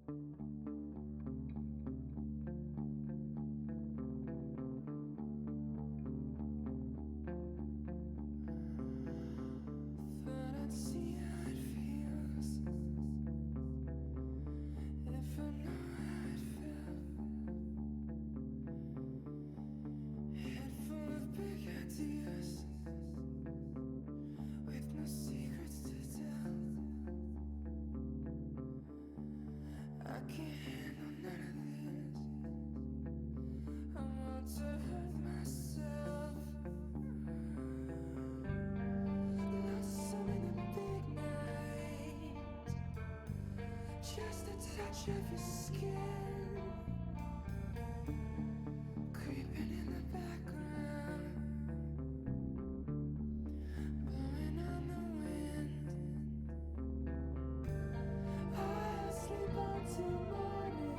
Thought I'd see how it feels if I know how it felt. Head full of big ideas with no secrets to tell. I can't handle none of this. I want to hurt myself. Lost in the big night, just a touch of your skin, creeping in the background, blowing on the wind. I'll sleep until morning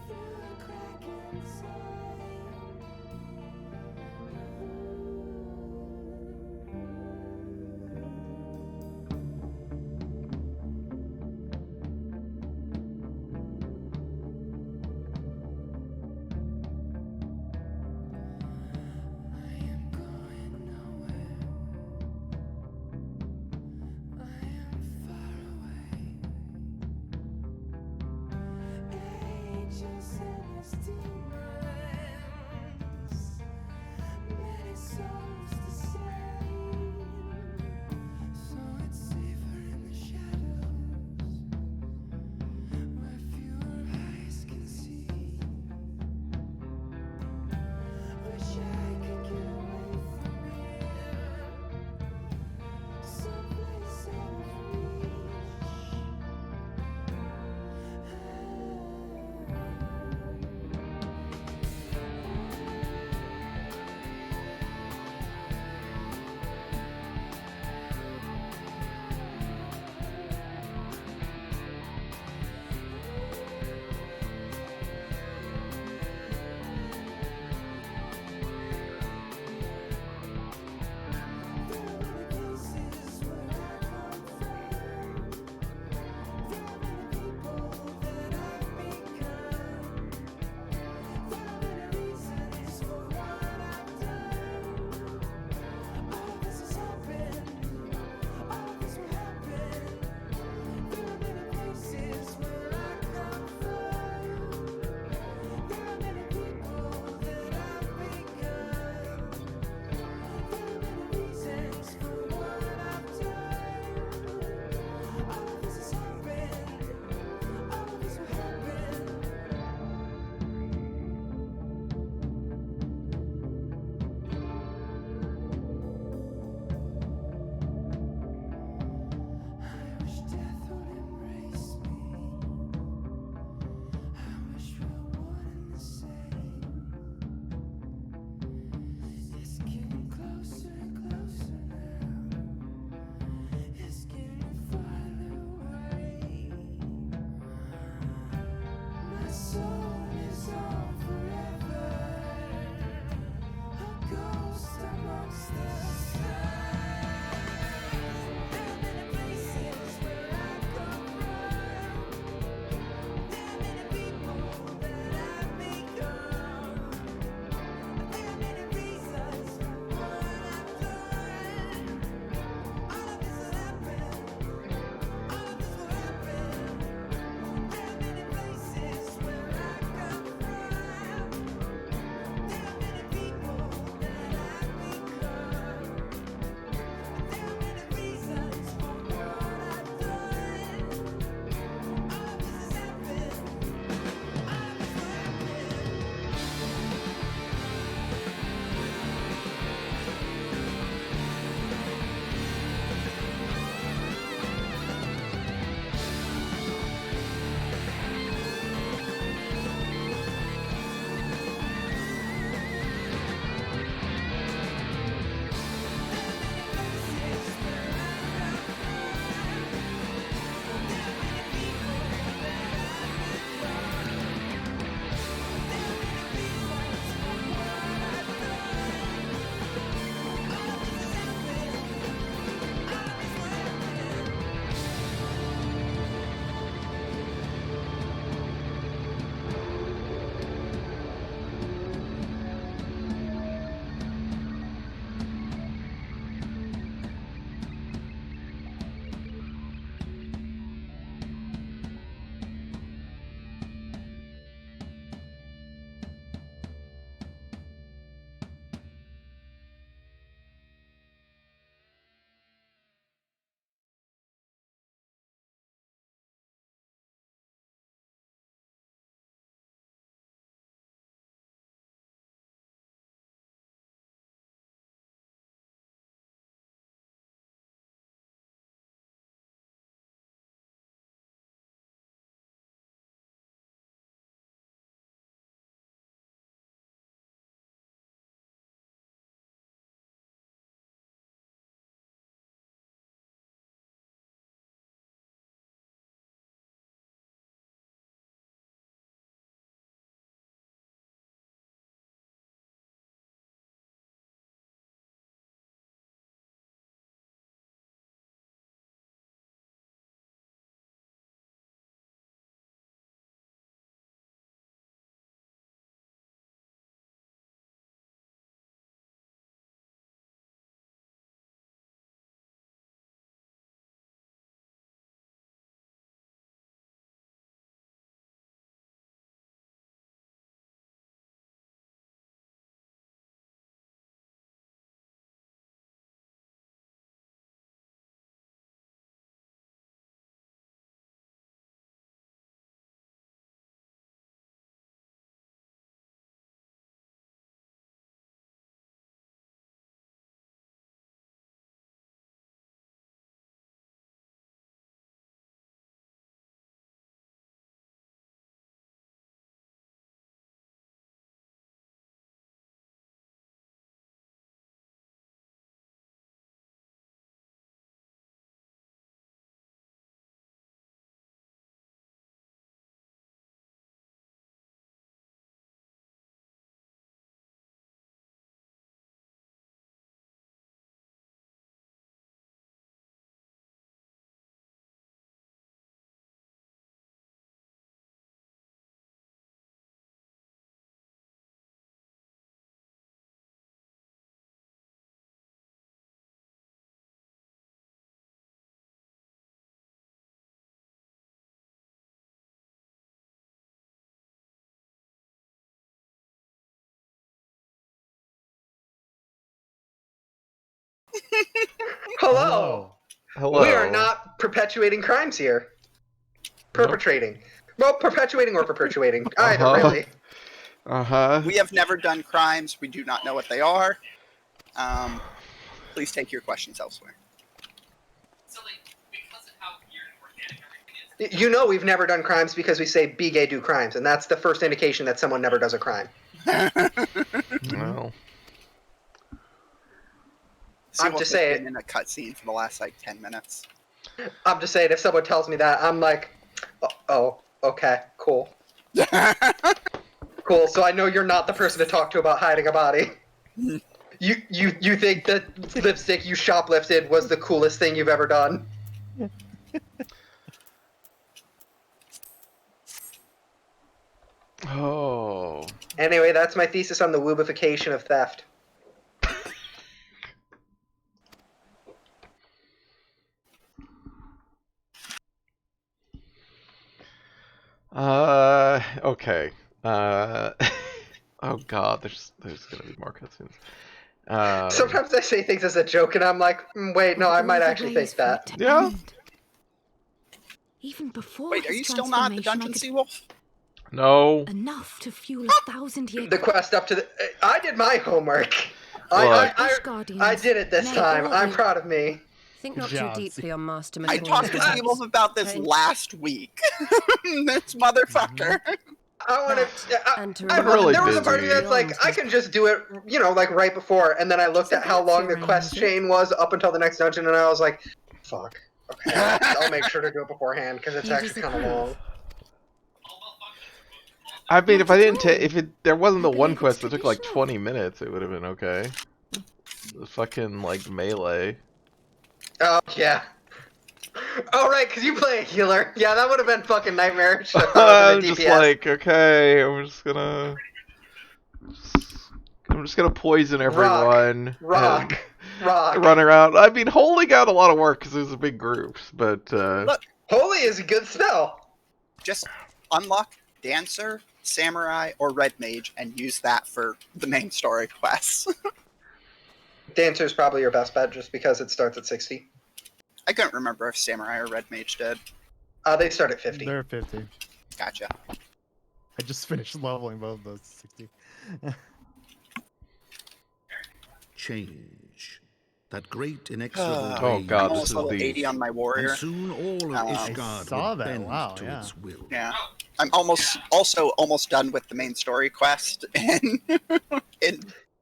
through a crack in time. I am going nowhere. I am far away. Angels and his demons, many souls to save. So it's safer in the shadows, where fewer eyes can see. Wish I could get away from here, someplace out of reach. Hello. Hello. We are not perpetuating crimes here. Perpetrating. Well, perpetuating or perpetuating. Either, really. We have never done crimes. We do not know what they are. Please take your questions elsewhere. So, like, because of how weird and organic everything is. You know we've never done crimes because we say be gay, do crimes, and that's the first indication that someone never does a crime. Well, I'm just saying. Been in a cutscene for the last like 10 minutes. I'm just saying, if someone tells me that, I'm like, oh, okay, cool. Cool, so I know you're not the person to talk to about hiding a body. You think that lipstick you shoplifted was the coolest thing you've ever done? oh. Anyway, that's my thesis on the woobification of theft. Okay. Oh god, there's gonna be more cutscenes. Sometimes I say things as a joke, and I'm like, wait, no, I might actually think that. Yeah. Even before Wait, are his you still not the transformation, Dungeon I could- Sea Wolf? No. Enough to fuel a 1,000-year The quest up to the... I did my homework. What? I did it this time. I'm proud of me. Think not Good job, too deeply on Master I talked to Sea Wolf about this last week. This motherfucker. I want to... And to I remember really there was a part of me busy. that's like, I can just do it, you know, like right before, and then I looked at how long the quest chain was up until the next dungeon, and I was like, fuck. Okay, I'll make sure to do it beforehand, because it's actually kind of long. I mean, if Not I at didn't all. if there wasn't the I one believe quest it's that took like traditional. 20 minutes, it would have been okay. The fucking like melee. Oh, yeah. Oh, right, because you play a healer. Yeah, that would have been fucking nightmarish. I'm just like, okay, I'm just gonna poison everyone. Rock. and run around. I mean, Holy got a lot of work because it was a big group, but Look. Holy is a good spell. Just unlock Dancer, Samurai, or Red Mage and use that for the main story quests. Dancer's probably your best bet, just because it starts at 60. I couldn't remember if Samurai or Red Mage did. They start at 50. They're 50. Gotcha. I just finished leveling both of those 60. Change. That great inexorable Oh, rage God, I'm this almost is level the- 80 on my warrior. And soon all of Ishgard saw would that, bend wow, to yeah. its will. Yeah. I'm almost done with the main story quest in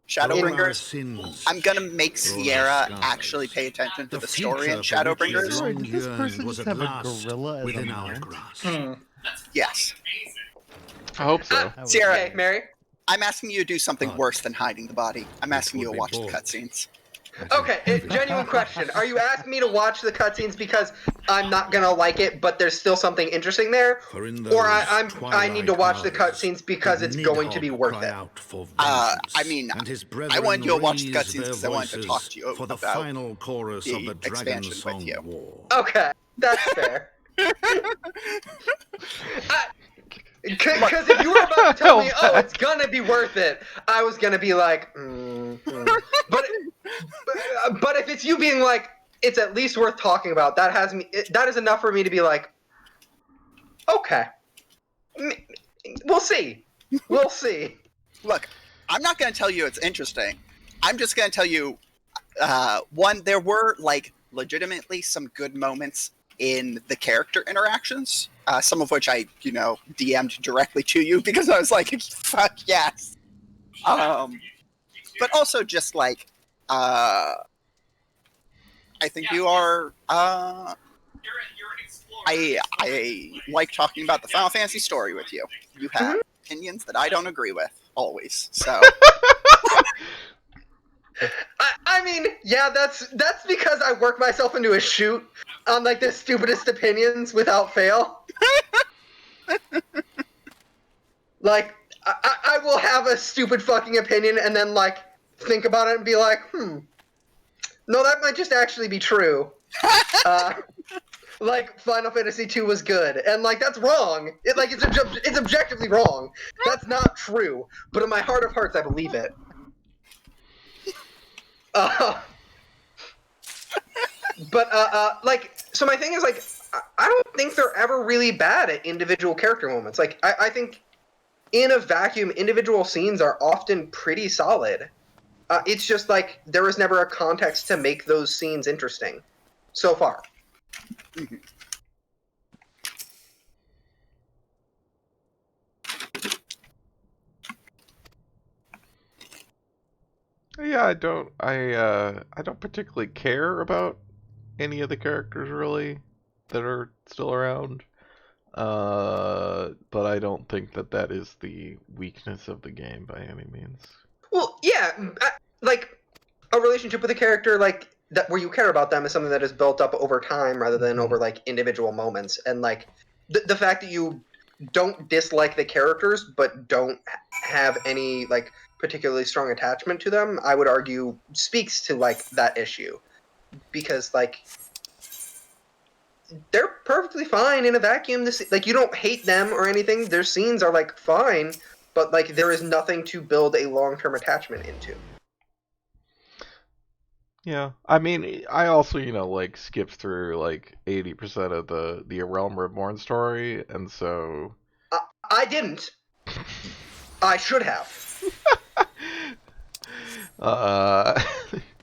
Shadowbringers. Sins, I'm gonna make for our Sierra scars. actually pay attention to the story in future for which Shadowbringers. his long Did this yearned person was just at have a last gorilla as a within our mount? grasp. Yes. I hope so. That was- Sierra, Okay, Mary. I'm asking you to do something But worse than hiding the body. I'm it asking you would to be watch the bold. cutscenes. Okay, genuine question. Are you asking me to watch the cutscenes because I'm not gonna like it, but there's still something interesting there? For in Or those I need to watch the twilight cutscenes because hours it's did going to be Nidhogg worth cry it? out for I vengeance, mean, and his I wanted you to watch the brethren cutscenes raised because their I wanted to talk voices to you for the about final chorus the of the Dragon expansion with Song you. War. Okay, that's fair. Because if you were about to tell me, oh, it's gonna be worth it, I was gonna be like, But if it's you being like, it's at least worth talking about, that is enough for me to be like, okay, we'll see. We'll see. Look, I'm not going to tell you it's interesting. I'm just going to tell you, one, there were like legitimately some good moments in the character interactions, some of which I, DM'd directly to you because I was like, fuck yes. But also just like, I think you are, You're an explorer. I like talking about the Final Fantasy story with you. You have opinions that I don't agree with, always, so... I mean, yeah, that's because I work myself into a shoot on like the stupidest opinions without fail. Like, I will have a stupid fucking opinion and then like think about it and be like, no, that might just actually be true. Like Final Fantasy II was good, and like that's wrong. It's objectively wrong. That's not true. But in my heart of hearts, I believe it. But like, so my thing is like, I don't think they're ever really bad at individual character moments. Like, I think in a vacuum, individual scenes are often pretty solid. It's just like there was never a context to make those scenes interesting, so far. Yeah, I don't particularly care about any of the characters really that are still around. But I don't think that that is the weakness of the game by any means. Well, yeah, like a relationship with a character like that where you care about them is something that is built up over time rather than over like individual moments. And like the fact that you don't dislike the characters but don't have any like particularly strong attachment to them, I would argue speaks to like that issue. Because like they're perfectly fine in a vacuum. Like you don't hate them or anything. Their scenes are like fine, but like there is nothing to build a long-term attachment into. Yeah, I mean, I also, like skipped through like 80% of the Realm Reborn story, and so I didn't. I should have. uh,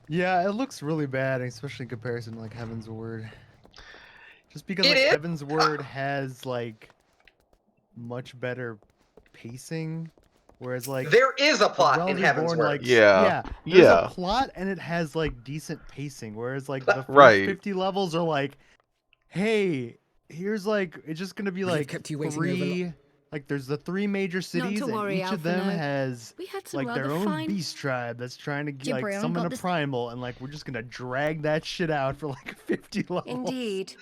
Yeah, it looks really bad, especially in comparison to like Heaven's Word. Just because It like is? Heaven's Word has like much better pacing, whereas like There is a the plot Realms in Heaven's Reborn, Word. like Yeah, there's yeah. a plot and it has like decent pacing, whereas like the first Right. 50 levels are like, hey, here's like it's just gonna be I have like kept you waiting over three. Like there's the three major cities, to and worry, each of them Alphino. has We had some like their rather own fine- beast tribe that's trying to like Gibrion summon got a this- primal, and like we're just gonna drag that shit out for like 50 levels. Indeed.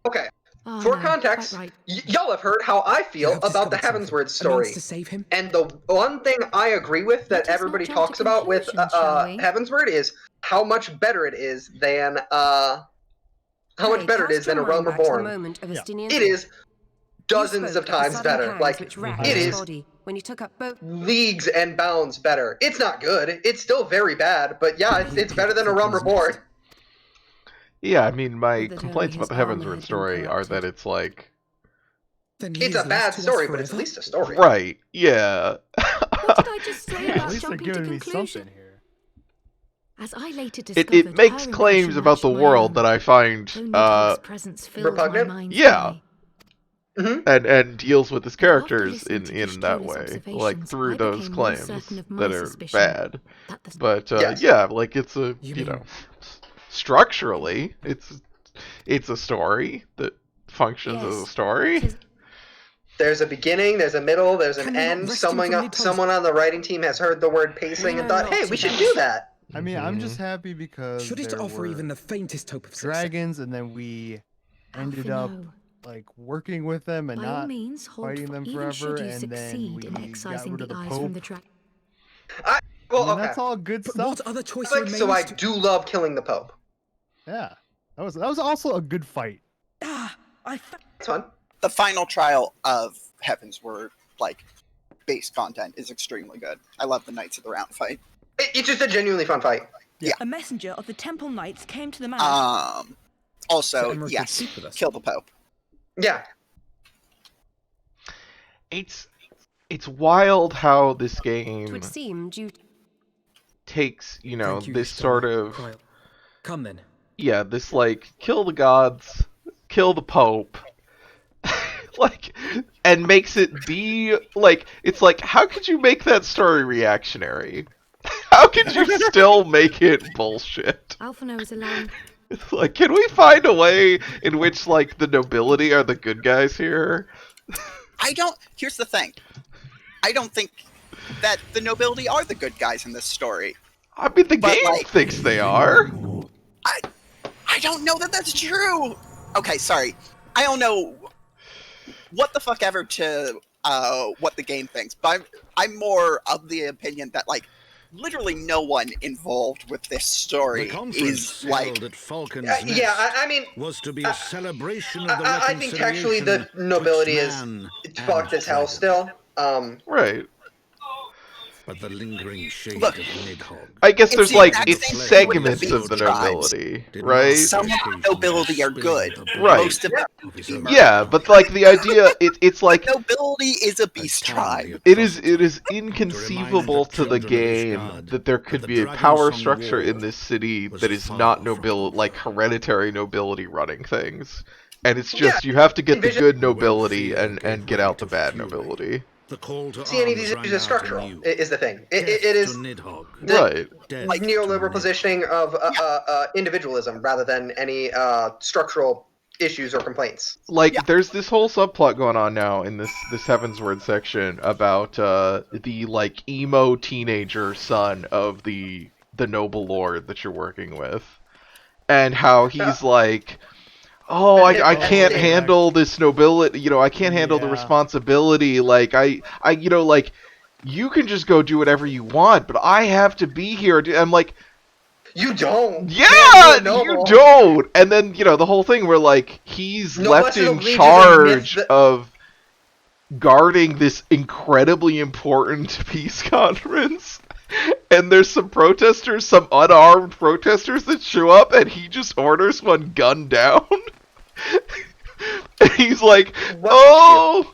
Okay, Oh, for no, context, quite right. y'all have heard how I feel have about the discovered Heaven's something. Word A means story. to save him? And the one thing I agree with that Let us not everybody jump to talks about with conclusions, shall we? Heaven's Word is how much better it is than a Realm Reborn. It is dozens of times better. Like it is when you took up both. leagues and bounds better. It's not good. It's still very bad, but yeah, it's better than a Realm Reborn. Yeah, I mean, my Would that complaints only about the his Heaven's armor Word had been story are that corrupted. it's like, Then he It's is a bad lost to us story, but it's at forever? least a story. right, yeah. What did I just say Yeah, at about least they're jumping to giving me conclusion? something here. As I later It, discovered, it makes her claims impression about the matched my world own, that I find, though Nidhogg's presence filled repugnant? my mind's yeah. eye. and deals with his But after characters listening to in that Kishkula's way, observations, like through I those became more claims certain of my that are suspicion bad. that the But Yes. yeah, like it's a You you mean- know, structurally, it's a story that functions as a Yes, story. 'tis- There's a beginning, there's a middle, there's an Can we not end. wrest him Someone from Nidhogg's- someone on the writing team has heard the word pacing We and know thought, hey, not we should about do it. that. I mean, I'm just happy because Should it there offer were even the faintest hope of success? dragons, and then we ended up Alphino. like working with them and By all not means, hold fighting them even forever, should you and then succeed we in got excising rid the of the eyes Pope. from the dragon. Well, I mean, okay. that's all good But stuff. what other choice Like, remains? so I to- do love killing the Pope. Yeah, that was also a good fight. It's fun. The final trial of Heaven's Word, like, base content is extremely good. I love the Knights of the Round fight. It's just a genuinely fun fight. A messenger of the Temple Knights came to the man. So Also, Emmerich would yes, sleep with us. kill the Pope. Yeah. It's wild how this game Twould seem due takes, Thank you, this Ishtar. sort of Kyle. Come then. yeah, this like kill the gods, kill the Pope, like, and makes it be like it's like how could you make that story reactionary? How could you still make it bullshit? Alphino is allowing. It's like, can we find a way in which like the nobility are the good guys here? Here's the thing. I don't think that the nobility are the good guys in this story. I mean, the But, game like- thinks they are. I don't know that that's true. Okay, sorry. I don't know what the fuck ever to what the game thinks, but I'm more of the opinion that like literally no one involved with this The story conference is like held at Falcon's Yeah, Nest I mean, was to be a celebration of the I think actually the reconciliation nobility is twixt man it's fucked and as hell dragon. still. Right. but the lingering shade Look, of Nidhogg. I guess It's there's the like exact it's same thing with the segments of the beast tribes. nobility, Did right? not Some of the nobility are good. Right. Most of them need to be murdered. Yeah, but like the idea, it's The like nobility is a beast tribe. it is inconceivable to the game that there could be a power structure in this city that is not nobility, like hereditary nobility running things, and it's just you have to get the good nobility and get out the bad nobility. The call to See, any of arms these rang issues are out structural, anew. is the thing. It Death is to Nidhogg. Right. Death like to neoliberal Nidhogg. positioning of individualism rather than any structural issues or complaints. Like there's this whole subplot going on now in this Heaven's Word section about the like emo teenager son of the noble lord that you're working with, and how he's like, oh, I can't handle this nobility, you know, I can't handle the responsibility, like I you know, like you can just go do whatever you want, but I have to be here. I'm like, you don't. yeah, you don't. And then, you know, the whole thing where like he's left in charge of guarding this incredibly important peace conference. And there's some protesters, some unarmed protesters that show up, and he just orders one gunned down. And he's like, oh,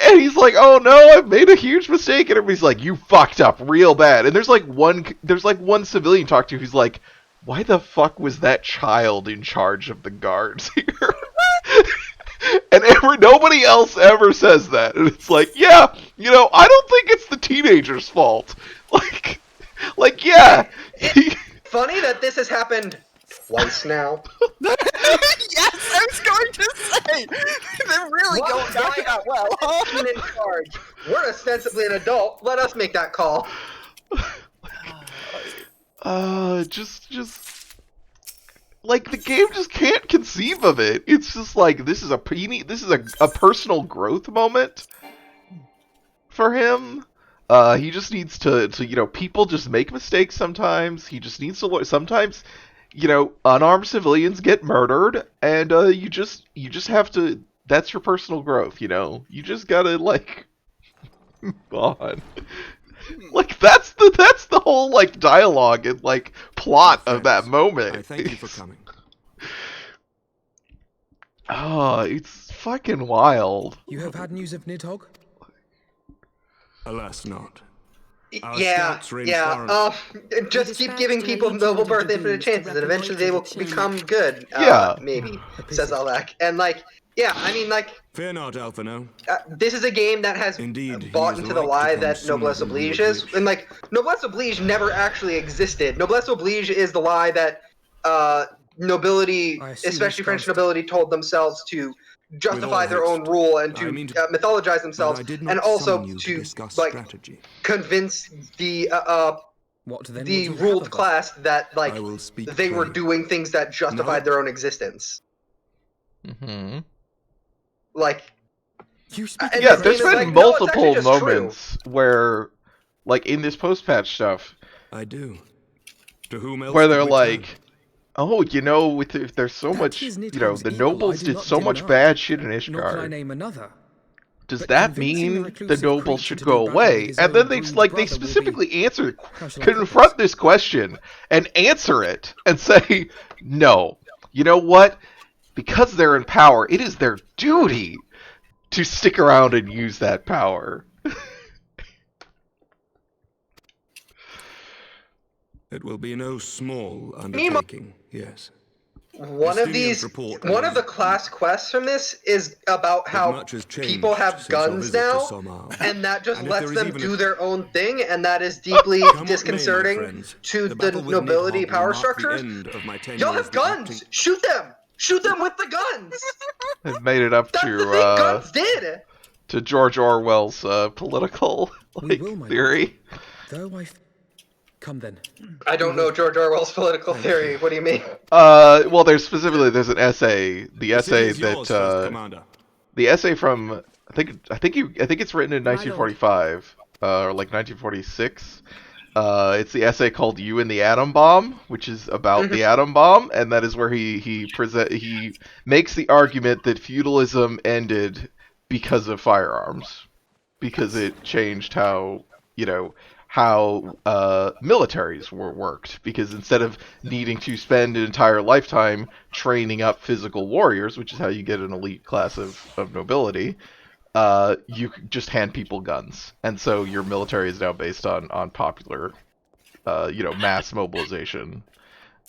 and he's like, oh no, I've made a huge mistake. And everybody's like, you fucked up real bad. And there's like one civilian talk to who's like, why the fuck was that child in charge of the guards here? And nobody else ever says that. And it's like, yeah, you know, I don't think it's the teenager's fault. Like, yeah. Funny that this has happened twice now. Yes, I was going to say! They're really going back it out well. In charge. We're ostensibly an adult. Let us make that call. Just like the game just can't conceive of it. It's just like this is a personal growth moment for him. He just needs to you know, people just make mistakes sometimes. He just needs to sometimes, you know, unarmed civilians get murdered, and you just have to. That's your personal growth, you know. You just gotta like move on. Like that's the whole like dialogue and like plot of that moment. I thank you for coming. Oh, it's fucking wild. You have had news of Nidhogg? Alas, not. Our Yeah, scouts range far enough. just keep giving people noble birth infinite chances, and eventually they will become good. Yeah. Maybe, says Alak. And like, yeah, I mean, like, Fear not, Alphino. this is a game that has Indeed, bought he is into the like to lie come that sooner noblesse than we oblige would is, wish. and like, noblesse oblige never actually existed. Noblesse oblige is the lie that nobility, I assume especially this French goes- nobility, told themselves to justify all their own haste, rule and I to mean to- mythologize But themselves, I did not and also summon you to discuss like strategy. convince the What then? the would you ruled have of us? class that like I will speak they were plain. doing things that justified No. their own existence. Mm-hmm. Like, You speak And Yeah, this there's game is been like, no, it's actually multiple just true. moments where, like in this post-patch stuff, I do. To whom else where could they're we like, turn? oh, you know, if there's so That much, is you know, Nidhogg's the evil, I nobles do did not so much deny. bad shit in Nor can I Ishgard. name another. Does But that convincing mean a the reclusive nobles creature should to go do battle with away? his And then own they bruised like brother they will be- specifically answer, How shall I put confront this question and answer it and say, no, you know what? Because they're in power, it is their duty to stick around and use that power. It will be no small undertaking, yes. one of Justinian's these, report one of was- the class quests from this is about But how much has changed people have since our guns visit to now, Somar. and that just And if lets there is them even do a- their own thing, and that is deeply Come what may, my disconcerting friends, to the battle with nobility Nidhogg power will mark the structures. end of my tenure Y'all as have the guns! acting- Shoot them! Shoot them with the guns! They've made it up That's the thing guns did! to George Orwell's political We will, my theory. Though I... Come then. I don't know George Orwell's political theory. What do you mean? Well, there's an essay, the The essay city is yours, that First Commander. the essay from I think it's written in 1945 or like 1946. It's the essay called "You and the Atom Bomb," which is about the atom bomb, and that is where he makes the argument that feudalism ended because of firearms, because it changed how how militaries were worked, because instead of needing to spend an entire lifetime training up physical warriors, which is how you get an elite class of nobility, you could just hand people guns, and so your military is now based on popular, mass mobilization.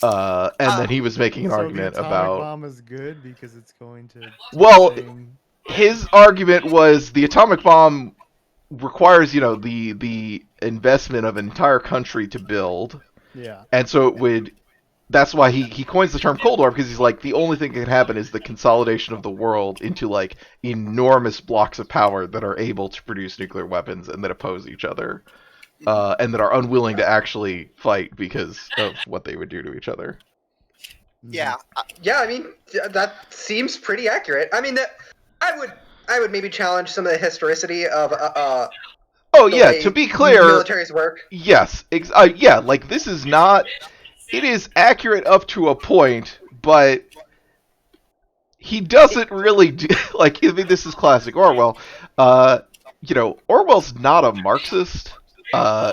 And then he was making an So argument the atomic about bomb is good because it's going to. Well, same- his argument was the atomic bomb requires, the investment of an entire country to build, Yeah. and so it would. That's why he coins the term Cold War, because he's like, the only thing that can happen is the consolidation of the world into like enormous blocks of power that are able to produce nuclear weapons and that oppose each other, and that are unwilling to actually fight because of what they would do to each other. Yeah. Yeah, I mean that seems pretty accurate. I mean that I would maybe challenge some of the historicity of Oh the yeah, way to be clear, militaries work. yes, yeah, like this is not. It is accurate up to a point, but he doesn't really do, like, I mean, this is classic Orwell. Orwell's not a Marxist.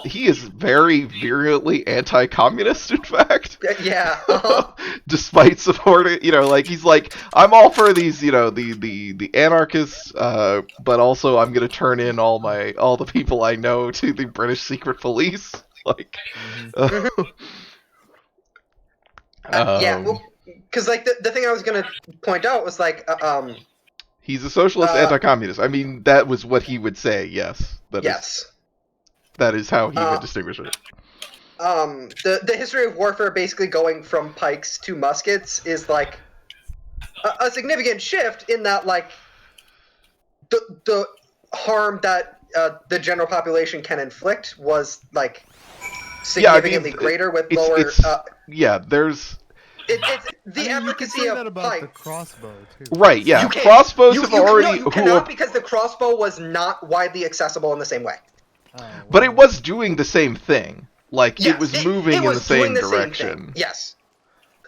He is very virulently anti-communist, in fact. Yeah. Despite supporting, he's like, I'm all for these, the anarchists, but also I'm gonna turn in all the people I know to the British secret police. Like, yeah, well, because like the thing I was gonna point out was like he's a socialist anti-communist. I mean, that was what he would say. Yes. That is how he would distinguish it. The history of warfare basically going from pikes to muskets is like a significant shift in that like the harm that the general population can inflict was like significantly greater with lower. There's. It's the efficacy of that about pikes. the crossbow too. Right, yeah. You can't- Crossbows you- have you- already. No, you cannot because the crossbow was not widely accessible in the same way. But it was doing the same thing. Like, Yes, it was moving in was the same doing the direction. Same thing. Yes.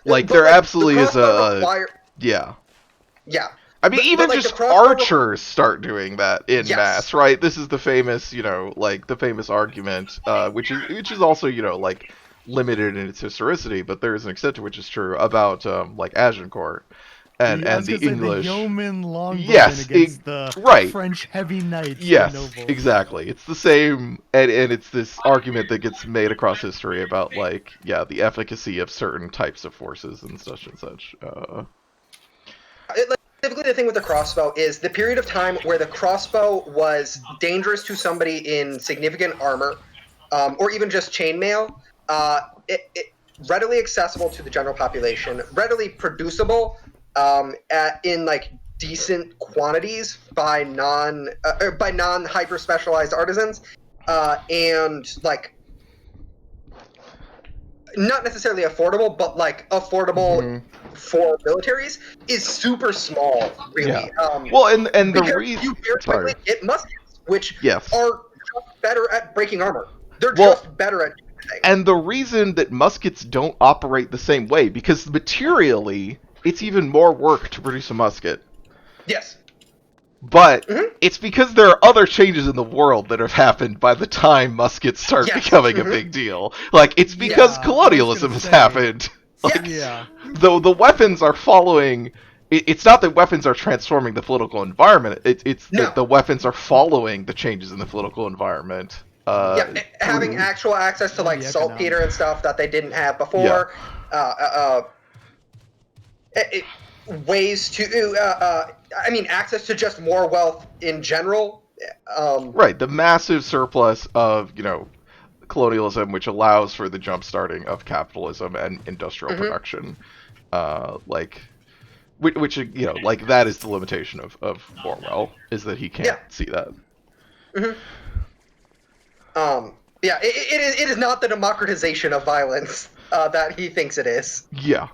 Like, But, there like, absolutely the is a. crossbow Yeah. Yeah. I mean, But, even like, just the crossbow archers start doing that in Yes. mass, right? This is the famous, the famous argument, which is also, like, limited in its historicity, but there is an extent to which it's true about, like, Agincourt and the English. The yeoman longbowmen Yes, against the right. French heavy knights. Yes, the nobles. exactly. It's the same, and it's this argument that gets made across history about, like, the efficacy of certain types of forces and such and such. Typically, the thing with the crossbow is the period of time where the crossbow was dangerous to somebody in significant armor, or even just chainmail. It readily accessible to the general population, readily producible in like decent quantities by non hyper specialized artisans, and like not necessarily affordable, but like affordable for militaries is super small, really. Yeah. Well, and the because reason you very quickly get muskets, which are just better at breaking armor. They're just better at doing things. And the reason that muskets don't operate the same way, because materially, it's even more work to produce a musket. Yes. But it's because there are other changes in the world that have happened by the time muskets start becoming a big deal. Like, it's because colonialism has happened. Like, the weapons are following. It's not that weapons are transforming the political environment. It's that the weapons are following the changes in the political environment. Having actual access to like saltpeter and stuff that they didn't have before. Ways to, I mean, access to just more wealth in general. Right, the massive surplus of, colonialism, which allows for the jump starting of capitalism and industrial production. Which, like, that is the limitation of Orwell, is that he can't see that. It is not the democratization of violence that he thinks it is. Yeah.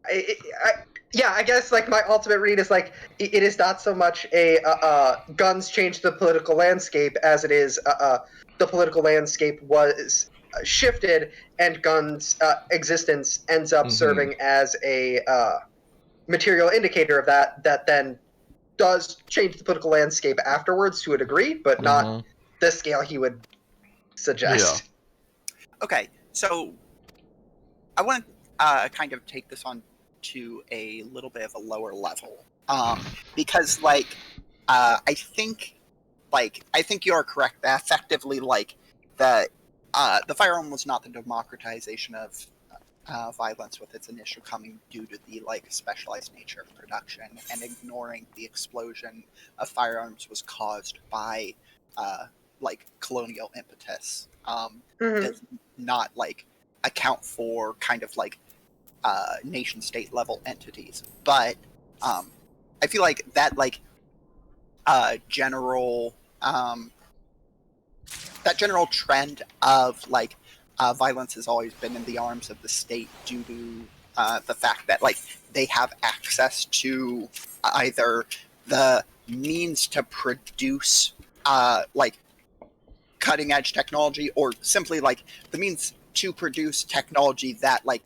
I guess like my ultimate read is like it is not so much a guns change the political landscape as it is the political landscape was shifted and guns existence ends up serving as a material indicator of that then does change the political landscape afterwards to a degree, but not the scale he would suggest. Okay, so I want to kind of take this on to a little bit of a lower level, because I think you are correct that effectively the firearm was not the democratization of violence with its initial coming due to the specialized nature of production, and ignoring the explosion of firearms was caused by colonial impetus. Does not account for kind of nation state level entities, but I feel like that general trend of violence has always been in the arms of the state due to the fact that they have access to either the means to produce cutting edge technology, or simply the means to produce technology that the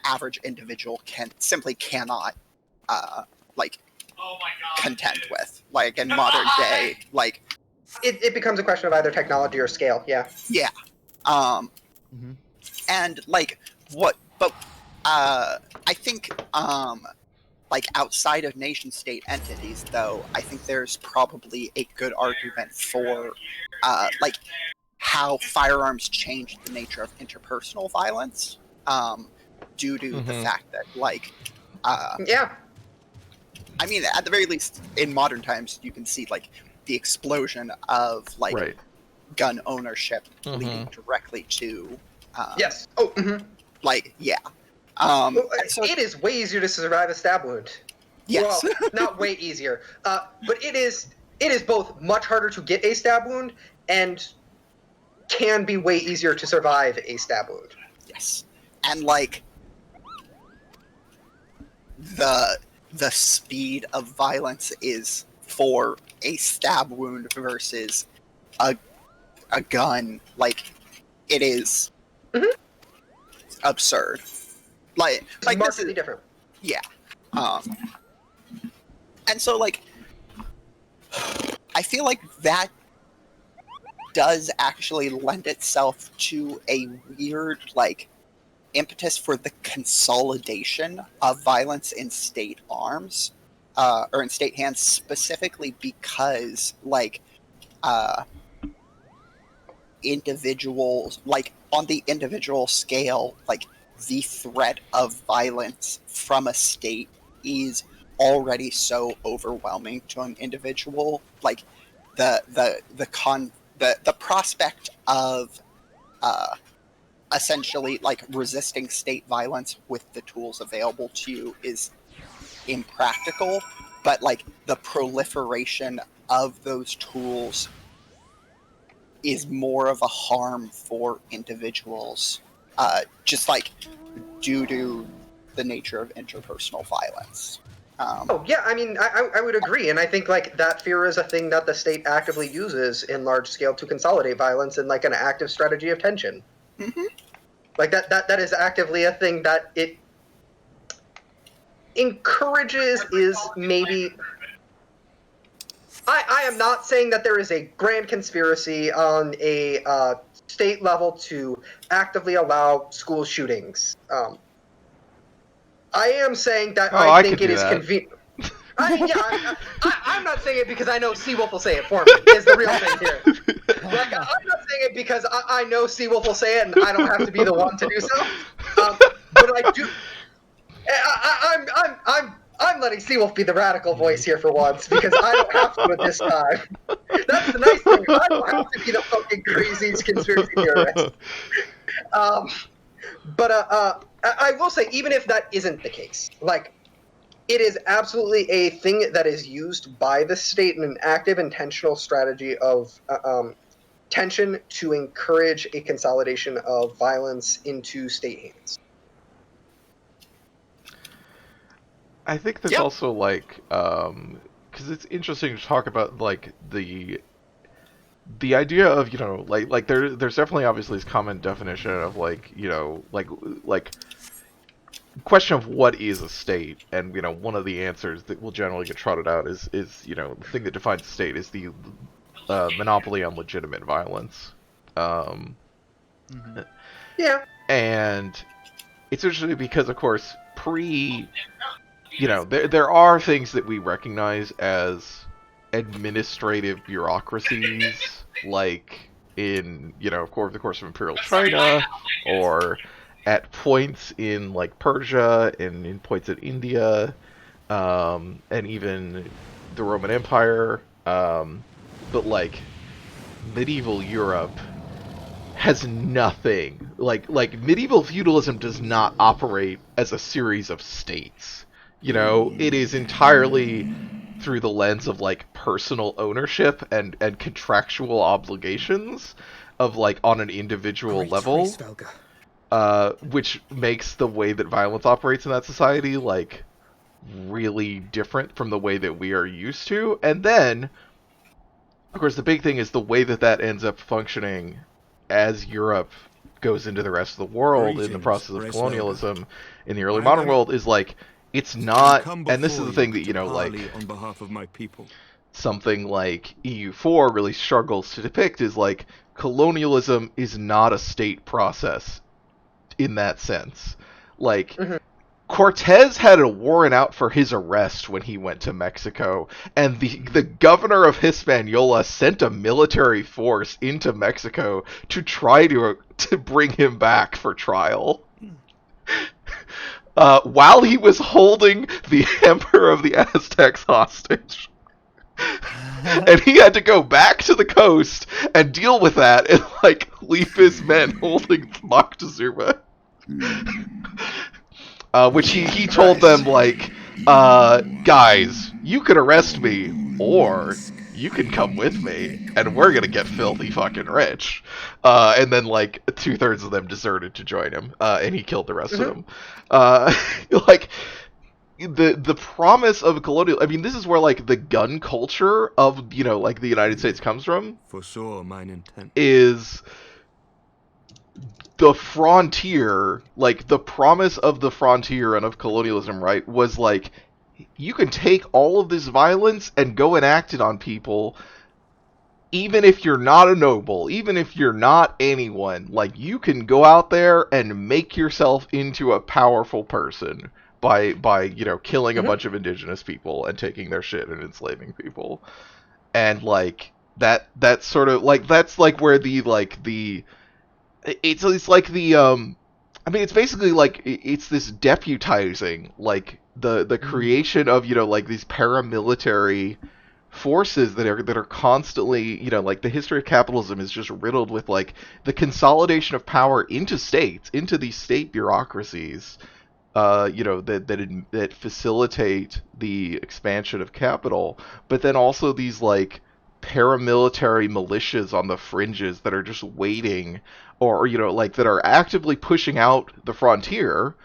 average individual cannot Oh my god. contend with in modern day It becomes a question of either technology or scale. Yeah. And I think outside of nation state entities, though, I think there's probably a good argument for how firearms changed the nature of interpersonal violence, due to the fact that I mean, at the very least in modern times you can see the explosion of gun ownership leading directly to yes. So, it is way easier to survive a stab wound. yes. Well, not way easier, but it is both much harder to get a stab wound and can be way easier to survive a stab wound. Yes. And the speed of violence is for a stab wound versus a gun, it is absurd. It's markedly different. Yeah. And so I feel like that does actually lend itself to a weird impetus for the consolidation of violence in state arms, or in state hands, specifically because individuals on the individual scale, the threat of violence from a state is already so overwhelming to an individual. The prospect of essentially resisting state violence with the tools available to you is impractical, but the proliferation of those tools is more of a harm for individuals, just due to the nature of interpersonal violence. I mean, I would agree, and I think that fear is a thing that the state actively uses in large scale to consolidate violence in an active strategy of tension. That is actively a thing that it encourages. Is maybe I am not saying that there is a grand conspiracy on a state level to actively allow school shootings. I am saying that I think it is convenient. I'm not saying it because I know Seawolf will say it for me, is the real thing here. I'm not saying it because I know Seawolf will say it and I don't have to be the one to do so. But I do. I'm letting Seawolf be the radical voice here for once, because I don't have to at this time. That's the nice thing. I don't have to be the fucking crazy conspiracy theorist. But I will say, even if that isn't the case, it is absolutely a thing that is used by the state in an active, intentional strategy of tension to encourage a consolidation of violence into state hands. I think there's also because it's interesting to talk about the idea of there's definitely obviously this common definition of question of what is a state, and one of the answers that will generally get trotted out is the thing that defines a state is the monopoly on legitimate violence. Yeah. And it's interesting because, of course, there are things that we recognize as administrative bureaucracies, like in, of course, the course of Imperial China, or at points in, like, Persia, and in points in India, and even the Roman Empire, but, like, medieval Europe has nothing. Like medieval feudalism does not operate as a series of states. It is entirely through the lens of, like, personal ownership and contractual obligations of, like, on an individual Great level, race, Velga. which makes the way that violence operates in that society, like, really different from the way that we are used to. And then, of course, the big thing is the way that ends up functioning as Europe goes into the rest of the world in the process of colonialism in the early modern world is, like, it's not, and this is the thing that, like, on behalf of my people. something like EU4 really struggles to depict is, like, colonialism is not a state process in that sense. Like, Cortez had a warrant out for his arrest when he went to Mexico, and the governor of Hispaniola sent a military force into Mexico to try to bring him back for trial. While he was holding the Emperor of the Aztecs hostage. And he had to go back to the coast and deal with that and, like, leave his men holding Moctezuma. Which he told them, like, guys, you can arrest me, or you can come with me, and we're gonna get filthy fucking rich. And then, like, 2/3 of them deserted to join him, and he killed the rest of them. Like, the promise of colonial, I mean, this is where, like, the gun culture of, like, the United States comes from. Foresaw mine intent. Is the frontier, like, the promise of the frontier and of colonialism, right, was, like, you can take all of this violence and go enact it on people, even if you're not a noble, even if you're not anyone. Like, you can go out there and make yourself into a powerful person by killing a bunch of indigenous people and taking their shit and enslaving people. And, like, that's sort of, like, that's, like, where it's like the, I mean, it's basically, like, it's this deputizing, like, the creation of, like, these paramilitary forces that are constantly, like, the history of capitalism is just riddled with, like, the consolidation of power into states, into these state bureaucracies, that facilitate the expansion of capital, but then also these, like, paramilitary militias on the fringes that are just waiting, or like, that are actively pushing out the frontier,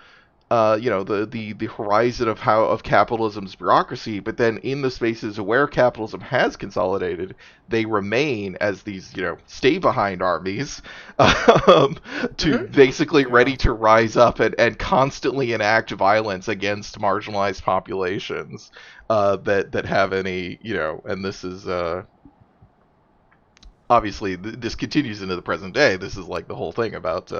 the horizon of capitalism's bureaucracy, but then in the spaces where capitalism has consolidated, they remain as these, stay-behind armies, to basically ready to rise up and constantly enact violence against marginalized populations, that have any, and this is, obviously, this continues into the present day. This is, like, the whole thing about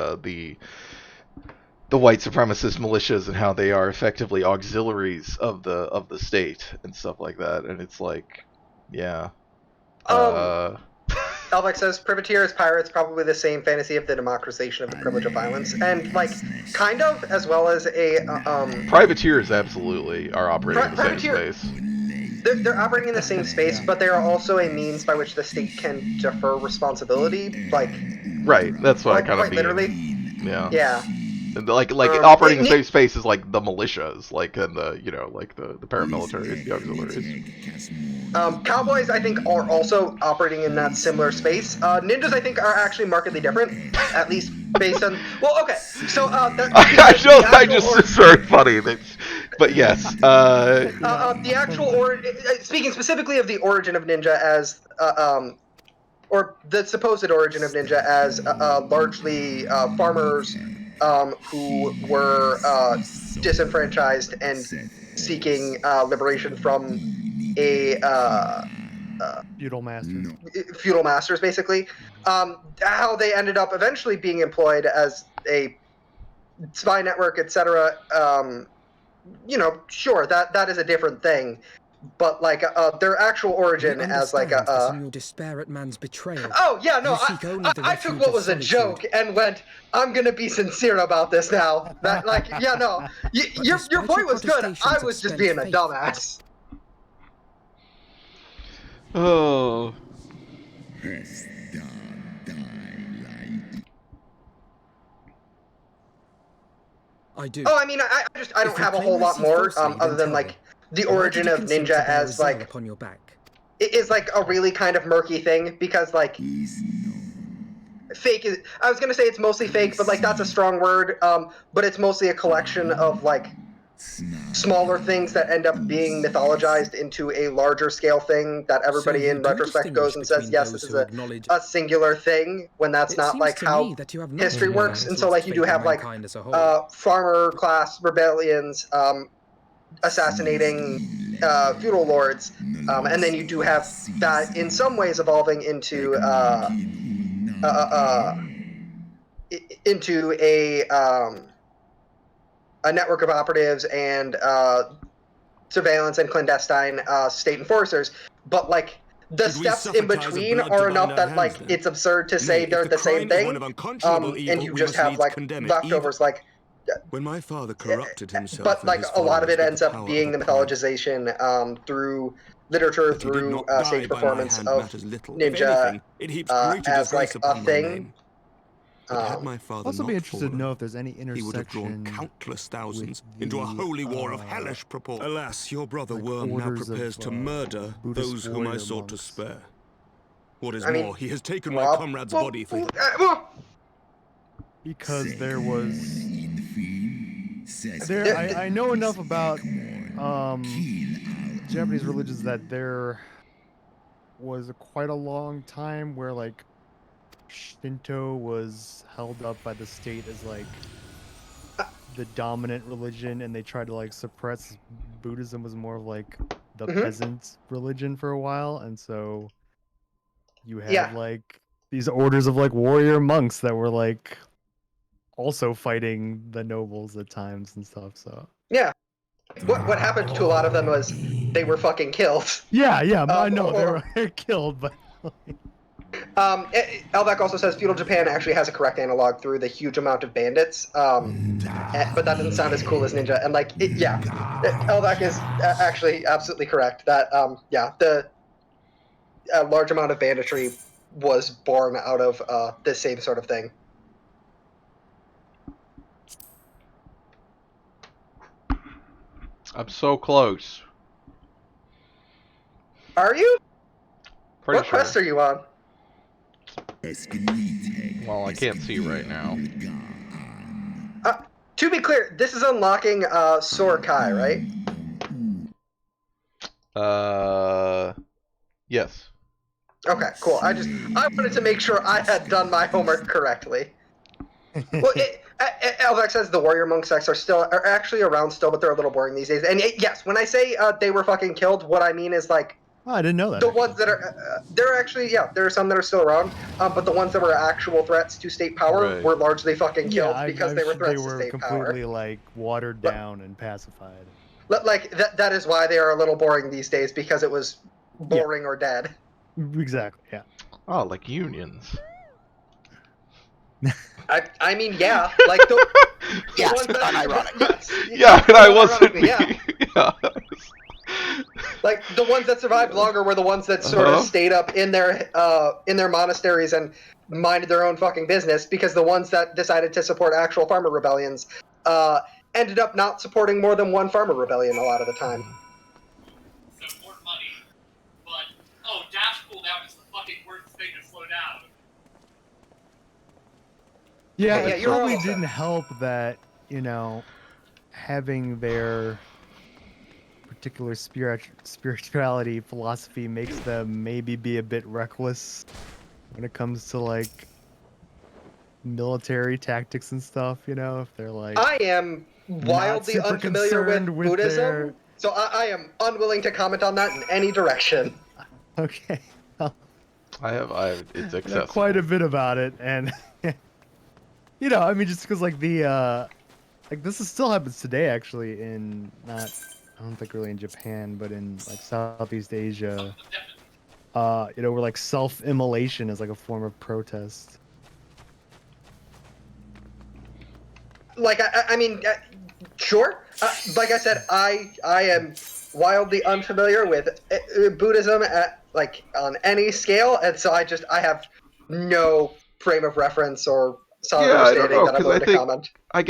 the white supremacist militias and how they are effectively auxiliaries of the state and stuff like that. And it's like, yeah. Albeck says, privateers, pirates, probably the same fantasy of the democratization of the privilege of violence. And, like, kind of, as well as a, Privateers absolutely are operating in the same space. They're operating in the same space, but they are also a means by which the state can defer responsibility, like... Right, that's what, like, I kind of mean. Quite literally. Yeah. Yeah. Like operating in the same space is, like, the militias, like, and the, like, the paramilitaries, the auxiliaries. Cowboys, I think, are also operating in that similar space. Ninjas, I think, are actually markedly different, at least based on... Well, okay, so... It's very funny, but yes. The actual speaking specifically of the origin of ninja as... or the supposed origin of ninja as largely farmers who were disenfranchised and seeking liberation from a Feudal masters. feudal masters, basically. How they ended up eventually being employed as a spy network, etc. Sure, that is a different thing, but like their actual origin as like a. In your despair at man's betrayal. Oh yeah, no, You seek only the I took refuge what of was a solitude. joke and went, I'm gonna be sincere about this now. That like, yeah, no, your despite point your was good. protestations I of was just spent being a faith. dumbass. Oh. I do. Oh, I mean, I If don't you have a claim whole lot receipt more falsely, other then than tell like me. the Why origin did you of consent ninja to bear as a zeal like upon your back? it is like a really kind of murky thing because like fake is. I was gonna say it's mostly fake, but like that's a strong word. But it's mostly a collection of like smaller things that end up being mythologized into a larger scale thing that everybody you in do retrospect distinguish goes and says, between yes, those this is who acknowledge- a singular thing, when that's It not seems like to how me that you have not history seen works. how And to so like you do fate of have like mankind as a whole. farmer class rebellions assassinating feudal lords, and then you do have that in some ways evolving into a network of operatives and surveillance and clandestine state enforcers. But like the Should we steps in suffocaze a between blood are to bind enough our that hands, like then? it's absurd to say Nay, if they're the the same crime is one thing. of unconscionable And evil, you we just must have needs like condemn it leftovers like. When my father corrupted himself But and like his a lot of followers it with ends the up power being of the a pirate, mythologization through literature, if he did through not die stage by my performance hand of matters little. If ninja anything, it heaps greater as disgrace like a upon my thing. name. But had my father Also, be not interested to fallen, know if there's any he would have drawn intersection countless thousands with into a the, holy war of hellish purport. Alas, your brother like, Worm now orders of, prepares to murder Buddhist those whom I warrior sought to monks. spare. What is I mean, more, he has taken my comrade's body for because there was there I know enough about Japanese religions that there was quite a long time where like Shinto was held up by the state as like the dominant religion, and they tried to like suppress Buddhism was more of like the peasant religion for a while, and so you had like these orders of like warrior monks that were like also fighting the nobles at times and stuff. So yeah, what happened to a lot of them was they were fucking killed. yeah, I know they were killed, but. Elvac also says feudal Japan actually has a correct analog through the huge amount of bandits, but that doesn't sound as cool as ninja. And like, Elvac is actually absolutely correct that the large amount of banditry was born out of this same sort of thing. I'm so close. Are you? Pretty what sure. quest are you on? Well, I can't see right now. To be clear, this is unlocking Sora-Kai, right? Yes. Okay, cool. I wanted to make sure I had done my homework correctly. Well, Elvac says the warrior monk sects are actually around still, but they're a little boring these days. And yes, when I say they were fucking killed, what I mean is like I didn't know that. The ones that are there are actually there are some that are still around, but the ones that were actual threats to state power were largely fucking killed because they were threats to state power. Completely like watered down and pacified. Like that is why they are a little boring these days, because it was boring or dead. Exactly. Yeah. Oh, like unions. I mean, yeah, like the ones that unironic. Yeah, and I wasn't. Yeah. Like the ones that survived longer were the ones that sort of stayed up in their monasteries and minded their own fucking business, because the ones that decided to support actual farmer rebellions ended up not supporting more than one farmer rebellion a lot of the time. So more money, but dash cooldown is the fucking worst thing to slow down. Yeah, it probably didn't help that, having their particular spirituality philosophy makes them maybe be a bit reckless when it comes to like military tactics and stuff, you know, if they're like I am wildly super unfamiliar with concerned with Buddhism, their- so I am unwilling to comment on that in any direction. okay. I have it's I know accessible. quite a bit about it, and you know, I mean, just because like like this still happens today, actually, in not, I don't think really in Japan, but in like Southeast Asia, you know, where like self-immolation is like a form of protest. Like, I mean, sure. Like I said, I am wildly unfamiliar with Buddhism at like on any scale, and so I have no frame of reference or solid Yeah, I don't understanding know, that I'm 'cause willing I to think- comment. I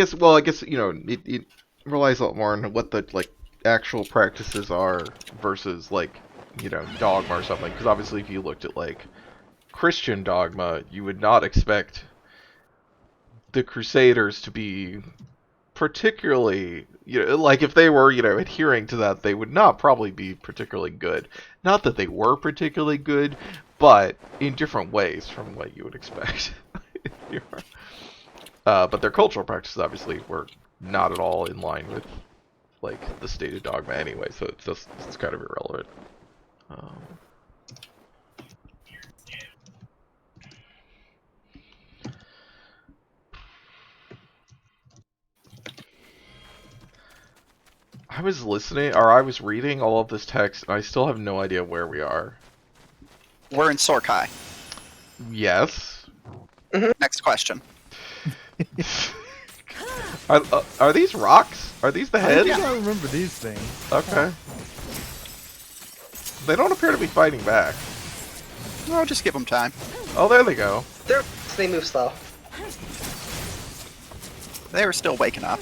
guess you know it relies a lot more on what the like actual practices are versus like you know dogma or something. Because obviously, if you looked at like Christian dogma, you would not expect the Crusaders to be particularly, you know, like if they were, you know, adhering to that, they would not probably be particularly good. Not that they were particularly good, but in different ways from what you would expect. But their cultural practices obviously were not at all in line with like the stated dogma anyway, so it's kind of irrelevant. I was listening, or I was reading all of this text, and I still have no idea where we are. We're in Sorkai. Yes. Next question. Are these rocks? Are these the I heads? think I remember these things. Okay. They don't appear to be fighting back. Oh, just give them time. Oh, there they go. They move slow. They were still waking up.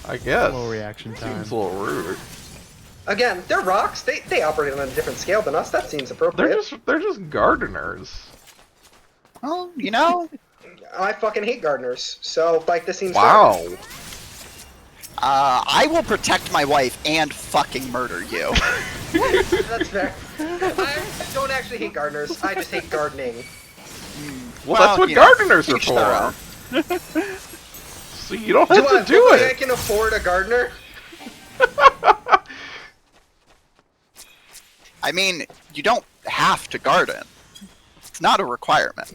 I guess. Slow reaction time. Seems a little rude. Again, they're rocks. They operate on a different scale than us. That seems appropriate. They're just gardeners. Well, you know. I fucking hate gardeners. So like this seems Wow. I will protect my wife and fucking murder you. fair. That's fair. I don't actually hate gardeners. I just hate gardening. Well, that's what you know, gardeners are each their for. own. So you don't have to do I it. can afford a gardener. I mean, you don't have to garden. It's not a requirement.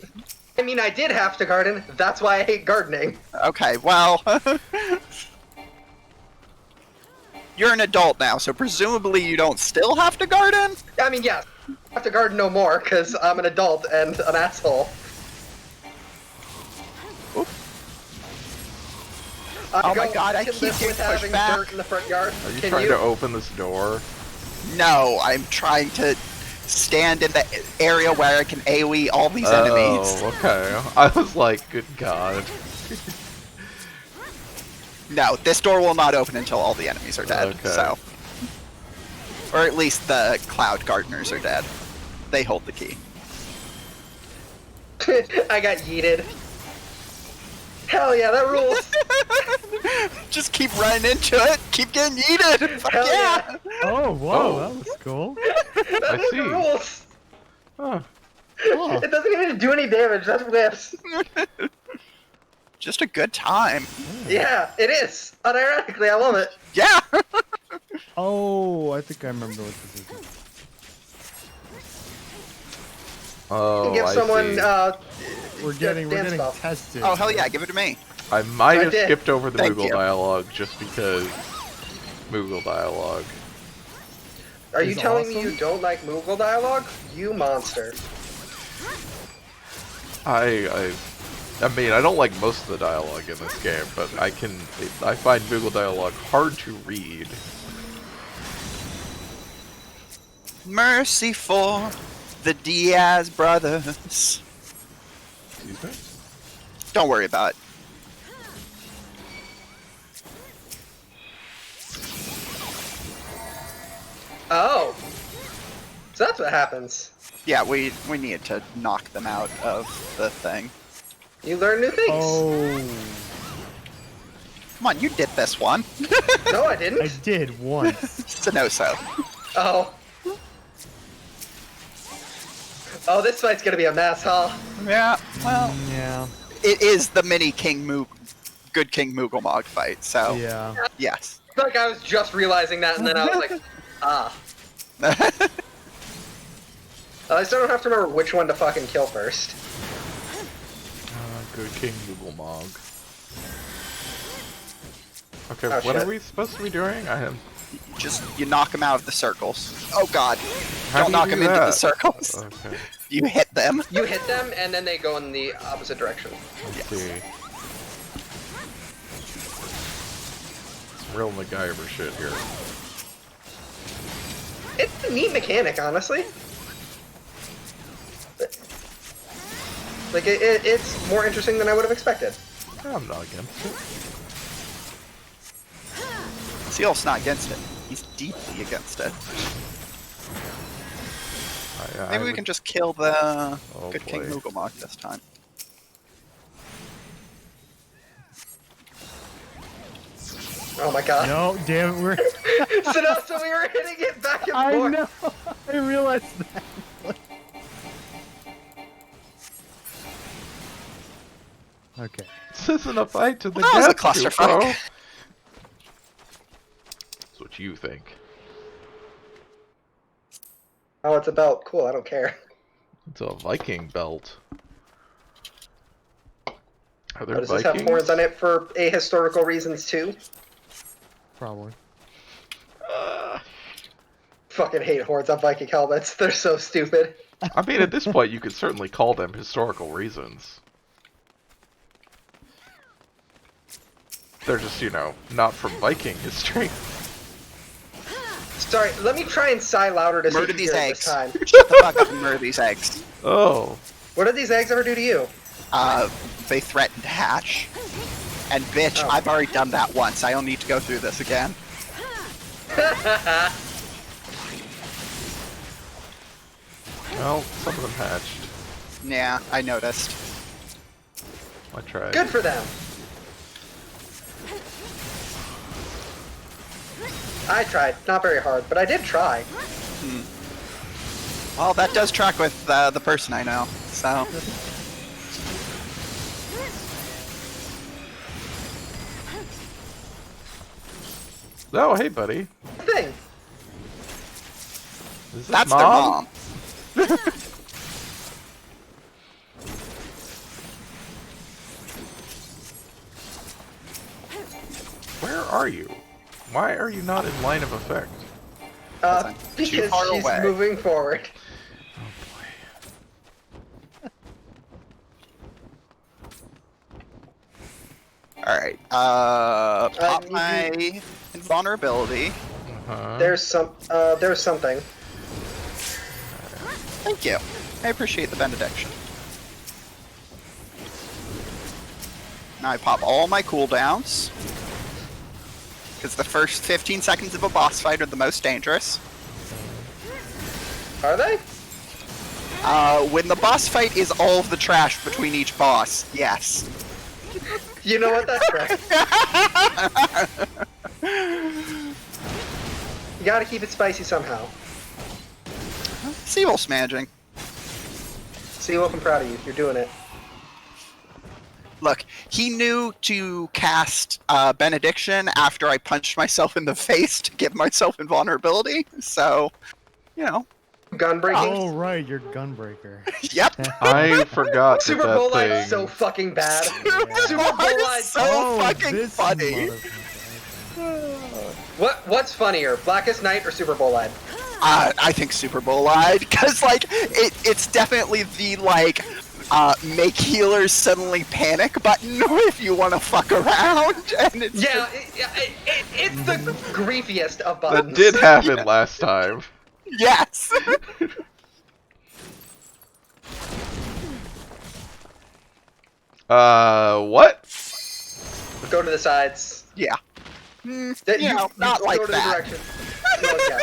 I mean, I did have to garden. That's why I hate gardening. Okay, well... You're an adult now, so presumably you don't still have to garden? I mean, yes. I have to garden no more, because I'm an adult and an asshole. Oh my god, I can keep live getting with pushed having back. dirt in the front yard. Are you Can trying to open this door? No, I'm trying to stand in the area where I can AoE all these enemies. Oh, okay. I was like, good god. No, this door will not open until all the enemies are dead, Okay. so... Or at least the Cloud Gardeners are dead. They hold the key. I got yeeted. Hell yeah, that rules. Just keep running into it, keep getting yeeted! Fuck Hell yeah! Oh, whoa, Oh. that was cool. That see. rules. Huh. Oh. It doesn't even do any damage. That's whips. Just a good time. Yeah, it is. Unironically, I love it. Yeah! Oh, I think I remember what this is. Oh, Give I someone see. We're getting dance stuff. tested. Oh, hell yeah, give it to me. I might I have did. skipped over the Thank Moogle you. dialogue just because Moogle dialogue. Are you Is telling me awesome. you don't like Moogle dialogue? You monster. I mean, I don't like most of the dialogue in this game, but I find Moogle dialogue hard to read. Mercy for the Diaz brothers. Excuse me? Don't worry about it. Oh. So that's what happens. Yeah, we need to knock them out of the thing. You learn new things. Oh, Come on, you did this one. No, I I didn't. did once. Sannoso. Oh. Oh, this fight's gonna be a mess, huh? Yeah, well, Yeah. it is the mini Good King Moogle fight. So Yeah. yes. I feel like I was just realizing that, and then I was like, ah. I still don't have to remember which one to fucking kill first. Good King Google Mog. Okay, Oh, what shit. are we supposed to be doing? You knock him out of the circles. Oh god. How Don't do you knock do him into the that? circles. Okay, You hit them. You hit them, and then they go in the opposite direction. let's see. Real MacGyver shit here. It's a neat mechanic, honestly. Like, it's more interesting than I would have expected. I'm not against it. Seal's not against it. He's deeply against it. Maybe we can just kill the Good King Moogle this time. Oh my god. No, damn it, we're. So we were hitting it back and I forth. know. I realized that. Okay. This isn't a fight to the That was a death, you clusterfuck. bro. That's what you think. Oh, it's a belt. Cool, I don't care. It's a Viking belt. Are there Does this Vikings? have horns on it for ahistorical reasons too? Probably. Fucking hate horns on Viking helmets. They're so stupid. I mean, at this point, you could certainly call them historical reasons. They're just, you know, not from Viking history. Sorry, let me try and sigh louder to see Murder if you these hear it eggs. this time. Shut the fuck up and murder these eggs. Oh. What did these eggs ever do to you? They threatened to hatch. And bitch, Oh. I've already done that once. I don't need to go through this again. Well, some of them hatched. Yeah, I noticed. I tried. Good for them. I tried. Not very hard, but I did try. Well, that does track with the person I know, so... Oh, hey, buddy. Thing. Is this That's Mom? their mom. Where are you? Why are you not in line of effect? I'm too Because far she's away. moving forward. Alright, pop you- my invulnerability. There's something. Thank you. I appreciate the benediction. Now I pop all my cooldowns. Because the first 15 seconds of a boss fight are the most dangerous. Are they? When the boss fight is all of the trash between each boss, yes. You know what? That's correct. You gotta keep it spicy somehow. Seawolf's managing. See, I'm proud of you. You're doing it. Look, he knew to cast Benediction after I punched myself in the face to give myself invulnerability, so, you know. Gun breaking. Oh right, you're Gunbreaker. Yep. I forgot that Super that Bowl thing... Line's so fucking bad. Super Bowl It's Line's so fucking this funny. motherfucker. What's funnier, Blackest Night or Super Bowl Line? I think Super Bowl lied, because, like, it's definitely the, like, make healers suddenly panic button if you want to fuck around, and it's Yeah, it's the griefiest of buttons. That did happen last time. yes! What? Go to the sides. Yeah. That You know, not go like to that. The direction. Well, yeah.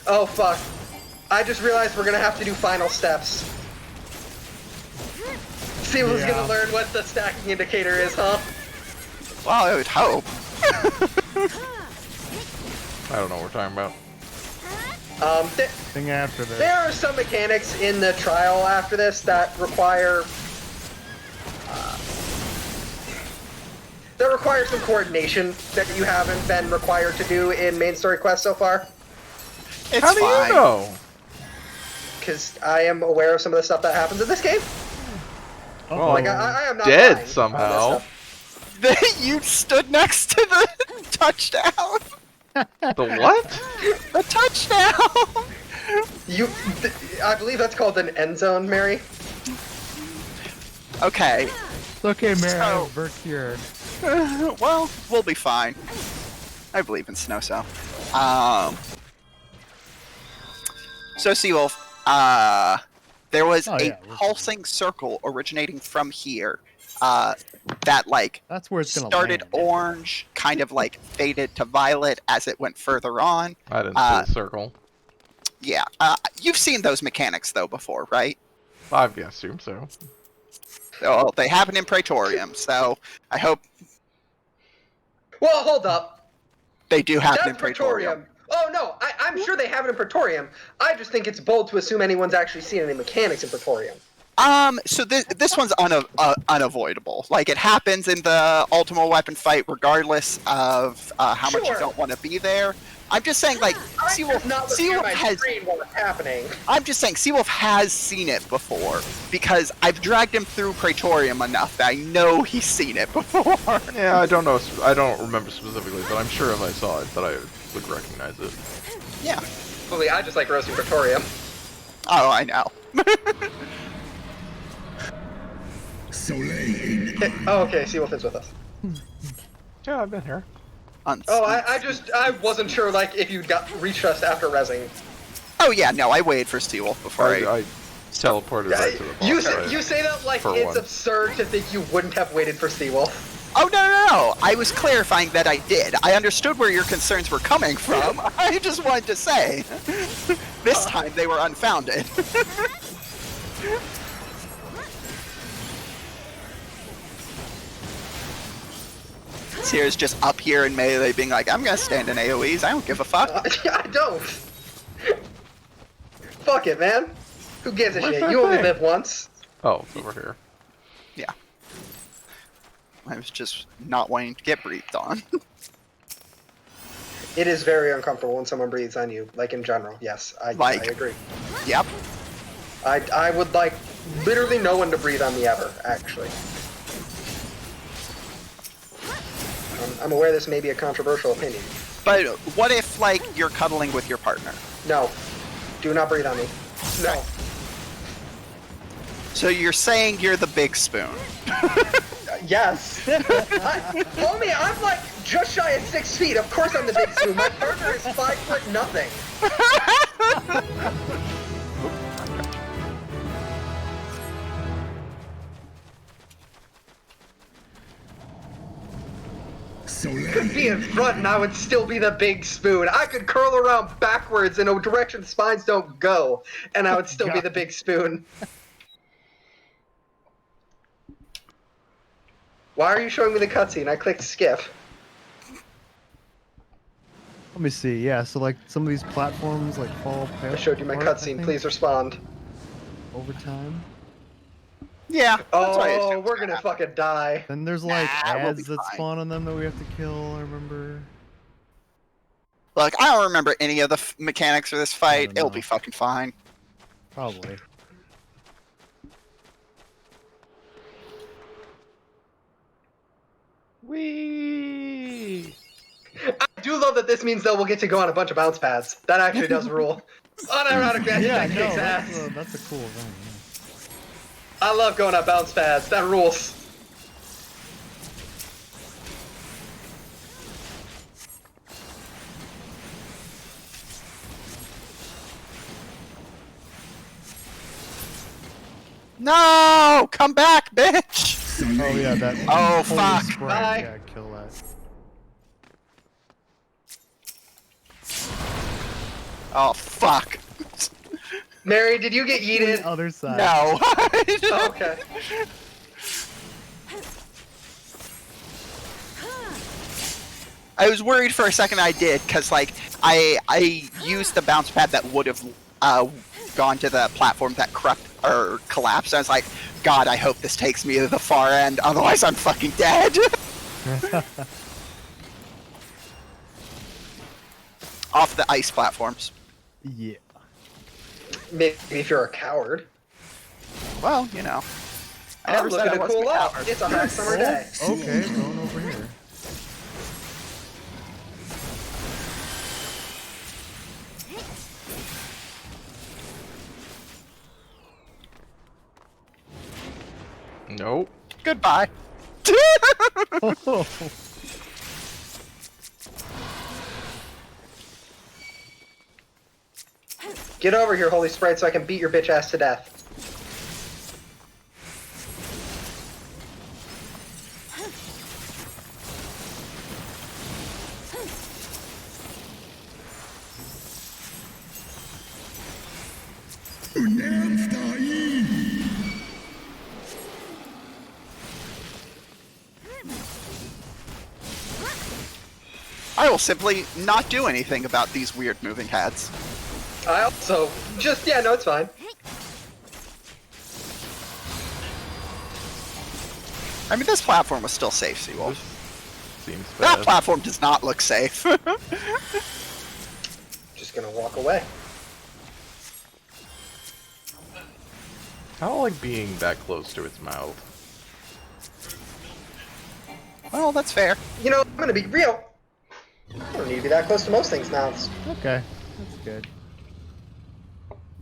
Oh fuck. I just realized we're gonna have to do final steps. Seal's Yeah. gonna learn what the stacking indicator is, huh? Well, I would hope. I don't know what we're talking about. Thing after this. There are some mechanics in the trial after this that require some coordination that you haven't been required to do in main story quests so far. It's How do fine. you know? Because I am aware of some of the stuff that happens in this game. Well, Like I am not dead lying somehow. on this stuff. You stood next to the touchdown. The what? The touchdown. I believe that's called an end zone, Mary. Okay. It's okay, Mary. So- We're cured. Well, we'll be fine. I believe in Sannoso. So Seawolf, there was Oh, a yeah, we're fine. pulsing circle originating from here, that like That's where it's gonna started land. orange, kind of like faded to violet as it went further on. I didn't see the circle. Yeah, you've seen those mechanics though before, right? I assume so. Well, they happen in Praetorium, so I hope Well, hold up. they do happen That's in Praetorium. Oh no, I'm sure they have it in Praetorium. I just think it's bold to assume anyone's actually seen any mechanics in Praetorium. So this one's unavoidable. Like, it happens in the Ultima Weapon fight regardless of how much you Sure. don't want to be there. I'm just saying, like, I'm just not looking at Seawolf my has... screen while it's happening. I'm just saying, Seawolf has seen it before, because I've dragged him through Praetorium enough that I know he's seen it before. Yeah, I don't know. I don't remember specifically, but I'm sure if I saw it, that I would recognize it. Yeah. Fully, I just like roasting Praetorium. Oh, I know. Oh, okay, Seawolf is with us. Yeah, I've been here. Oh, I wasn't sure, like, if you reached us after rezzing. Oh, yeah, no, I waited for Seawolf before I teleported right to the boss. You say that like For it's one. absurd to think you wouldn't have waited for Seawolf. Oh, no. I was clarifying that I did. I understood where your concerns were coming from. I just wanted to say. This time they were unfounded. Sears just up here in melee being like, I'm gonna stand in AoEs, I don't give a fuck. I don't. Fuck it, man. Who gives a Where's shit? that You only thing? live once. Oh, it's over here. Yeah. I was just not wanting to get breathed on. It is very uncomfortable when someone breathes on you, like in general. Yes, I agree. Yep. I would like literally no one to breathe on me ever, actually. I'm aware this may be a controversial opinion. But what if, like, you're cuddling with your partner? No. Do not breathe on me. No. So you're saying you're the big spoon? Yes. Homie, I'm like just shy of 6 feet. Of course I'm the big spoon. My partner is 5 foot nothing. Could be in front and I would still be the big spoon. I could curl around backwards in a direction spines don't go, and I would still be the big spoon. Why are you showing me the cutscene? I clicked skip. Let me see. Yeah, so like some of these platforms like fall apart. I showed you my cutscene. Please respond. Over time. Yeah. Oh, we're gonna fucking die. Then there's like we'll be ads that fine. spawn on them that we have to kill. I remember. Look, I don't remember any of the mechanics for this fight. don't It'll know. be fucking fine. Probably. Whee! I do love that this means though we'll get to go on a bunch of bounce pads. That actually does rule. Unironically, I think Yeah, that no, kicks ass. that's a cool thing. I love going on bounce pads. That rules. No! Come back, bitch! Yeah. Oh yeah, that. Oh, holy fuck. Spray. Bye. Yeah, kill that. Oh, fuck. Mary, did you get The yeeted? other side. No. Oh, okay. I was worried for a second I did, because, like, I used the bounce pad that would have gone to the platform that collapsed. I was like, God, I hope this takes me to the far end, otherwise I'm fucking dead. Off the ice platforms. Yeah. Maybe if you're a coward. Well, you know. I never I'm said looking I to wasn't cool a off. coward. It's a hot summer day. Okay, going over here. Nope. Goodbye. Get over here, Holy Sprite, so I can beat your bitch ass to death. I will simply not do anything about these weird moving heads. I also yeah, no, it's fine. I mean, this platform was still safe, Seawolf. Seems That bad. platform does not look safe. Just gonna walk away. I don't like being that close to its mouth. Well, that's fair. You know, I'm gonna be real. I don't need to be that close to most things' mouths. Okay, that's good.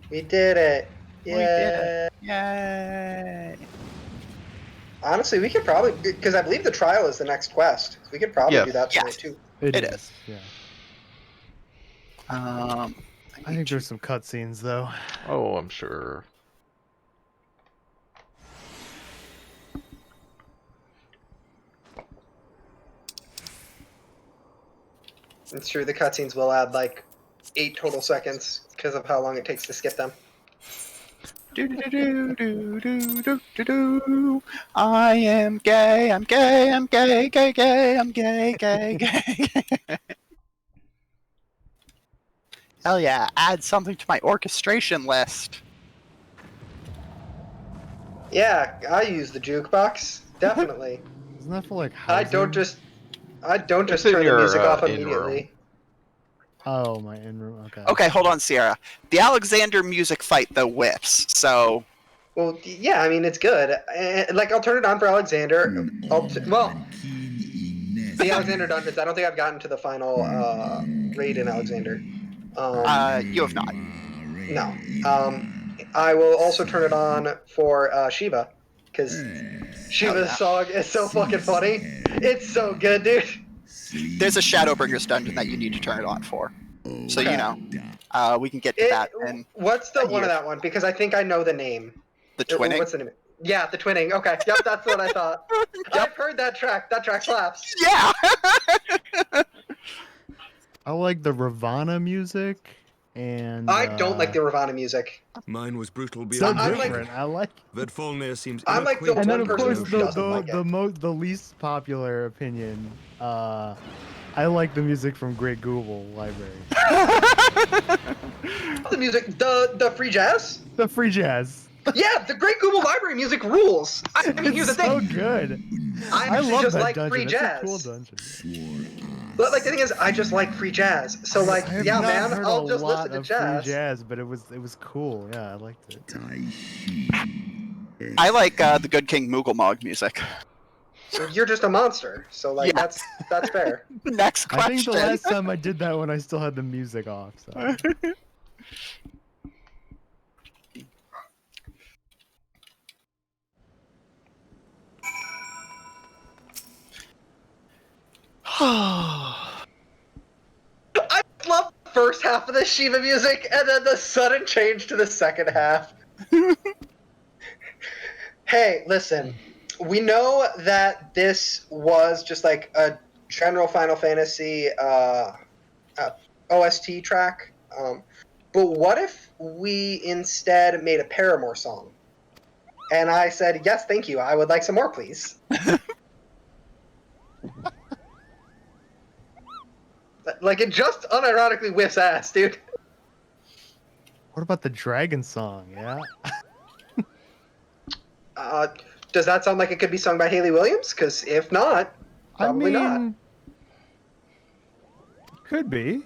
We did it. Yeah. We did it. Yay. Honestly, we could probably, because I believe the trial is the next quest. We could probably Yes. do that tonight Yes. too. It is. is. Yeah. I I think there's some cutscenes though. Oh, I'm sure. It's true, the cutscenes will add like 8 total seconds because of how long it takes to skip them. Do do do do do do do do. I am gay. I'm gay. I'm gay. Gay. Gay. I'm gay. Gay. Gay. Hell yeah! Add something to my orchestration list. Yeah, I use the jukebox. Definitely. Isn't that for like I housing? don't just It's in turn the your, music off in-room. immediately. Oh, my in-room. Okay. Okay, hold on, Sierra. The Alexander music fight though whips. So Well, yeah, I mean it's good. Like I'll turn it on for Alexander. The Alexander dungeons. I don't think I've gotten to the final raid in Alexander. you have not. No. I will also turn it on for Shiva, because Shiva's song is so fucking funny. It's so good, dude. There's a Shadowbringers dungeon that you need to turn it on for. So Okay. you know, we can get to that. And What's the one of that one? Because I think I know the name. the twinning. What's the name? Yeah, the twinning. Okay. Yep, that's what I thought. I've heard that track. That track slaps. Yeah. I like the Ravana music, and I don't like the Ravana music. Mine was brutal so beyond I'm like- different. I like. Vedfalnir seems I'm like the And then one of person course who doesn't the like it. the least popular opinion. I like the music from Great Google Library. The music, the free jazz. The free jazz. Yeah, the Great Google Library music rules. I mean, here's the It's so thing. good. I I actually love just that like dungeon. free It's jazz. a cool dungeon. But like the thing is, I just like free jazz. So like, I have yeah, not man, heard I'll a just lot listen to of jazz. free jazz, but it was cool. Yeah, I liked it. I like the Good King Moogle music. So you're just a monster. So like, Yeah. that's fair. Next question. I think the last time I did that when I still had the music off. So. I love the first half of the Shiva music, and then the sudden change to the second half. Hey, listen. We know that this was just like a general Final Fantasy OST track. But what if we instead made a Paramore song? And I said, yes, thank you. I would like some more, please. Like, it just unironically whiffs ass, dude. What about the dragon song? Yeah. Does that sound like it could be sung by Haley Williams? Because if not, probably not. Could be.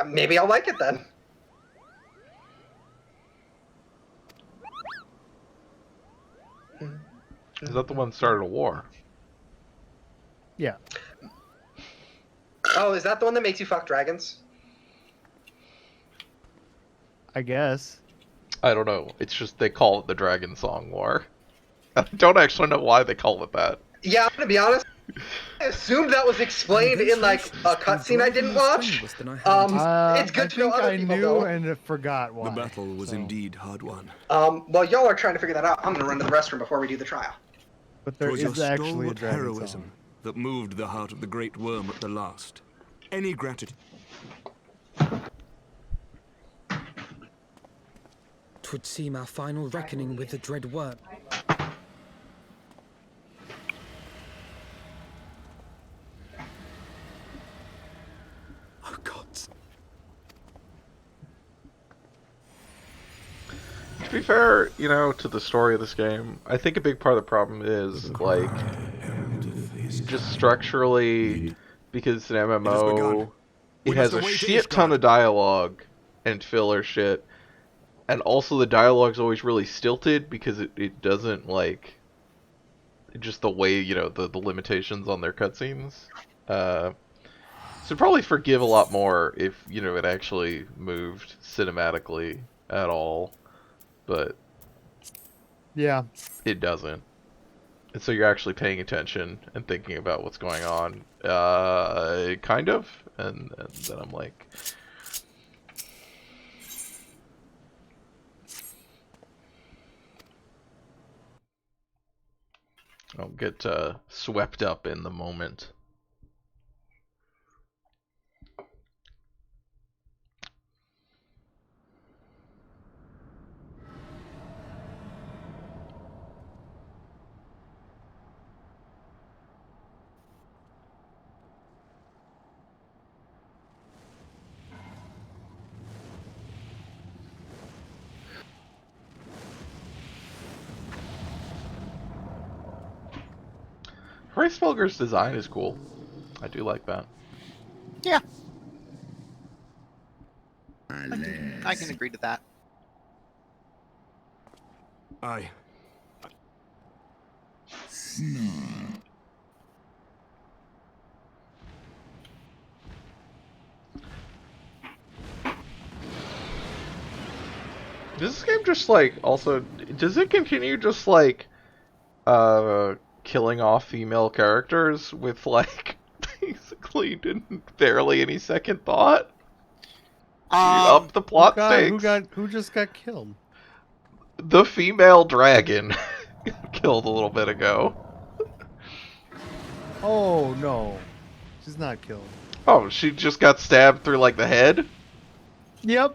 Maybe I'll like it then. Is that the one that started a war? Yeah. Oh, is that the one that makes you fuck dragons? I guess. I don't know. It's just they call it the Dragon Song War. I don't actually know why they call it that. Yeah, I'm gonna be honest. I assumed that was explained in like a cutscene I didn't watch. It's good to know other people knew don't. and forgot why. The battle was indeed hard won. While y'all are trying to figure that out, I'm gonna run to the restroom before we do the trial. But there 'Twas your is actually a stalwart dragon heroism song. that moved the heart of the great worm at the last. Any gratitude. 'Twould seem our final reckoning with the dread worm. Oh gods. To be fair, you know, to the story of this game, I think a big part of the problem is, like, just structurally, because it's an MMO, it has a shit ton of dialogue and filler shit, and also the dialogue's always really stilted because it doesn't, like, just the way, you know, the limitations on their cutscenes. So probably forgive a lot more if, you know, it actually moved cinematically at all. But yeah, it doesn't. And so you're actually paying attention and thinking about what's going on. Kind of. And then I'm like... I'll get swept up in the moment. Hraesvelgur's design is cool. I do like that. Yeah. I can agree to that. Aye. Does this game just, like, also... Does it continue just, like, killing off female characters with, like, basically barely any second thought? You up the plot stakes? Who just got killed? The female dragon killed a little bit ago. Oh no, she's not killed. Oh, she just got stabbed through, like, the head? Yep.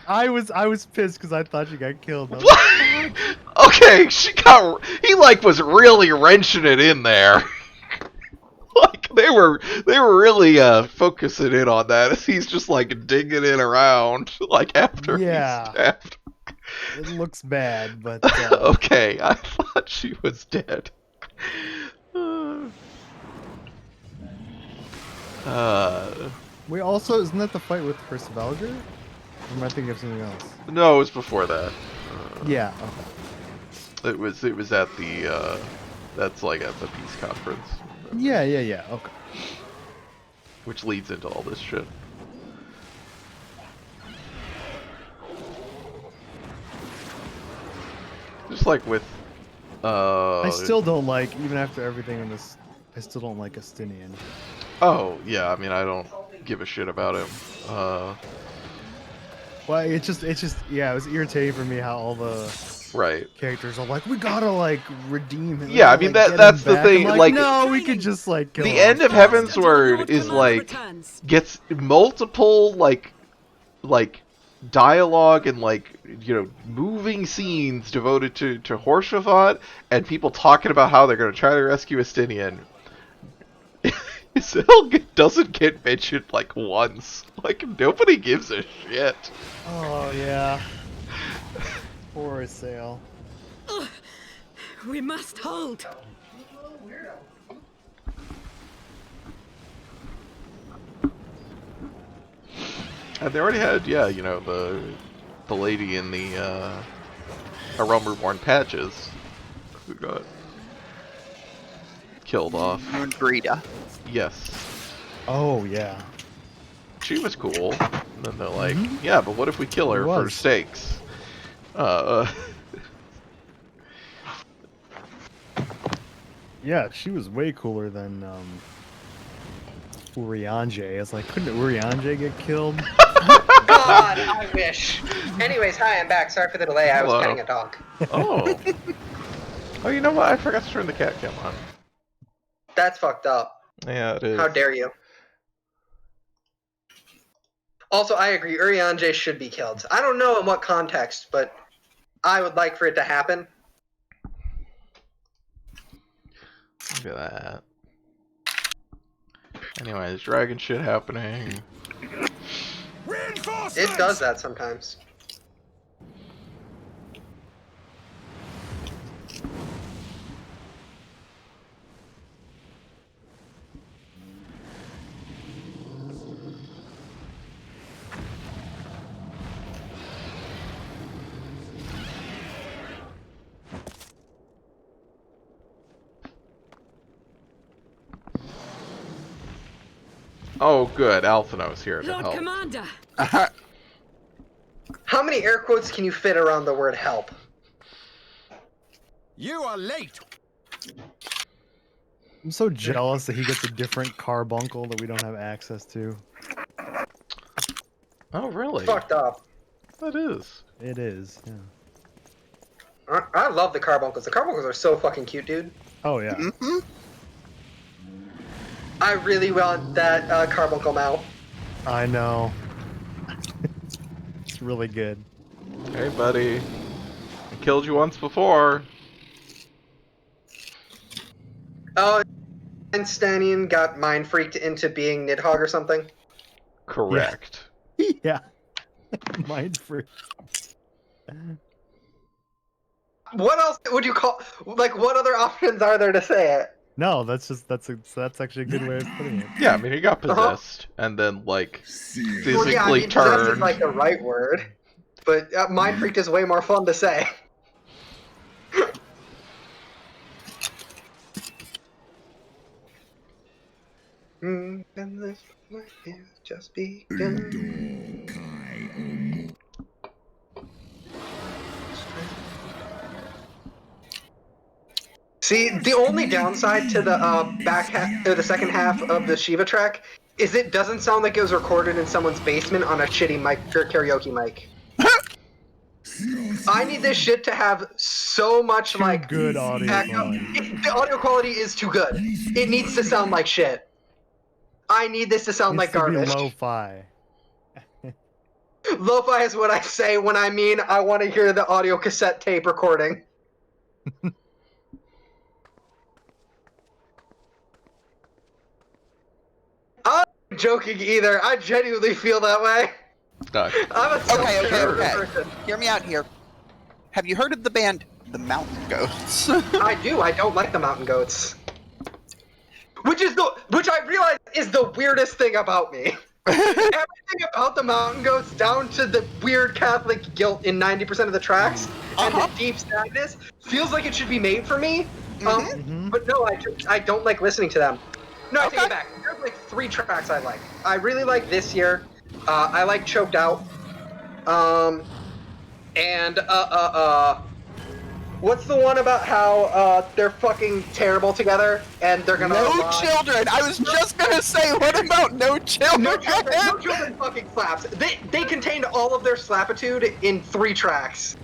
I was pissed because I thought she got killed. What? Okay, he like was really wrenching it in there. Like they were really focusing in on that as he's just like digging it around like after he's stabbed. It looks bad, but okay, I thought she was dead. We also isn't that the fight with Hraesvelgur? Or am I thinking of something else? No, it was before that. Yeah. Okay. It was at the that's like at the peace conference. Yeah. Okay. Which leads into all this shit. Just like with I still don't like, even after everything in this, I still don't like Estinian. Oh, yeah, I mean I don't give a shit about him. Well, it's just, yeah, it was irritating for me how all the characters are like, we gotta like redeem him. Yeah, I mean that's the thing. Like, no, we could just like kill the him. end of Heavensward is like gets multiple like dialogue and like moving scenes devoted to Horshavat and people talking about how they're gonna try to rescue Estinian. Sale doesn't get mentioned like once. Like nobody gives a shit. Oh yeah. Poor Sale. We must hold. And they already had, yeah, you know, the lady in the A Realm Reborn patches who got killed off. Greta. Yes. Oh yeah. She was cool. And then they're like, yeah, but what if we kill her She for was. stakes? Yeah, she was way cooler than Urianger. It's like, couldn't Urianger get killed? God, I wish. Anyways, hi, I'm back. Sorry for the delay. I was Hello. petting a dog. Oh. Oh, you know what? I forgot to turn the cat cam on. That's fucked up. Yeah, it is. How dare you? Also, I agree. Urianger should be killed. I don't know in what context, but I would like for it to happen. Look at that. Anyways, dragon shit happening. It does that sometimes. Oh, good. Alphino's here to Lord help. Commander. How many air quotes can you fit around the word help? You are late. I'm so jealous that he gets a different carbuncle that we don't have access to. Oh, really? Fucked up. That is. It is, yeah. I love the carbuncles. The carbuncles are so fucking cute, dude. Oh yeah. Mm-hmm. I really want that carbuncle mount. I know. It's really good. Hey, buddy. I killed you once before. Oh, Einsteinian got mind freaked into being Nidhogg or something. Correct. Yeah. Mind freak. What else would you call? Like, what other options are there to say it? No, that's actually a good way of putting it. Yeah, I mean, he got possessed and then, like, physically Well, yeah, I mean, possessed is turned. like the right word, but mind freaked is way more fun to say. And this life is just begun. See, the only downside to the back half, or the second half of the Shiva track, is it doesn't sound like it was recorded in someone's basement on a shitty mic or karaoke mic. I need this shit to have so much Too like good audio quality. The audio quality is too good. It needs to sound like shit. I need this to sound like Needs to be garbage. lo-fi. Lo-fi is what I say when I mean I want to hear the audio cassette tape recording. I'm not joking either. I genuinely feel that way. I'm a Okay. person. Hear me out here. Have you heard of the band The Mountain Goats? I do. I don't like the Mountain Goats. Which I realize is the weirdest thing about me. Everything about the Mountain Goats, down to the weird Catholic guilt in 90% of the tracks, and the deep sadness, feels like it should be made for me. But no, I don't like listening to them. No, I take it back. There's like 3 tracks I like. I really like This Year. I like Choked Out. And what's the one about how they're fucking terrible together and they're gonna No Children! I was just gonna say, what about No Children? No Children fucking slaps. They contained all of their slapitude in 3 tracks.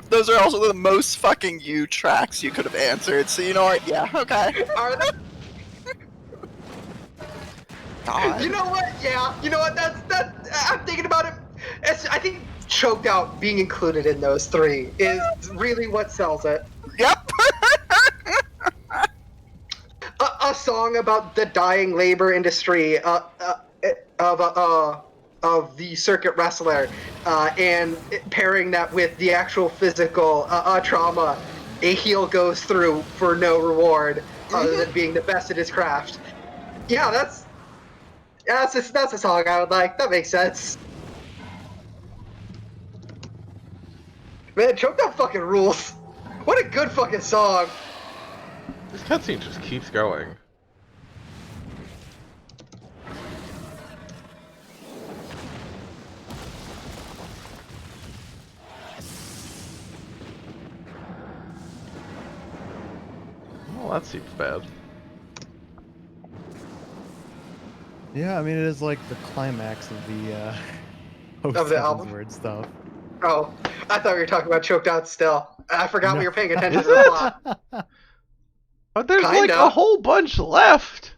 Those are also the most fucking you tracks you could have answered, so you know what? Yeah, okay. Are they? God. You know what? Yeah. You know what? That's I'm thinking about it. I think Choked Out being included in those 3 is really what sells it. Yep. song about the dying labor industry of the circuit wrestler, and pairing that with the actual physical trauma a heel goes through for no reward other than being the best at his craft. Yeah, that's a song I would like. That makes sense. Man, Choke That fucking rules. What a good fucking song. This cutscene just keeps going. Well, that seems bad. Yeah, I mean, it is like the climax of the Of the album? Word stuff. Oh, I thought we were talking about Choked Out still. I forgot we were paying attention Is to the it? plot. But there's Kinda. like a whole bunch left.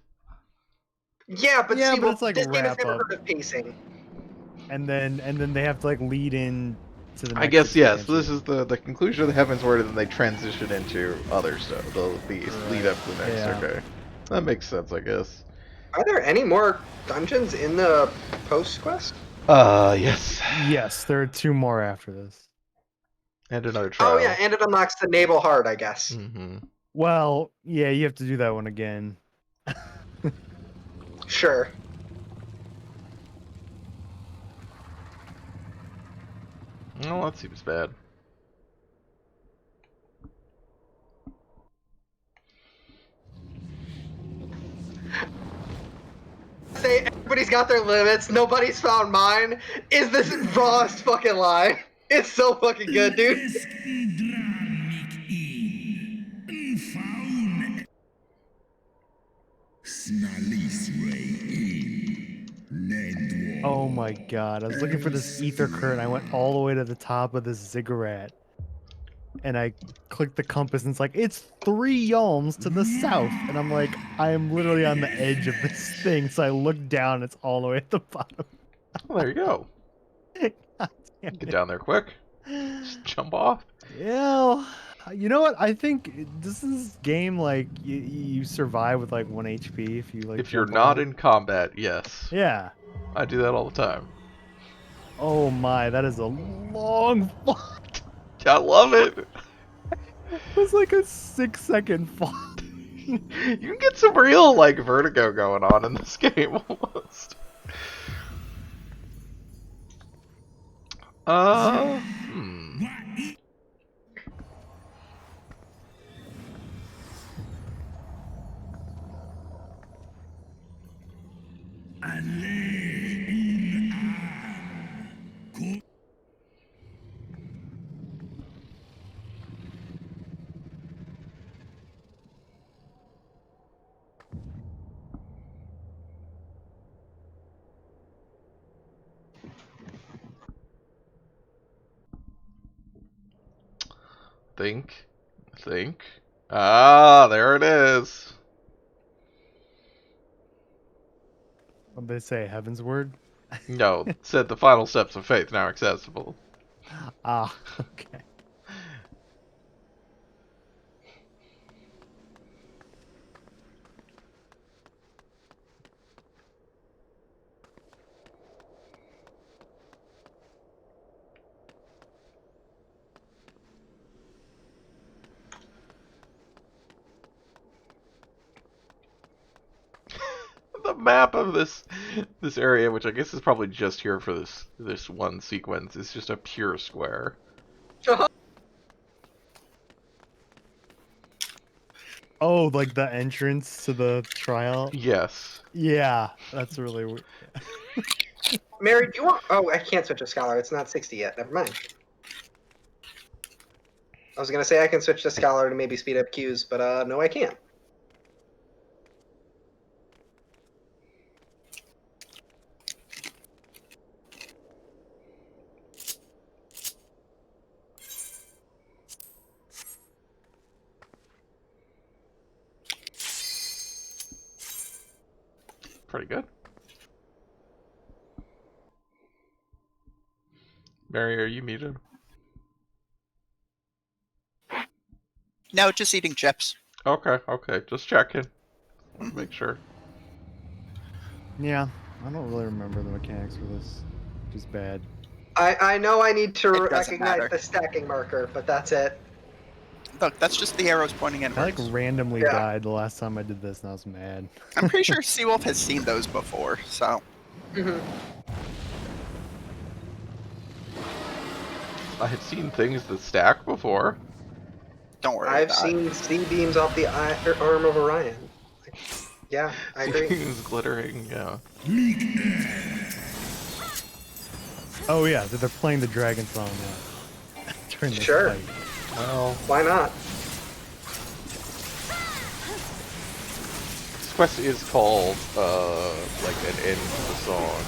Yeah, but Yeah, see, but well, it's like this game has wrap never up. heard of pacing. And then they have to like lead in to the next I guess, yes. expansion. This is the conclusion of the Heaven's Word, and then they transition into other stuff. The lead up to the next. Yeah. Okay. That makes sense, I guess. Are there any more dungeons in the post quest? Yes. Yes, there are 2 more after this. And another trial. Oh yeah, and it unlocks the naval heart, I guess. Mm-hmm. Well, yeah, you have to do that one again. Sure. Well, that seems bad. Say everybody's got their limits, nobody's found mine, is this rawest fucking lie. It's so fucking good, dude. Oh my god, I was looking for this ether current. I went all the way to the top of this ziggurat. And I clicked the compass and it's like, it's 3 yalms to the south. And I'm like, I am literally on the edge of this thing. So I look down, it's all the way at the bottom. Well, there you go. Get down there quick. Just jump off. Yeah, you know what? I think this is game like you survive with like 1 HP if you like. If you're jump not off. in combat, yes. Yeah. I do that all the time. Oh my, that is a long fall. I love it. It was like a 6-second fall. You can get some real like vertigo going on in this game almost. Hmm. Think. Ah, there it is. What did they say? Heaven's word? No, it said the final steps of faith now accessible. Ah, okay. The map of this area, which I guess is probably just here for this one sequence, is just a pure square. Oh, like the entrance to the trial? Yes. Yeah, that's really weird. Mary, do you want... Oh, I can't switch to Scholar. It's not 60 yet. Never mind. I was going to say I can switch to Scholar to maybe speed up queues, but no, I can't. Pretty good. Mary, are you muted? No, just eating chips. Okay, just checking. Make sure. Yeah, I don't really remember the mechanics for this. Just bad. I know I need to It doesn't recognize matter. the stacking marker, but that's it. Look, that's just the arrows pointing I like inwards. randomly Yeah. died the last time I did this, and I was mad. I'm pretty sure Seawolf has seen those before, so Mhm. I had seen things that stack before. don't worry I've about seen sea beams off the arm of Orion. Like, yeah, I agree. Things glittering, yeah. Oh yeah, they're playing the dragon song now. During this Sure. fight. Well, Why not? this quest is called, like an end to the song. it.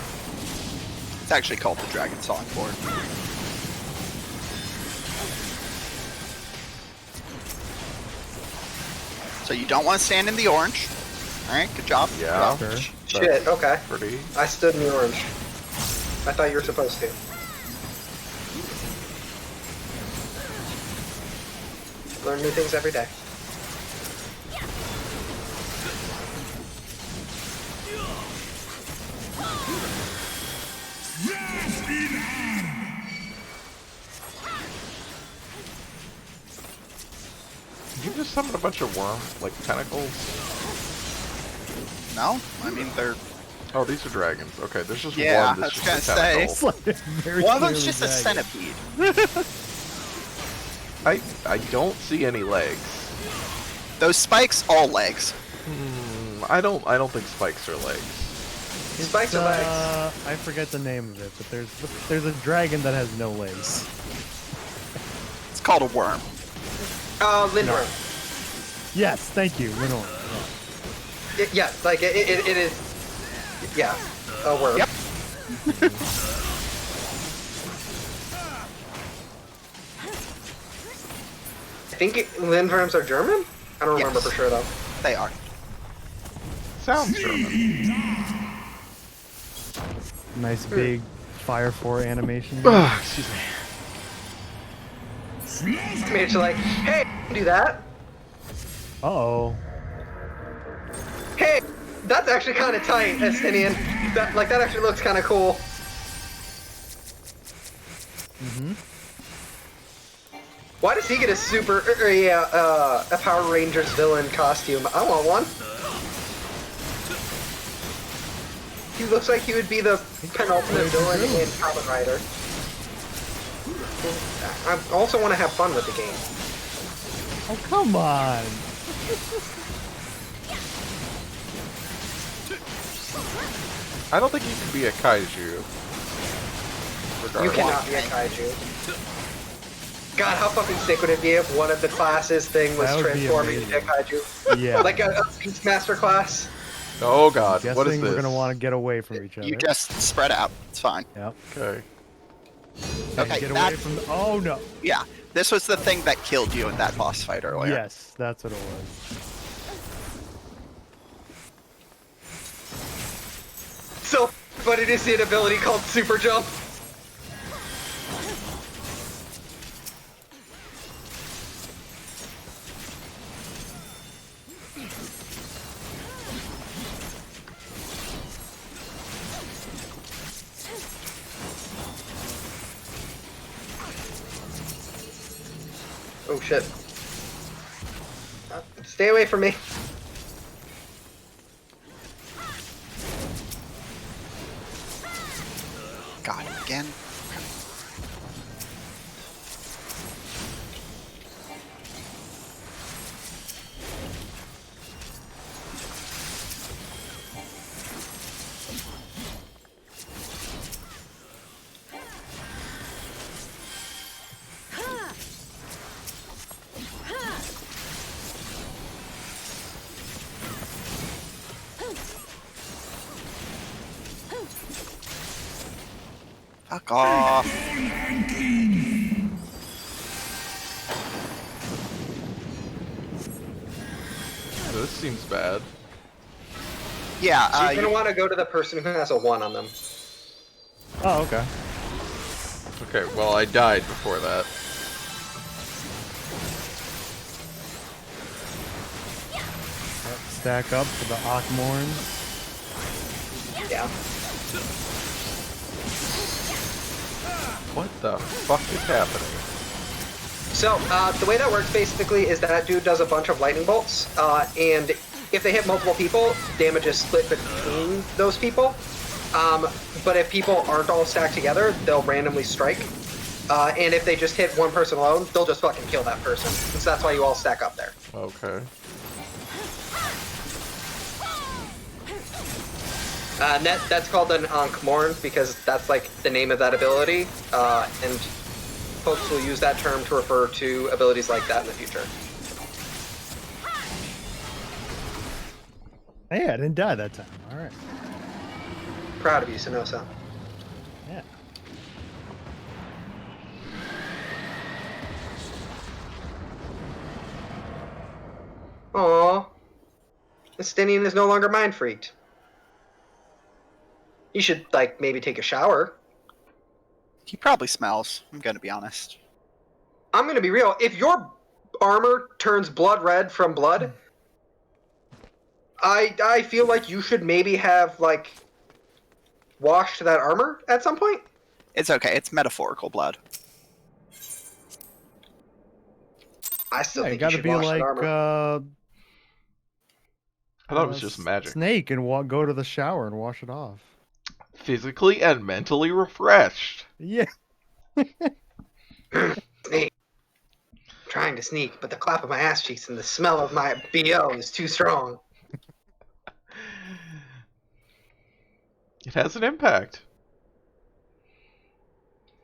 It's actually called the Dragon Song Board. So you don't want to stand in the orange. Alright, good job. Yeah. Sure. Shit, okay. Pretty. I stood in the orange. I thought you were supposed to. Learn new things every day. Did you just summon a bunch of worm, like tentacles? No? I mean, they're... Oh, these are dragons. Okay, there's just Yeah, one I that's was just a gonna say. tentacle. It's like very One of them's clearly just a dragon. centipede. I don't see any legs. Those spikes, all legs. I don't think spikes are legs. Spikes are legs. I forget the name of it, but there's a dragon that has no legs. It's called a worm. Lindworm. Yes, thank you, Renor. Yeah, like it is. Yeah, a worm. Yep. I think Lindworms are German? I don't remember Yes. for sure though. They are. Sounds German. Nice big Fire 4 animation. Excuse me. It's like, hey, do that. Uh-oh. Hey, that's actually kind of tight, Estinian. That actually looks kind of cool. Mm-hmm. Why does he get a Power Rangers villain costume? I want one. He looks like he would be the penultimate villain in Kamen Rider. I also want to have fun with the game. Oh, come on. I don't think you can be a kaiju. You cannot be a kaiju. God, how fucking sick would it be if one of the classes thing was That would be transforming into a amazing. kaiju? Yeah. Like a Beastmaster class? Oh god, Guessing what is we're this? gonna want to get away from each other. You just spread out. It's fine. Yep. Okay. Okay, Get that- away from the... Oh, no. Yeah, this was the thing that killed you in that boss fight earlier. Yes, that's what it was. So, but it is the ability called Super Jump. Oh shit. Stay away from me. God, again. Fuck off. This seems bad. Yeah, So you're gonna want to go to the person who has a 1 on them. Oh, okay. Okay, well I died before that. stack up for the Akmorns. Yeah. What the fuck is happening? So, the way that works basically is that dude does a bunch of lightning bolts, and if they hit multiple people, damage is split between those people. But if people aren't all stacked together, they'll randomly strike. And if they just hit one person alone, they'll just fucking kill that person. So that's why you all stack up there. Okay. And that's called an Ankh-Morn because that's like the name of that ability. And folks will use that term to refer to abilities like that in the future. Hey, I didn't die that time. All right. Proud of you, Sannoso. Yeah. Aww. Estinian is no longer mind freaked. You should, like, maybe take a shower. He probably smells, I'm gonna be honest. I'm gonna be real. If your armor turns blood red from blood, I feel like you should maybe have, like, washed that armor at some point. It's okay, it's metaphorical blood. I still Yeah, you think gotta should be wash that like armor. I thought it was just magic. Snake and go to the shower and wash it off. Physically and mentally refreshed. Yeah. Snake. Trying to sneak, but the clap of my ass cheeks and the smell of my BO is too strong. It has an impact.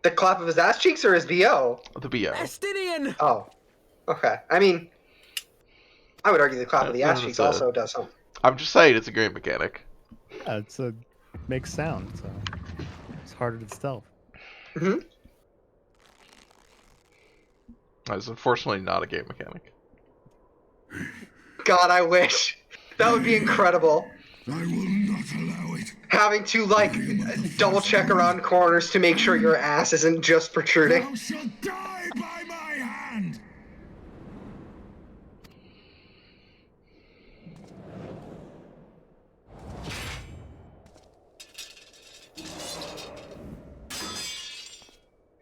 The clap of his ass cheeks or his BO? The BO. Estinian! Oh. Okay. I mean, I would argue the clap of the ass cheeks also does something. I'm just saying it's a great mechanic. Yeah, makes sound, so it's harder to stealth. Mm-hmm. It's unfortunately not a game mechanic. God, I wish. That would be incredible. I will not allow it. Having to, like, double check around corners to make sure your ass isn't just protruding. Thou shalt die by my hand.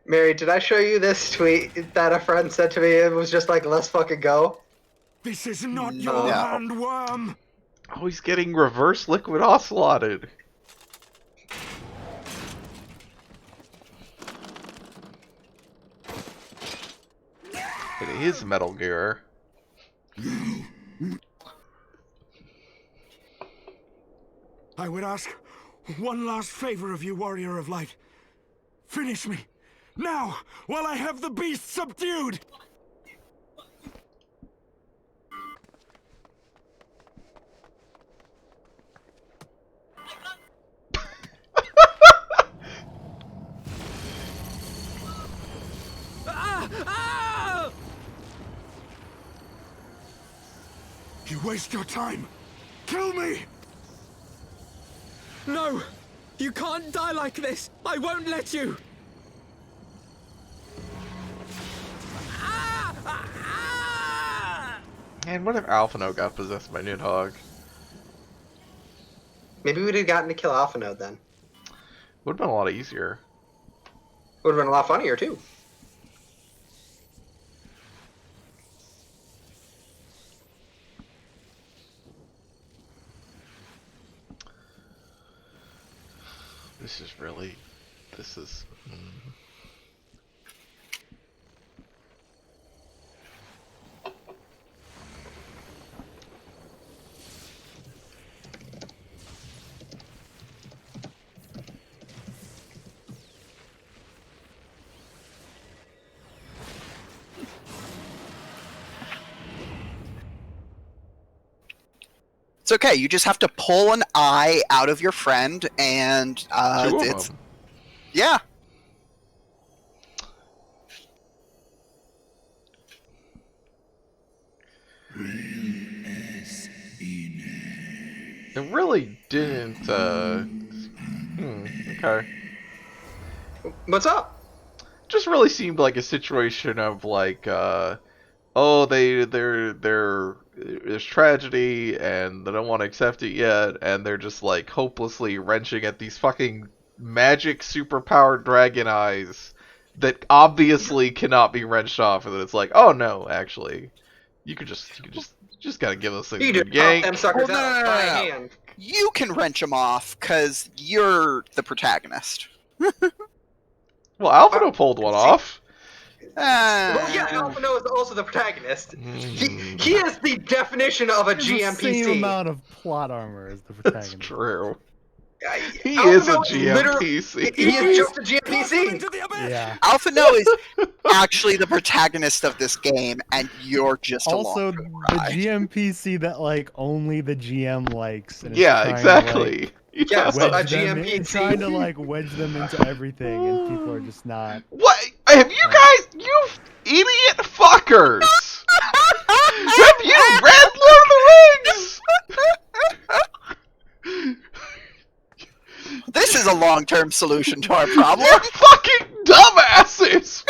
Mary, did I show you this tweet that a friend said to me? It was just like, let's fucking go. This is not your No. hand, worm. Oh, he's getting reverse liquid ocelotted. It is Metal Gear. I would ask one last favor of you, Warrior of Light. Finish me. Now, while I have the beast subdued! You waste your time. Kill me! No! You can't die like this! I won't let you! Man, what if Alphino got possessed by Nidhogg? Maybe we'd have gotten to kill Alpha Node then. Would have been a lot easier. Would have been a lot funnier, too. This is really... This is... It's okay, you just have to pull an eye out of your friend and Two of it's them. yeah. It really didn't, okay. What's up? Just really seemed like a situation of, like, oh, there's tragedy and they don't want to accept it yet, and they're just like hopelessly wrenching at these fucking magic superpowered dragon eyes that obviously cannot be wrenched off, and then it's like, oh no, actually, you just gotta give those things You a just good pop yank. them suckers Well, out by hand. You can wrench them off because you're the protagonist. Well, Alphino pulled one off. Well, yeah, Alphino is also the protagonist. He is the definition of a He has the same GMPC. amount of plot armor as the That's protagonist. true. He Alphino is a literally- GMPC. He is just a GMPC. Yeah. Alphino is actually the protagonist of this game, and you're just Also, along for the the ride. GMPC that like only the GM likes. And is Yeah, trying exactly. To, like, Yes, a wedge them in, GMPC. trying to like wedge them into everything, and people are just not. What? Have you guys, you idiot fuckers? Have you read Lord of the Rings? This is a long-term solution to our problem. You're fucking dumbasses!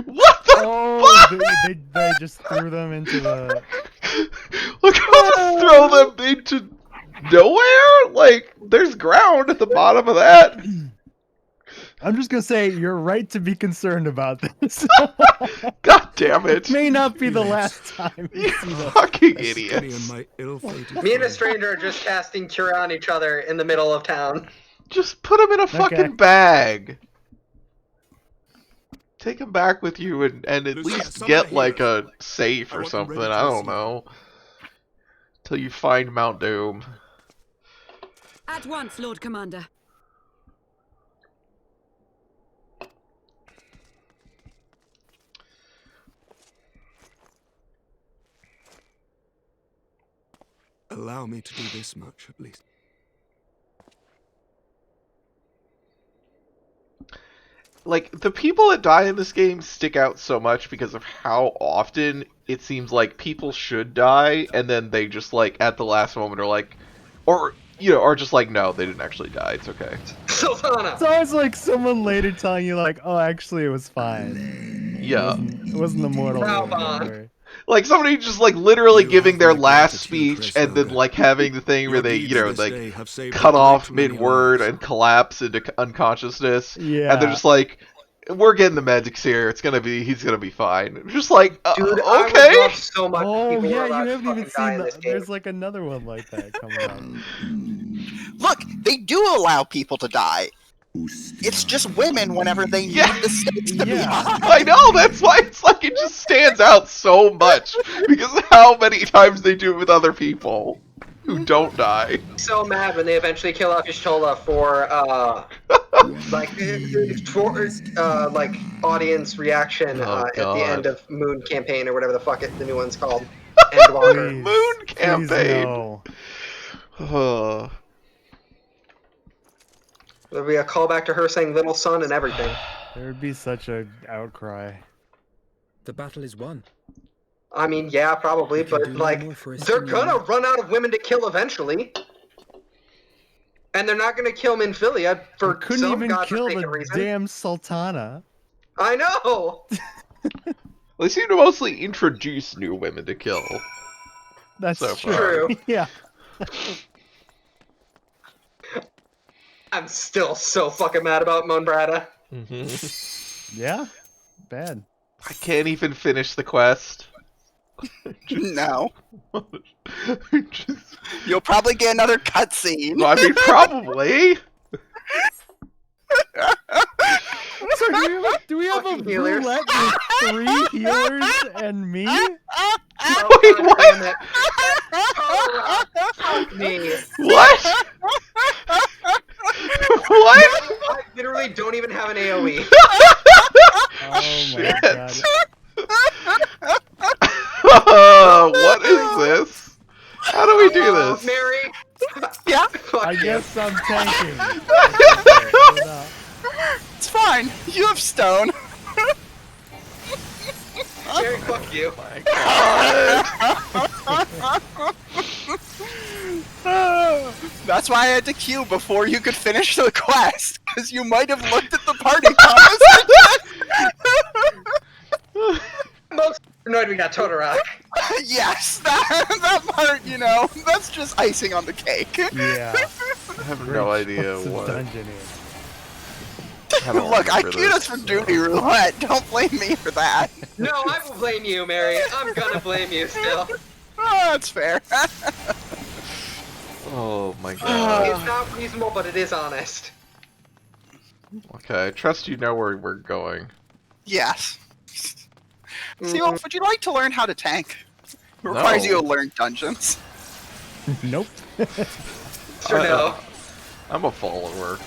What the Oh, fuck? they just threw them into the. Look, I'll just throw them into nowhere? Like, there's ground at the bottom of that. I'm just gonna say you're right to be concerned about this. God damn it. May not be the last time you see that. Fucking Study idiots. on my ill-fated Me and a friend. stranger are just casting cure on each other in the middle of town. Just put them in a fucking Okay. bag. Take them back with you and at Lucia, least summon get a like hero. a safe I or want them something. ready to I don't receive. know. Till you find Mount Doom. At once, Lord Commander. Allow me to do this much, at least. Like, the people that die in this game stick out so much because of how often it seems like people should die, and then they just, like, at the last moment are like, or, you know, are just like, no, they didn't actually die, it's okay. Sultana! It's always like someone later telling you like, oh, actually it was fine. Yeah. It wasn't the mortal Now, wound, Bond. don't worry. Like, somebody just, like, literally You giving have their my last gratitude, speech, Chris and then, Logan. like, having the thing where Your they, deeds you know, this like, day have saved cut a off great many mid-word lives. and collapse into unconsciousness. Yeah. And they're just like, we're getting the medics here, he's gonna be fine. Just like, Dude, okay? I would love so much Oh people yeah, were you allowed to haven't even fucking die seen in this that. game. There's like another one like that coming up. Look, they do allow people to die. It's just women whenever they need Yeah. the stakes to be Yeah. high. I know, that's why it's like, it just stands out so much, because of how many times they do it with other people who don't die. So mad when they eventually kill off Y'shtola for like audience reaction Oh, at the God. end of Moon Campaign or whatever the fuck the new one's called. Endwalker. Please, Moon please campaign. no. There'll be a callback to her saying "little son" and everything. There would be such a outcry. The battle is won. I mean, yeah, probably, We can but do no like, more for they're Estinian. gonna run out of women to kill eventually. And they're not gonna kill Minfilia for They couldn't some even kill godforsaken the reason. damn Sultana. I know! They seem to mostly introduce new women to kill. That's So true. far. True. Yeah. I'm still so fucking mad about Monbrada. Yeah. Bad. I can't even finish the quest. No. Just- You'll probably get another cutscene. I mean, probably. So do we have a Fucking healers. roulette with 3 healers and me? Oh, Wait, God what? damn it. Oh, fuck me. What? What? I literally don't even have an AoE. Oh my Shit. god. What is this? How do we do Oh, this? Mary. Yeah, Fuck I you. guess I'm tanking. I don't know. it's fine. You have stone. Mary, fuck you. That's why I had to queue before you could finish the quest, because you might have looked at the party composition. Most annoyed we got Totorock. Yes, that part, you know, that's just icing on the cake. Yeah. I have no idea Choice of what. dungeon I don't Look, I remember queued us this, for Duty Roulette. Don't blame me for that. No, I will blame you, Mary. I'm gonna blame you still. Oh, that's fair. Oh my god. It's not reasonable, but it is honest. Okay, I trust you know where we're going. Yes. Seawolf, would you like to learn how to tank? It requires you to learn dungeons. Nope. Sure no. I'm a follower.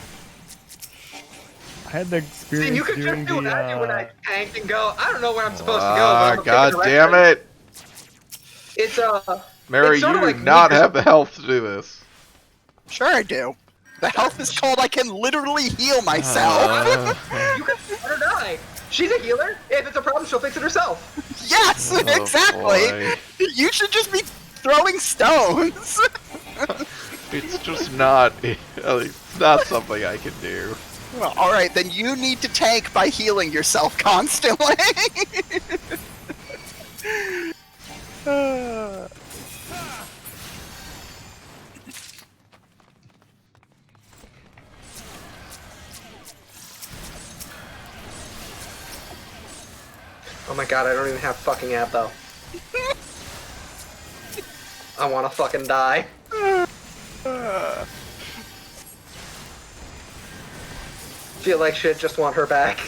I had the experience See, you could doing just do what I do when I tank and go, I don't know where I'm supposed to go. Ah, but I'm god gonna pick a damn direction. it! It's Mary, it's you sorta do like not me- have the health to do this. Sure I do. The health is cold, I can literally heal myself. You can let her die. She's a healer. If it's a problem, she'll fix it herself. Yes, Oh, exactly. boy. You should just be throwing stones. It's just not. It's not something I can do. Well, alright, then you need to tank by healing yourself constantly. Oh my god, I don't even have fucking ammo. I wanna fucking die. Feel like shit, just want her back.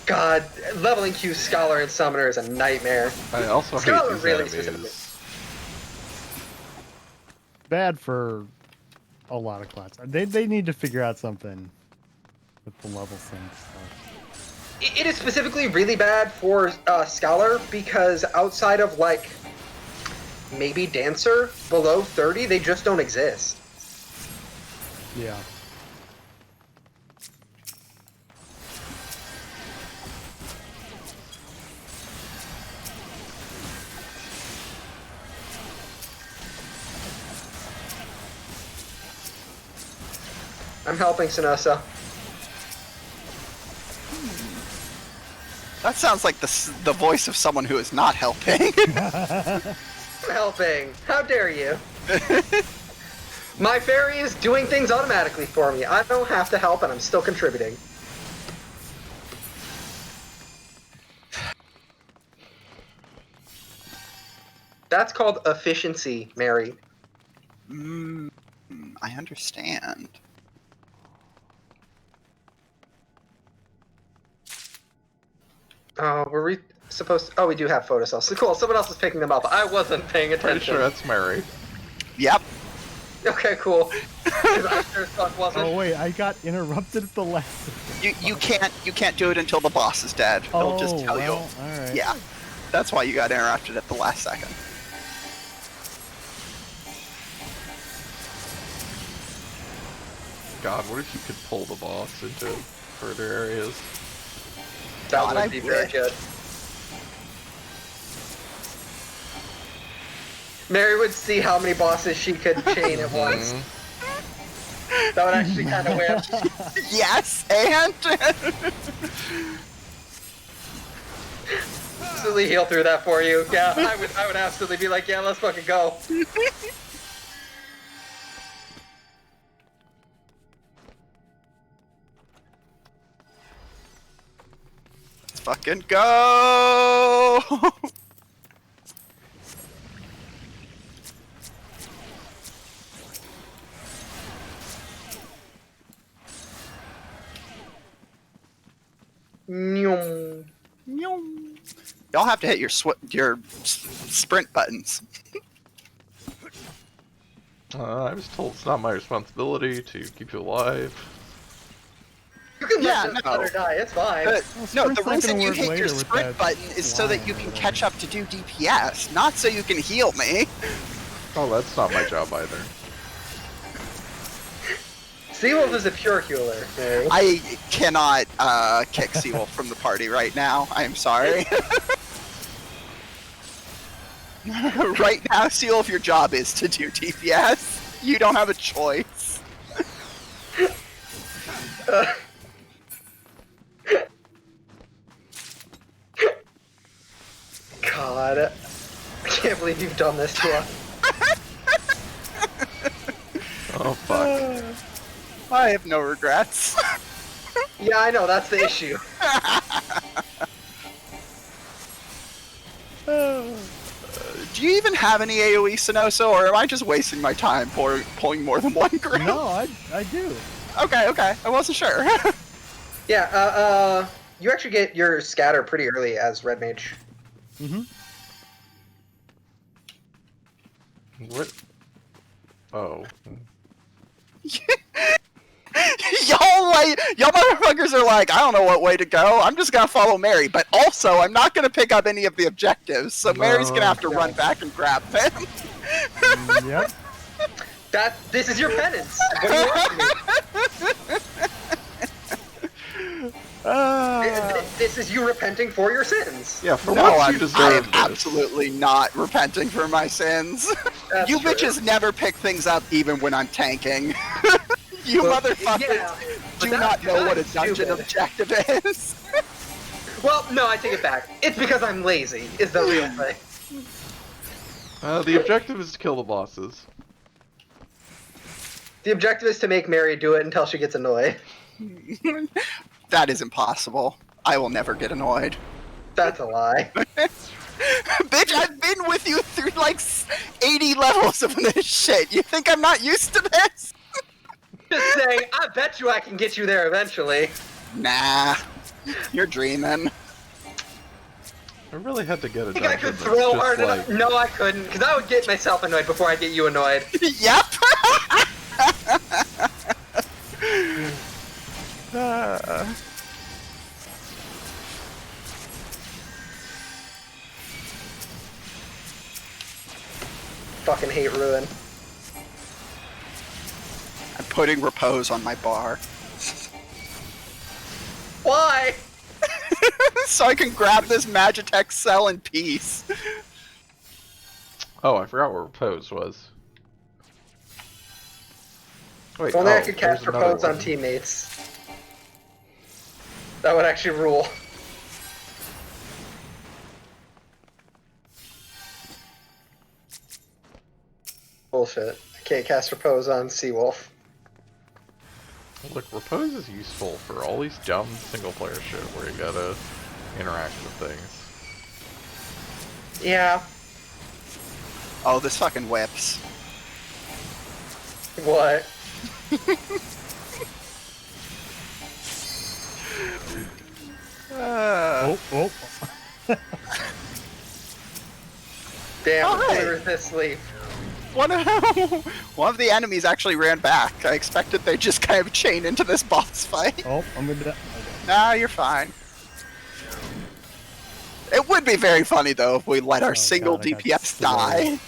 God, leveling Q Scholar and Summoner is a nightmare. I also Scholar hate these really enemies. specifically. bad for a lot of classes. They need to figure out something with the level sync stuff. It is specifically really bad for Scholar because outside of like maybe Dancer below 30, they just don't exist. Yeah. I'm helping Sannoso. That sounds like the voice of someone who is not helping. I'm helping. How dare you? My fairy is doing things automatically for me. I don't have to help and I'm still contributing. That's called efficiency, Mary. I understand. Oh, were we supposed to... Oh, we do have photocells. So cool, someone else is picking them up. I wasn't paying attention. Pretty sure that's Mary. Yep. Okay, cool. 'Cause I sure as fuck wasn't. Oh wait, I got interrupted at the last. You can't do it until the boss is dead. He'll just tell you. All right. Yeah. That's why you got interrupted at the last second. God, what if you could pull the boss into further areas? That God, would I be very wish. good. Mary would see how many bosses she could chain at once. That would actually kind of wear. Yes, and Absolutely heal through that for you. Yeah, I would absolutely be like, yeah, let's fucking go. let's fucking go. Nyum. Y'all have to hit your sprint buttons. I was told it's not my responsibility to keep you alive. You can Yeah, let no. her die, it's fine. No, the sprint's not reason gonna you work hit your later with sprint that button is so that you can catch up to do DPS, not so you can heal me. Oh, that's not my job either. Seawolf is a pure healer. Mary. I cannot kick Seawolf from the party right now. I am sorry. Right now, Seawolf, your job is to do DPS. You don't have a choice. god. I can't believe you've done this to us. Oh fuck. I have no regrets. Yeah, I know, that's the issue. Do you even have any AoE, Sannoso, or am I just wasting my time pulling more than one group? No, I do. Okay, I wasn't sure. Yeah, you actually get your scatter pretty early as Red Mage. Mm-hmm. What? Oh. Y'all motherfuckers are like, I don't know what way to go. I'm just gonna follow Mary, but also I'm not gonna pick up any of the objectives, so Mary's gonna have to run back and grab them. Yep. This is your penance. What do you want from me? This is you repenting for your sins. Yeah, for No, once you I deserve am this. absolutely not repenting for my sins. That's You true. bitches never pick things up even when I'm tanking. You Well, motherfuckers yeah, but do that's not know what a kinda dungeon stupid. objective is. Well, no, I take it back. It's because I'm lazy, is the real thing. The objective is to kill the bosses. The objective is to make Mary do it until she gets annoyed. That is impossible. I will never get annoyed. That's a lie. Bitch, I've been with you through like 80 levels of this shit. You think I'm not used to this? Just saying, I bet you I can get you there eventually. Nah, you're dreaming. I really had to get a I think I dungeon could that's throw just hard like... enough. No, I couldn't, because I would get myself annoyed before I get you annoyed. Yep. Fucking hate Ruin. I'm putting repose on my bar. Why? So I can grab this Magitech cell in peace. Oh, I forgot what repose was. Wait, If only I oh, could cast there's another Repose on one. teammates. That would actually rule. Bullshit. I can't cast Repose on Seawolf. Look, repose is useful for all these dumb single-player shit where you gotta interact with things. Yeah. Oh, this fucking whips. What? Oh. Damn, All right. resist sleep. One of the enemies actually ran back. I expected they'd just kind of chain into this boss fight. Oh, I'm gonna die. Nah, you're fine. It would be very funny though if we let our single God, I got DPS slowed. die.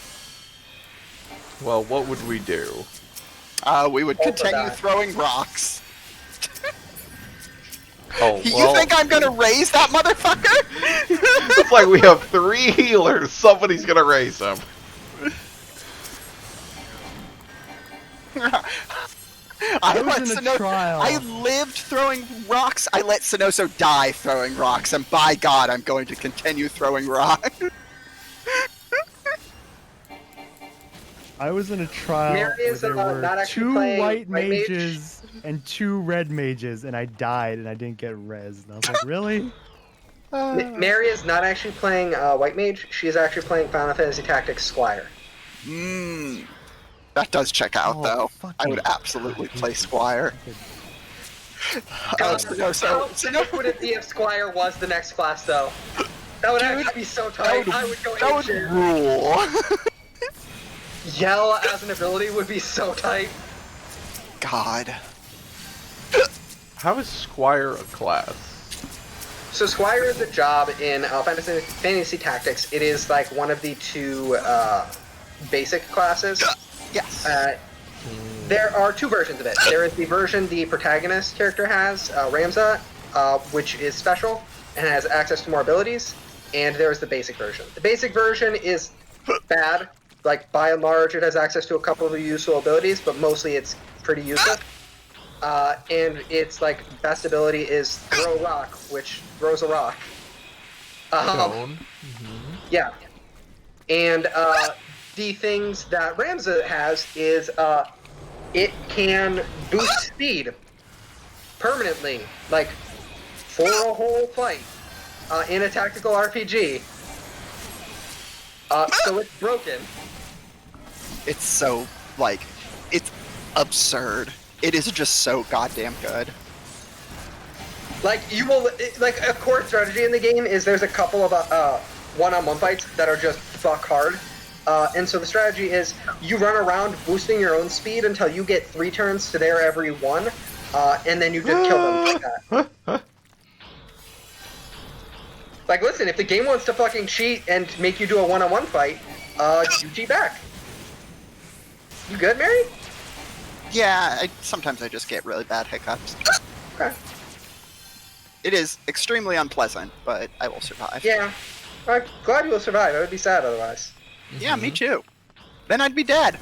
Well, what would we do? We would Hold continue that. throwing rocks. Oh, You well, think I'm gonna raise that motherfucker? it's like we have 3 healers. Somebody's gonna raise them. I was in a trial. I lived throwing rocks. I let Sannoso die throwing rocks, and by God, I'm going to continue throwing rocks. I was in a trial Mary where is, there were not actually 2 playing white White Mage. mages and 2 red mages, and I died and I didn't get res. And I was like, really? Mary is not actually playing White Mage. She is actually playing Final Fantasy Tactics Squire. Mmm. That does check out, Oh, though. I fucking- would absolutely play Squire. God, how so sick would it be if Squire was the next class, though? That would actually be so tight. I would go that would apeshit. rule. Yell as an ability would be so tight. God. How is Squire a class? So Squire is a job in Fantasy Tactics. It is like one of the 2 basic classes. Yes. There are 2 versions of it. There is the version the protagonist character has, Ramza, which is special and has access to more abilities, and there is the basic version. The basic version is bad. Like, by and large, it has access to a couple of useful abilities, but mostly it's pretty useless. And its, like, best ability is Throw Rock, which throws a rock. Stone. Yeah. And the things that Ramza has is it can boost speed permanently, like for a whole fight in a tactical RPG. So it's broken. It's so, like, it's absurd. It is just so goddamn good. Like, you will, like, a core strategy in the game is there's a couple of one-on-one fights that are just fuck hard. And so the strategy is you run around boosting your own speed until you get 3 turns to their every 1, and then you just kill them like that. Like, listen, if the game wants to fucking cheat and make you do a one-on-one fight, you cheat back. You good, Mary? Yeah, sometimes I just get really bad hiccups. Okay. It is extremely unpleasant, but I will survive. Yeah. I'm glad you will survive. I would be sad otherwise. Yeah, me too. Then I'd be dead.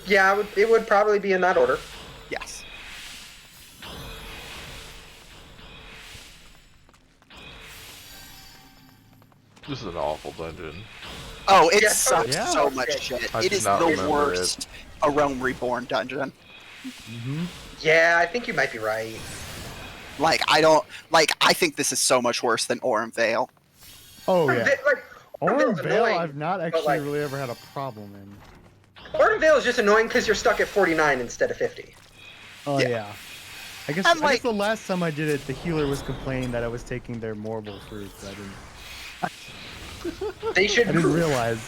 Yeah, it would probably be in that order. Yes. This is an awful dungeon. Oh, it Yeah, sucks yeah. so much shit. I It do is not the remember worst A Realm Reborn dungeon. Yeah, I think you might be right. Like, I think this is so much worse than Orem Vale. Oh yeah. Like, Orem Vale's Vale, annoying, I've not but, actually like, really ever had a problem in. Orem Vale is just annoying because you're stuck at 49 instead of 50. Oh Yeah. yeah. I guess, And, I guess like- the last time I did it, the healer was complaining that I was taking their marble fruit. They should. I didn't realize.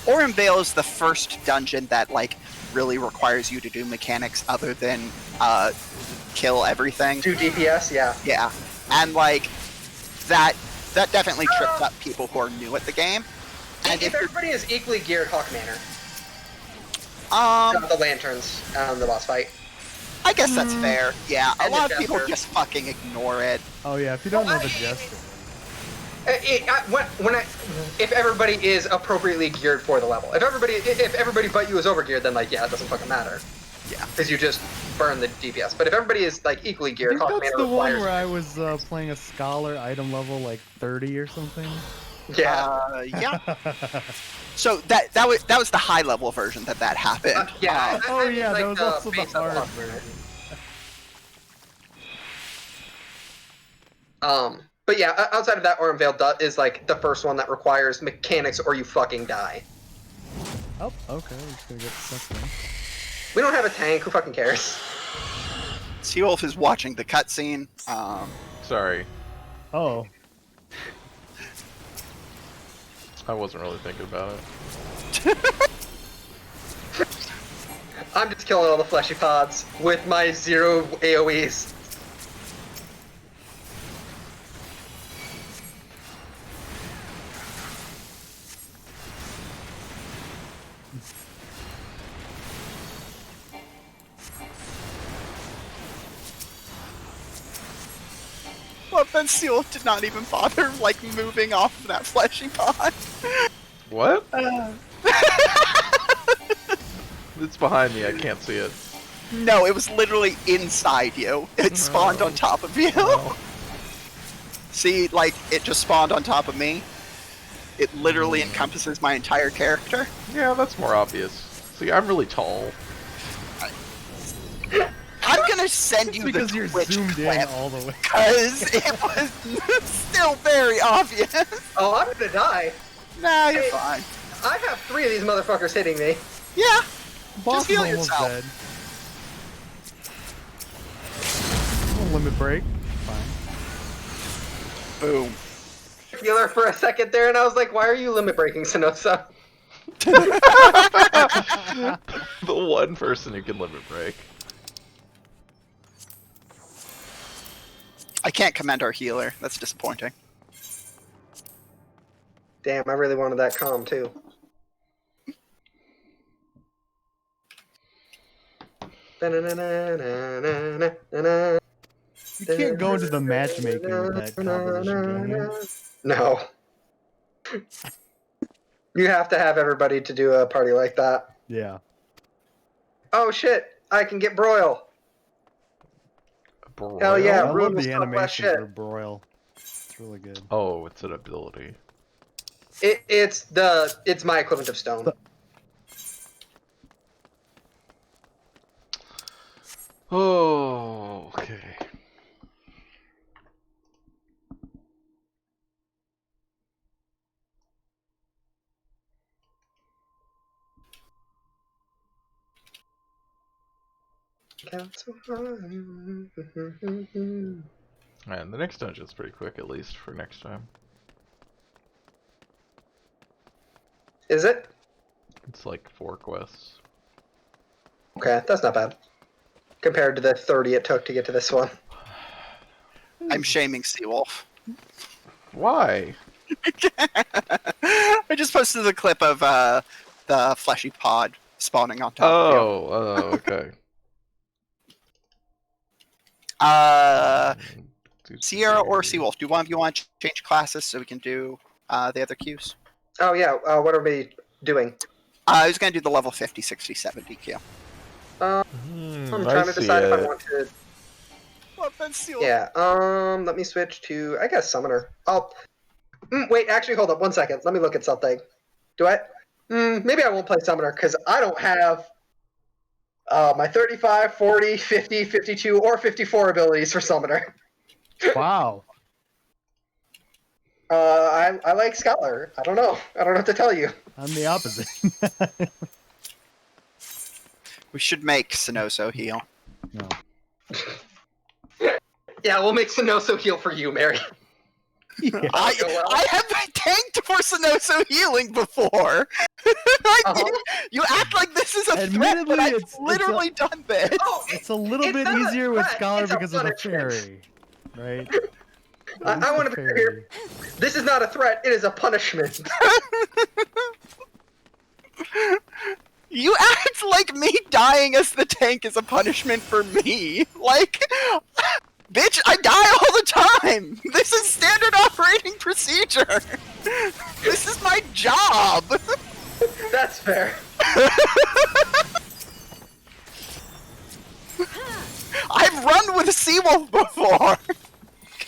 Orem Vale is the first dungeon that, like, really requires you to do mechanics other than kill everything. Do DPS, yeah. Yeah, and like that definitely trips up people who are new at the game. And If everybody is equally geared, Hawk Manor. um, The lanterns on the boss fight. I guess that's fair. Yeah, a And lot the of people Jester. just fucking ignore it. Oh yeah, if you don't know the Jester. If everybody is appropriately geared for the level, if everybody but you is overgeared, then like yeah, it doesn't fucking matter. Yeah, because you just burn the DPS. But if everybody is like equally I geared, think Hawk that's Manor the one requires. where I was playing a scholar item level like 30 or something. Yeah. Yeah. So that was the high level version that happened. Yeah. Oh yeah, like, that was also the base level hard Hawk version. But yeah, outside of that, Orem Vale is like the first one that requires mechanics or you fucking die. Oh, okay, we're just gonna get stuck there. We don't have a tank. Who fucking cares? Seawolf is watching the cutscene. Sorry, Oh, I wasn't really thinking about it. I'm just killing all the fleshy pods with my 0 AoEs. Well, then Seawolf did not even bother like moving off of that fleshy pod. What? It's behind me. I can't see it. No, it was literally inside you. It spawned on top of you. Oh. See, like, it just spawned on top of me. It literally encompasses my entire character. Yeah, that's more obvious. See, I'm really tall. I'm gonna send you because the you're Twitch zoomed in clip, all the way. because it was still very obvious. Oh, I'm gonna die. Nah, you're Hey. fine. I have 3 of these motherfuckers hitting me. Yeah, Boss heal is almost yourself. dead. Limit break. Fine. Boom. Healer for a second there, and I was like, why are you limit breaking, Sannoso? The one person who can limit break. I can't commend our healer. That's disappointing. Damn, I really wanted that calm too. You can't go into the matchmaking with that composition, can you? No. You have to have everybody to do a party like that. Yeah. Oh shit, I can get broil. Hell yeah, I Ruin love will the suck less animation shit. for Broil. It's really good. Oh, it's an ability. It's my equivalent of stone. Oh, okay. And the next dungeon's pretty quick, at least for next time. Is it? It's like 4 quests. Okay, that's not bad. Compared to the 30 it took to get to this one. I'm shaming Seawolf. Why? I just posted the clip of the fleshy pod spawning on top of you. Oh, okay. Sierra or Seawolf, do one of you want to change classes so we can do the other queues? Oh yeah, what are we doing? I was going to do the level 50, 60, 70 queue. I'm trying to decide if I want to... Well, then Seawolf. Yeah, let me switch to, I guess, Summoner. Wait, actually, hold up 1 second. Let me look at something. Do I? Maybe I won't play Summoner, because I don't have my 35, 40, 50, 52, or 54 abilities for Summoner. Wow. I like Scholar. I don't know. I don't know what to tell you. I'm the opposite. We should make Sannoso heal. No. Yeah, we'll make Sannoso heal for you, Mary. Yeah. I have been tanked for Sannoso healing before. You act like this is a threat, but I've literally done this. Oh, It's a little bit not a easier with threat, Scholar it's a because of the punishment. fairy, right? I want to be clear. This is not a threat. It is a punishment. You act like me dying as the tank is a punishment for me. Like, bitch, I die all the time. This is standard operating procedure. This is my job. That's fair. I've run with a Seawolf before.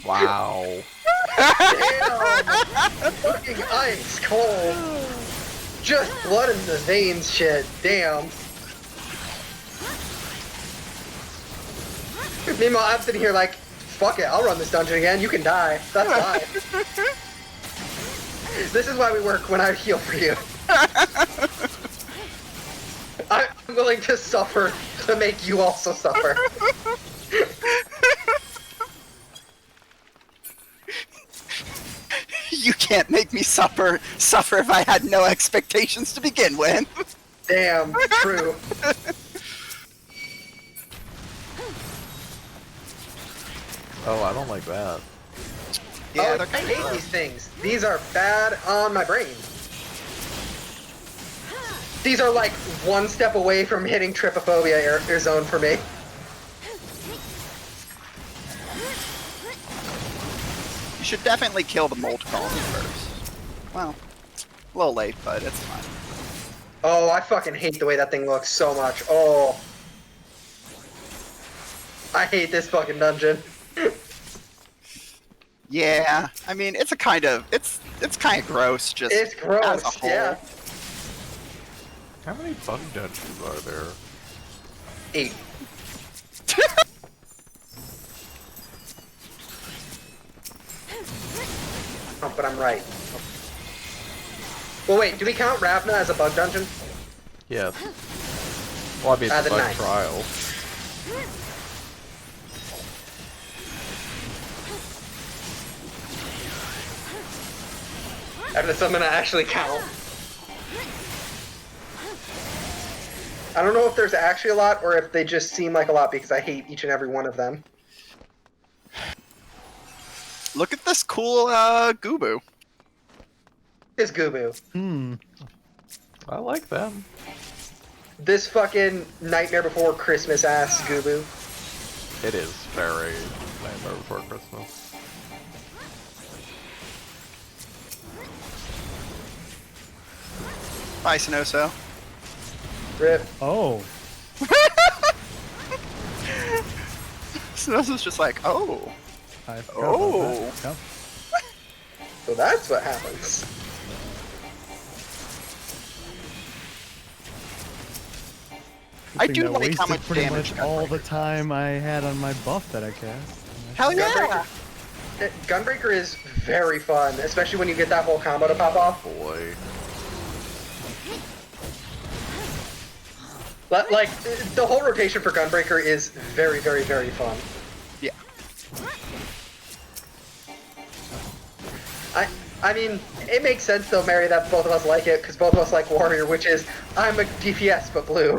Wow. Damn. Fucking ice cold. Just blood in the veins shit. Damn. Meanwhile, I'm sitting here like, fuck it, I'll run this dungeon again. You can die. That's fine. This is why we work when I heal for you. I'm willing to suffer to make you also suffer. You can't make me suffer if I had no expectations to begin with. Damn, true. Oh, I don't like that. Yeah, I hate these things. These are bad on my brain. These are like one step away from hitting trypophobia air zone for me. You should definitely kill the mold colony first. Well, a little late, but it's fine. Oh, I fucking hate the way that thing looks so much. Oh. I hate this fucking dungeon. Yeah, I mean, it's kind of gross, just It's gross, as a whole. yeah. How many bug dungeons are there? 8. Oh, but I'm right. Well, wait, do we count Ravna as a bug dungeon? Yes. Well, I mean, it's a then bug nice. trial. And it's something to actually count. I don't know if there's actually a lot or if they just seem like a lot because I hate each and every one of them. Look at this cool Goobu. It's Goobu. I like them. This fucking Nightmare Before Christmas ass Goobu. It is very Nightmare Before Christmas. Bye, Sannoso. Rip. Oh. Sannoso's just like, oh. I forgot about Oh. that. Yep. So that's what happens. I Good do thing that like how wasted much pretty damage much all the Gunbreaker time I had on my buff that I cast. Hell yeah! Gunbreaker is very fun, especially when you get that whole combo to pop off. Boy. But, like, the whole rotation for Gunbreaker is very, very, very fun. Yeah. I mean, it makes sense though, Mary, that both of us like it, because both of us like Warrior, which is, I'm a DPS, but blue.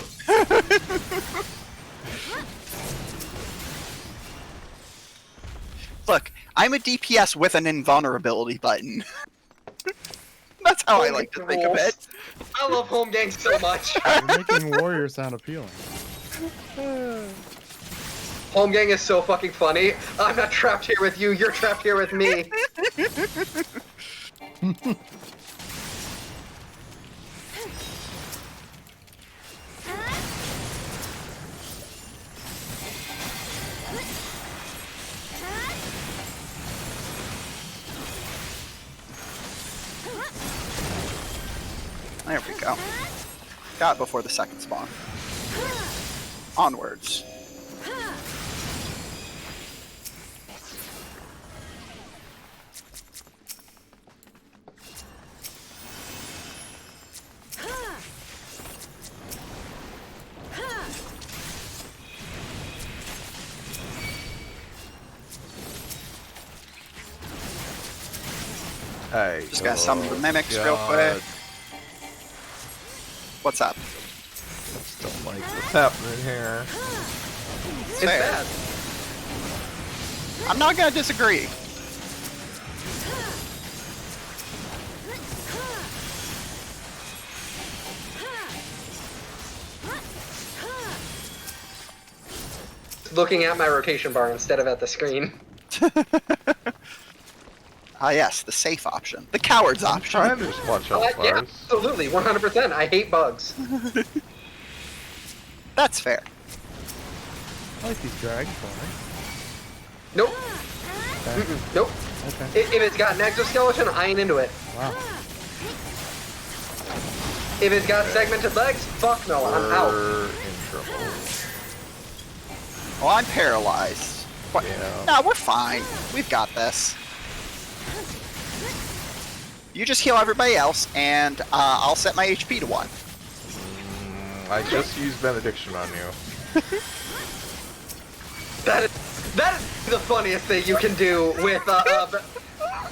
Look, I'm a DPS with an invulnerability button. That's how I like to think of it. I love home gangs so much. You're making Warrior sound appealing. Home gang is so fucking funny. I'm not trapped here with you, you're trapped here with me. There we go. Got it before the second spawn. Onwards. Hey. Just gotta summon the mimics real quick. What's up? Don't like what's happening here. It's fair. I'm not gonna disagree. Looking at my rotation bar instead of at the screen. Ah yes, the safe option. The coward's option. Trying to just watch out Yeah, absolutely, 100%. I hate bugs. That's fair. I like these dragonflies. Nope. Okay. Nope. Okay. If it's got an exoskeleton, I ain't into it. Wow. If it's got segmented legs, fuck no, I'm out. We're in trouble. Well, I'm paralyzed. What? Yeah. No, we're fine. We've got this. You just heal everybody else, and I'll set my HP to 1. I just used Benediction on you. That is the funniest thing you can do with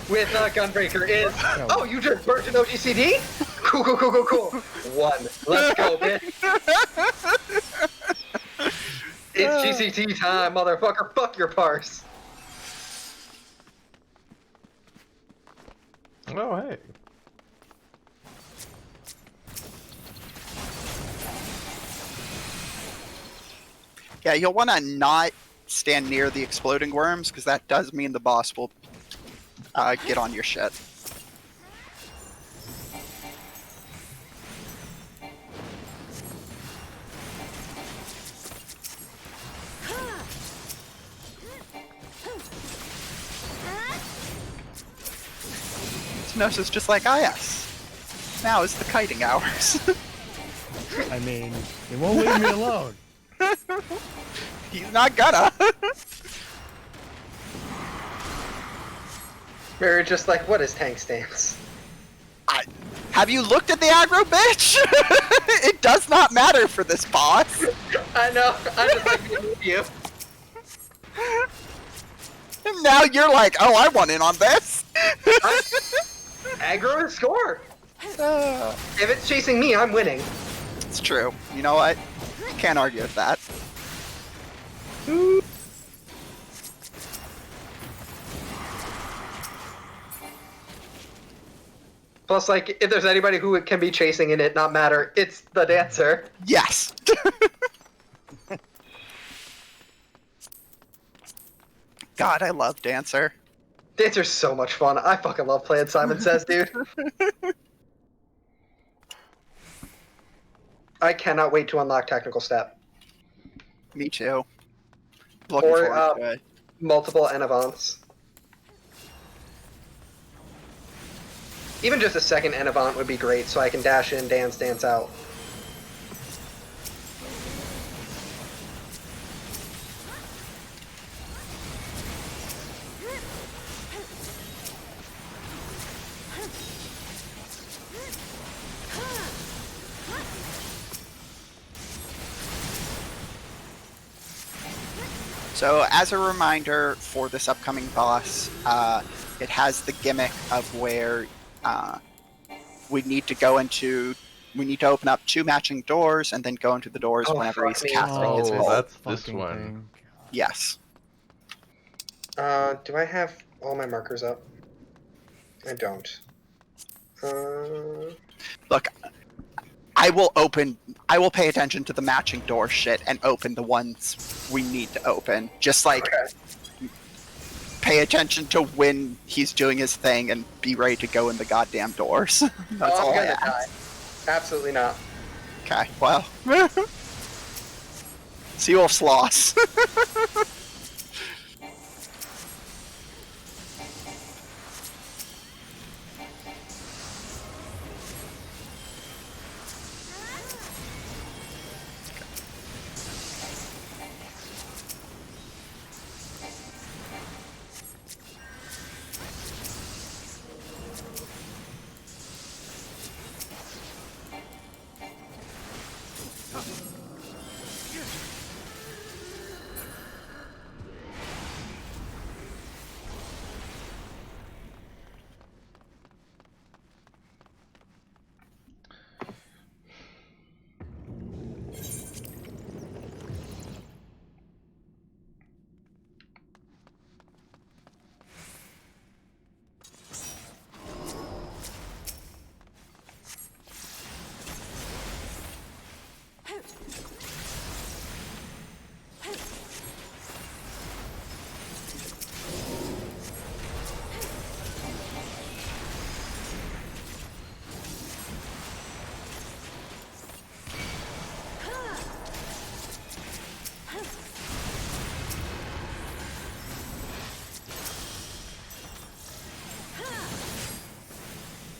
Gunbreaker is, oh, you just burnt an OGCD? Cool. 1. Let's go, bitch. It's GCT time, motherfucker. Fuck your parse. Oh, hey. Yeah, you'll want to not stand near the exploding worms, because that does mean the boss will get on your shit. Sannoso's just like, ah yes. Now is the kiting hours. I mean, it won't leave me alone. He's not gonna. We're just like, what is tank stance? Have you looked at the aggro, bitch? It does not matter for this boss. I know, I just like being with you. And now you're like, oh, I want in on this. Aggro is score. If it's chasing me, I'm winning. It's true. You know what? Can't argue with that. Plus, like, if there's anybody who can be chasing and it not matter, it's the dancer. Yes. God, I love Dancer. Dancer's so much fun. I fucking love playing Simon Says, dude. I cannot wait to unlock Technical Step. Me too. Looking Or forward to it. multiple Enavants. Even just a second en avant would be great, so I can dash in, dance out. So, as a reminder for this upcoming boss, it has the gimmick of where we need to open up 2 matching doors and then go into the doors whenever he's casting his bolt. That's this one. Thing. Yes. Do I have all my markers up? I don't. Look, I will pay attention to the matching door shit and open the ones we need to open. Just like pay attention to when he's doing his thing and be ready to go in the goddamn doors. That's all I ask. Absolutely not. Okay, well. Seawolf's loss.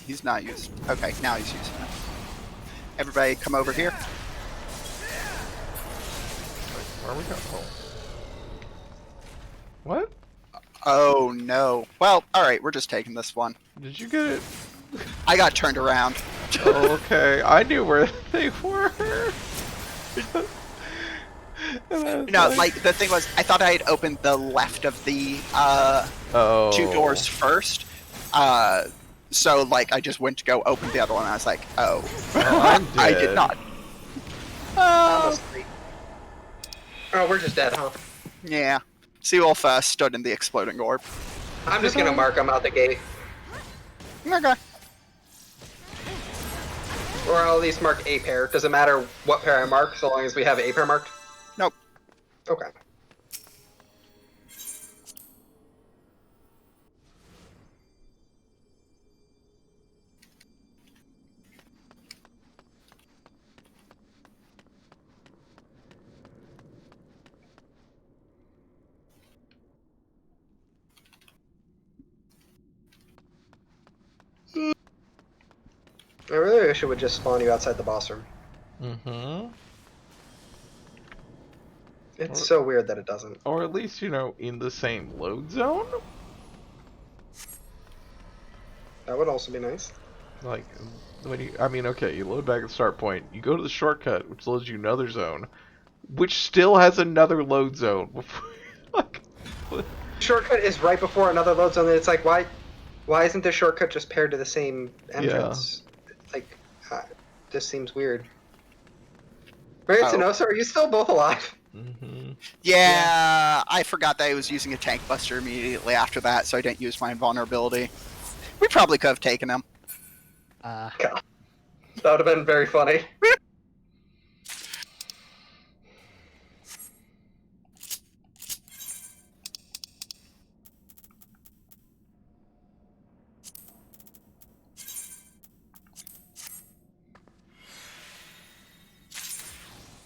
He's not used. Okay, now he's using it. Everybody come over here. Where are we going? Oh. What? Oh no. Well, alright, we're just taking this one. Did you get it? I got turned around. Oh, okay, I knew where they were. No, like, the thing was, I thought I had opened the left of the 2 doors first. So, like, I just went to go open the other one, and I was like, oh. I did not. Oh, we're just dead, huh? Yeah. Seawolf stood in the exploding orb. I'm just gonna mark him out the gate. Okay. Or I'll at least mark a pair. Doesn't matter what pair I mark, so long as we have a pair marked? Nope. Okay. I really wish it would just spawn you outside the boss room. Mm-hmm. It's so weird that it doesn't. Or at least, you know, in the same load zone? That would also be nice. Like, when you, I mean, okay, you load back at the start point, you go to the shortcut, which loads you another zone, which still has another load zone. Before, like, shortcut is right before another load zone, and it's like, why isn't the shortcut just paired to the same entrance? Like, this seems weird. Right, Sannoso, are you still both alive? Mm-hmm. Yeah, I forgot that I was using a tank buster immediately after that, so I didn't use my invulnerability. We probably could have taken him. God. That would have been very funny.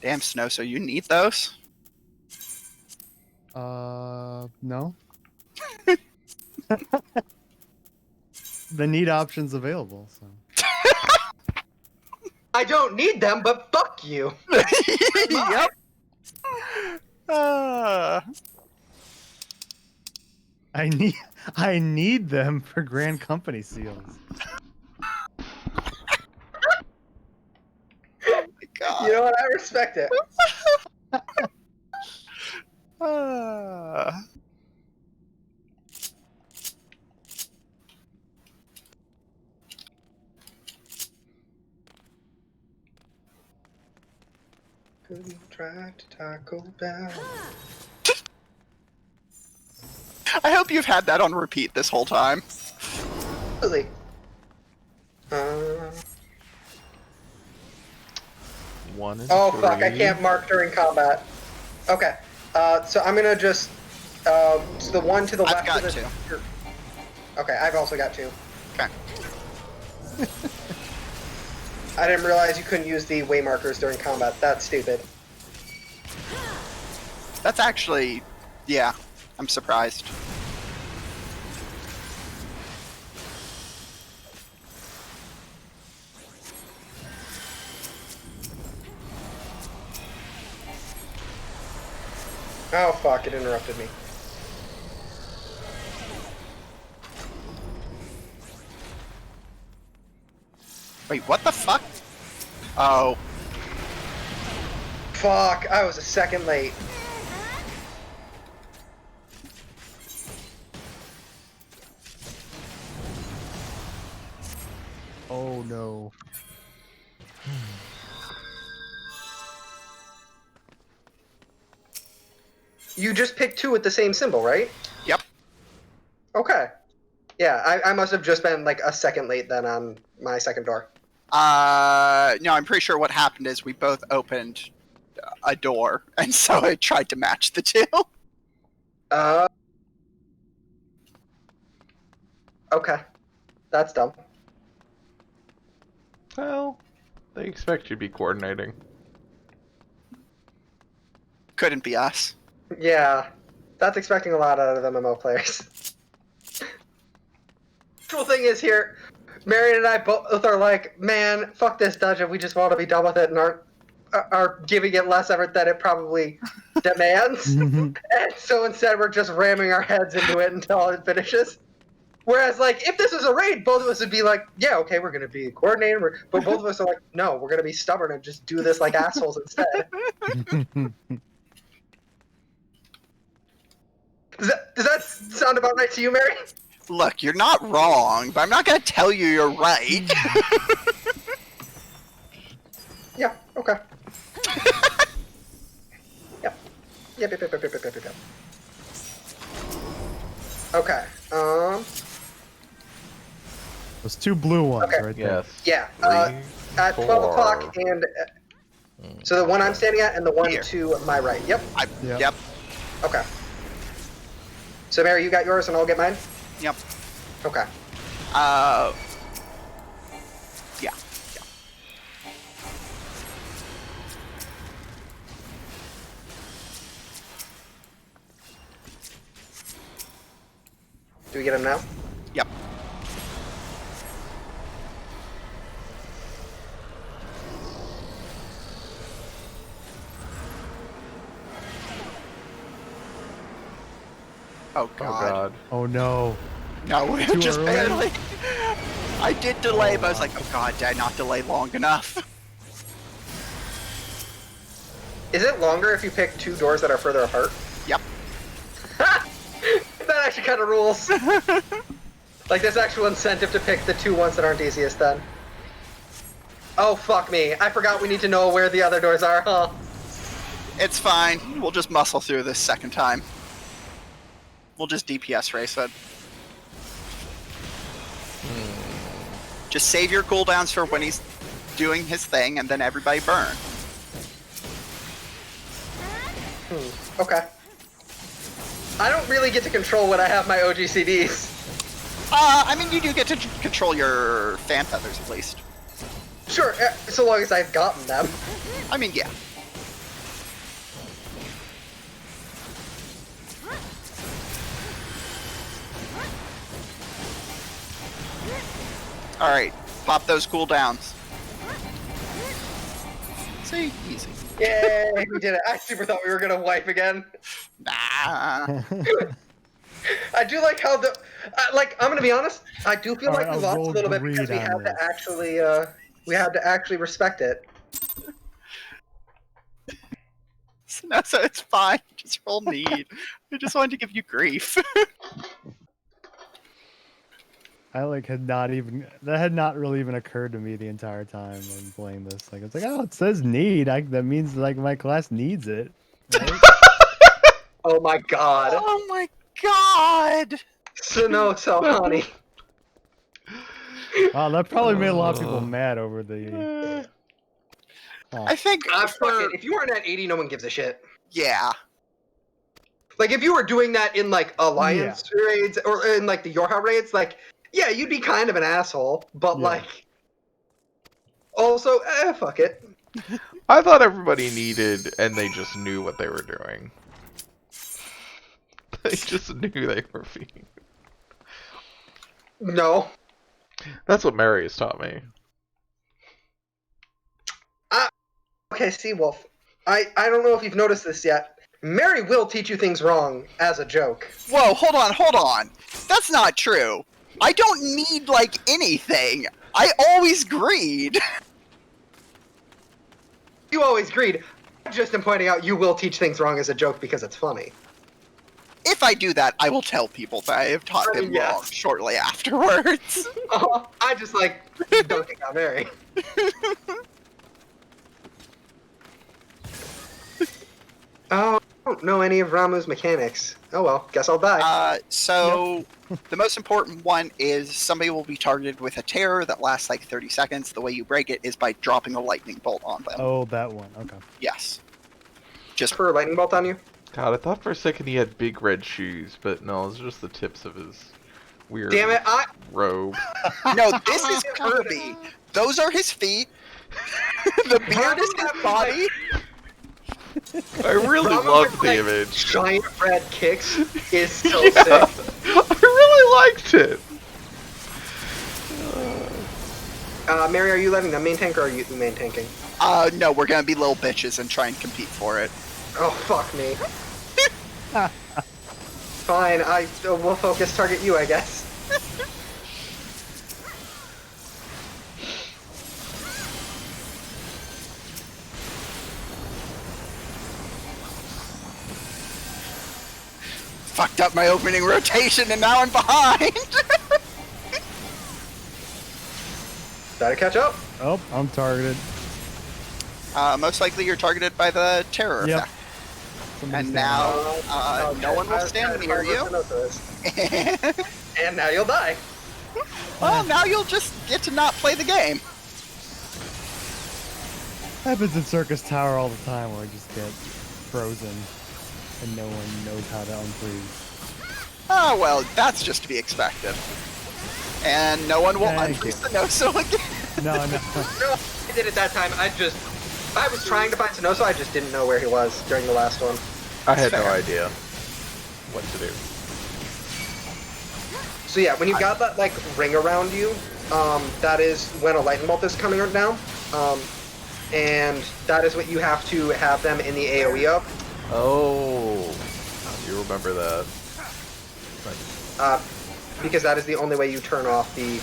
Damn, Snow, so you need those? No. the neat options available. So. I don't need them, but fuck you. Yep. I need them for Grand Company seals. You know what? I respect it. Try to Taco Bell. I hope you've had that on repeat this whole time. Really? One and Oh three. fuck! I can't mark during combat. Okay. So I'm gonna just so the one to the left. I've got of two. Okay, I've also got two. Okay. I didn't realize you couldn't use the way markers during combat. That's stupid. That's actually, yeah, I'm surprised. Oh fuck! It interrupted me. Wait, what the fuck? Oh. Fuck! I was a second late. Oh no. You just picked two with the same symbol, right? Yep. Okay. Yeah, I must have just been like a second late then on my second door. No, I'm pretty sure what happened is we both opened a door, and so I tried to match the two. Okay. That's dumb. Well, they expect you to be coordinating. Couldn't be us. Yeah. That's expecting a lot out of the MMO players. The cool thing is here, Marion and I both are like, man, fuck this dungeon, we just want to be done with it and are giving it less effort than it probably demands. And so instead we're just ramming our heads into it until it finishes. Whereas, like, if this was a raid, both of us would be like, yeah, okay, we're going to be coordinated. But both of us are like, no, we're going to be stubborn and just do this like assholes instead. Does that sound about right to you, Mary? Look, you're not wrong, but I'm not going to tell you you're right. Yeah, okay. Yep. Okay, Those two blue ones Okay. right there. Yes. yeah, at 12 4. o'clock and... so the one I'm standing at and the one Here. to my right. Yep. Yep. Yep. Okay. So, Mary, you got yours and I'll get mine? Yep. Okay. Yeah. Do we get him now? Yep. Oh god. Oh god. Oh no. No, we're Too just early? barely. I did delay, but I was like, oh god, did I not delay long enough? Is it longer if you pick two doors that are further apart? Yep. That actually kind of rules. Like, there's actual incentive to pick the two ones that aren't easiest then. Oh, fuck me. I forgot we need to know where the other doors are, huh? It's fine. We'll just muscle through this second time. We'll just DPS race it. Just save your cooldowns for when he's doing his thing, and then everybody burn. Okay. I don't really get to control when I have my OGCDs. I mean, you do get to control your fan feathers, at least. Sure, so long as I've gotten them. I mean, yeah. Alright, pop those cooldowns. See, easy. Yay, we did it. I super thought we were gonna wipe again. Nah. I do like how I'm gonna be honest. I do feel like Alright, we I'll lost a roll little bit because greed we on had to this. actually respect it. No, so it's fine. Just roll need. I just wanted to give you grief. I had not really even occurred to me the entire time I'm playing this. Like it's like, oh, it says need. That means like my class needs it. Right? Oh my god. Oh my god! Sannoso, honey. Wow, that probably made a lot of people mad over the. I think Fuck it. If you aren't at 80, no one gives a shit. Yeah. Like if you were doing that in like Alliance raids or in like the Yorha raids, like yeah, you'd be kind of an asshole. But like, also, fuck it. I thought everybody needed, and they just knew what they were doing. They just knew they were being. No. That's what Mary has taught me. Okay, Seawolf. I don't know if you've noticed this yet. Mary will teach you things wrong as a joke. Whoa, hold on. That's not true. I don't need, like, anything. I always greed. You always greed. I just am pointing out you will teach things wrong as a joke because it's funny. If I do that, I will tell people that I have taught them wrong shortly afterwards. I just, like, don't think I'm Mary. Oh, I don't know any of Ramu's mechanics. Oh well, guess I'll die. The most important one is somebody will be targeted with a terror that lasts like 30 seconds. The way you break it is by dropping a lightning bolt on them. Oh, that one. Okay. Yes. Just for a lightning bolt on you? God, I thought for a second he had big red shoes, but no, it's just the tips of his weird robe. No, this is Kirby. Those are his feet. The beard is his body. I really love the image. Giant red kicks is so Yeah, sick. I really liked it. Mary, are you letting them main tank or are you main tanking? No, we're gonna be little bitches and try and compete for it. Oh, fuck me. Fine, we'll focus target you, I guess. Fucked up my opening rotation and now I'm behind! Gotta catch up. Oh, I'm targeted. Most likely you're targeted by the terror effect. And now, no one will stand near you. And now you'll die. Well, now you'll just get to not play the game. Happens in Circus Tower all the time where I just get frozen and no one knows how to unfreeze. Oh, well, that's just to be expected. And no one will unfreeze the Sannoso again. No. No, I did it that time. I was trying to find Sannoso, I just didn't know where he was during the last one. I had no idea what to do. So yeah, when you got that like ring around you, that is when a lightning bolt is coming down, and that is what you have to have them in the AOE of. Oh, you remember that? Because that is the only way you turn off the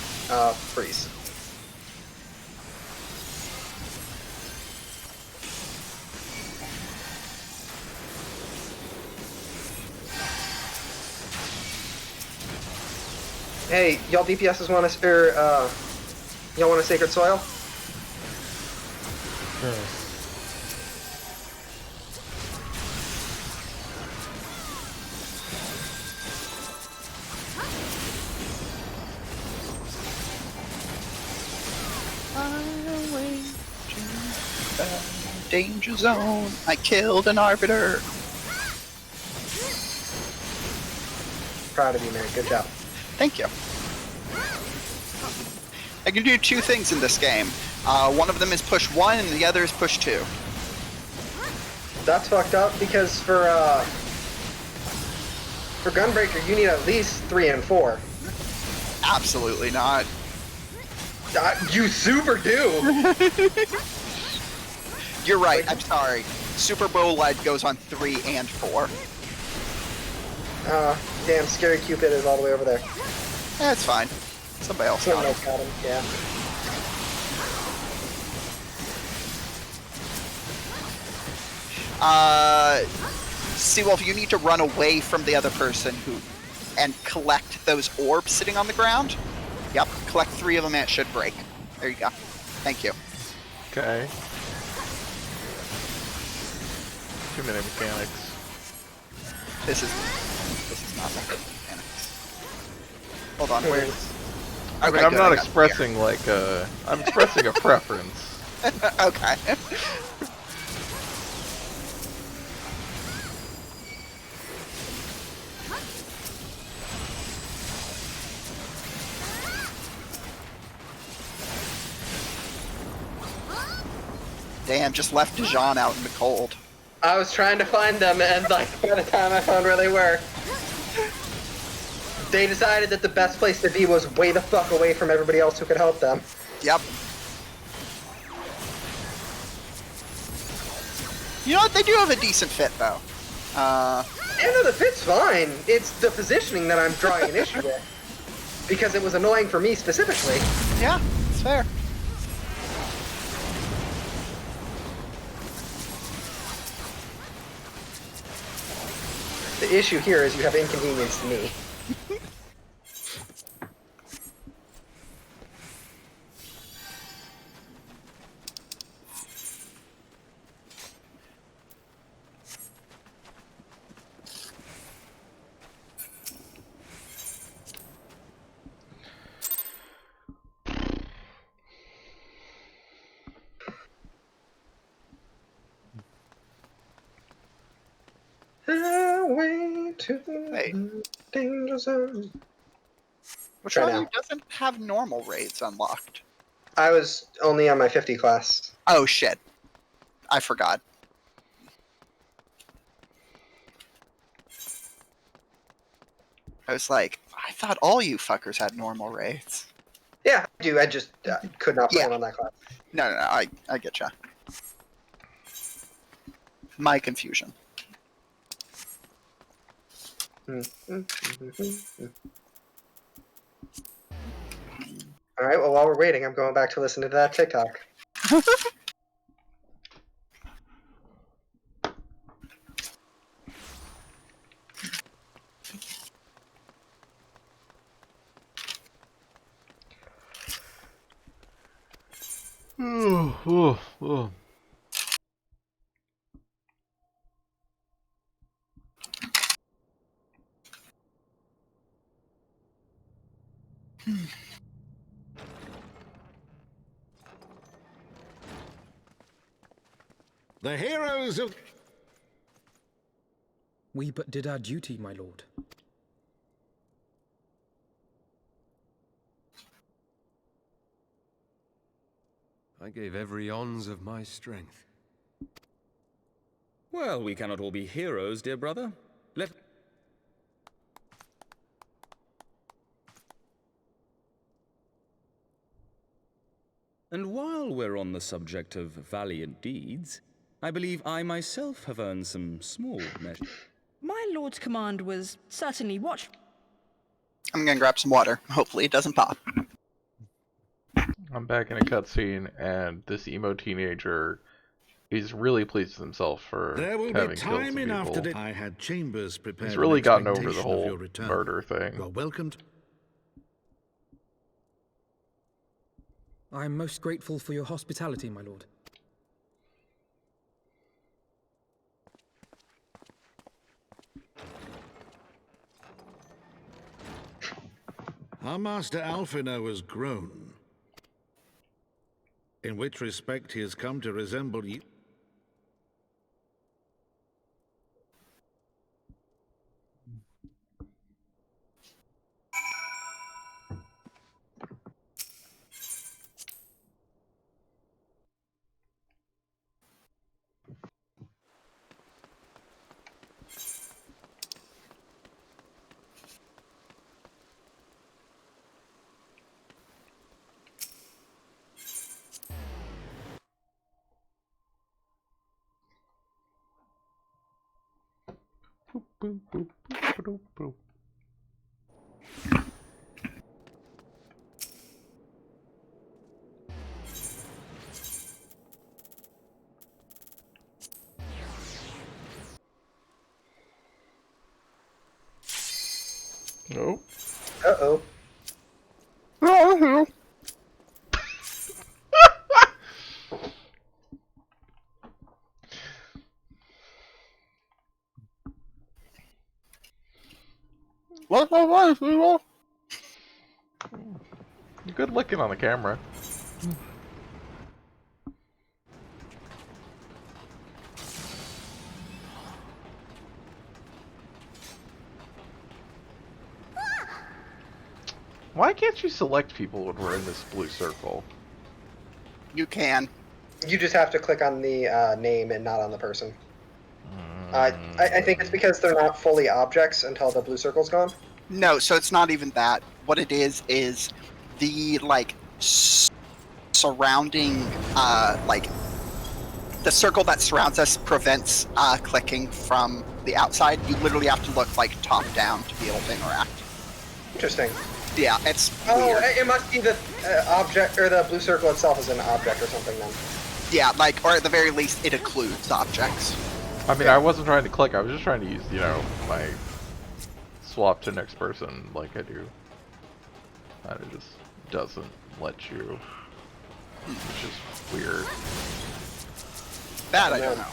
freeze. Hey, y'all DPSs want y'all want a Sacred Soil? Sure. Danger zone. I killed an arbiter. Proud of you, man. Good job. Thank you. I can do two things in this game. One of them is push 1 and the other is push 2. That's fucked up because for Gunbreaker you need at least 3 and 4. Absolutely not. You super do. You're right. I'm sorry. Super Bowl Light goes on 3 and 4. Damn, Scary Cupid is all the way over there. That's fine. Somebody else got him. Got him. Yeah. Seawolf, you need to run away from the other person and collect those orbs sitting on the ground. Yep, collect 3 of them and it should break. There you go. Thank you. Okay. Too many mechanics. This is not that mechanics. Hold on, where is... I mean, I'm not expressing like a... I'm expressing a preference. Okay. Damn, just left Dijon out in the cold. I was trying to find them, and like by the time I found where they were, they decided that the best place to be was way the fuck away from everybody else who could help them. Yep. You know what? They do have a decent fit, though. Yeah, no, the fit's fine. It's the positioning that I'm drawing an issue with. Because it was annoying for me specifically. Yeah, it's fair. The issue here is you have inconvenienced me. Highway to the danger zone. Which Try one of now. you doesn't have normal raids unlocked? I was only on my 50 class. Oh shit. I forgot. I was like, I thought all you fuckers had normal raids. Yeah, I do. I just could not play it on that class. No, I get ya. My confusion. Alright, well, while we're waiting, I'm going back to listen to that TikTok. The heroes of... We but did our duty, my lord. I gave every ounce of my strength. Well, we cannot all be heroes, dear brother. And while we're on the subject of valiant deeds, I believe I myself have earned some small measure. My lord's command was certainly watch. I'm gonna grab some water. Hopefully it doesn't pop. I'm back in a cutscene, and this emo teenager is really pleased with himself for There will having be killed time some enough people. to... I had chambers prepared. He's really in gotten over the expectation of whole your return. murder thing. You're welcomed. I am most grateful for your hospitality, my lord. Our master Alphino has grown. In which respect he has come to resemble you. Boop, boop, boop, boop, boop, boop. Nope. Uh-oh. Good looking on the camera. Why can't you select people when we're in this blue circle? You can. You just have to click on the name and not on the person. I think it's because they're not fully objects until the blue circle's gone. No, so it's not even that. What it is the like surrounding like the circle that surrounds us prevents clicking from the outside. You literally have to look like top down to be able to interact. Interesting. Yeah, it's weird. It must be the object, or the blue circle itself is an object or something then. Yeah, like, or at the very least, it occludes objects. I mean, I wasn't trying to click, I was just trying to use, you know, my swap to next person like I do. And it just doesn't let you, which is weird. That I don't know.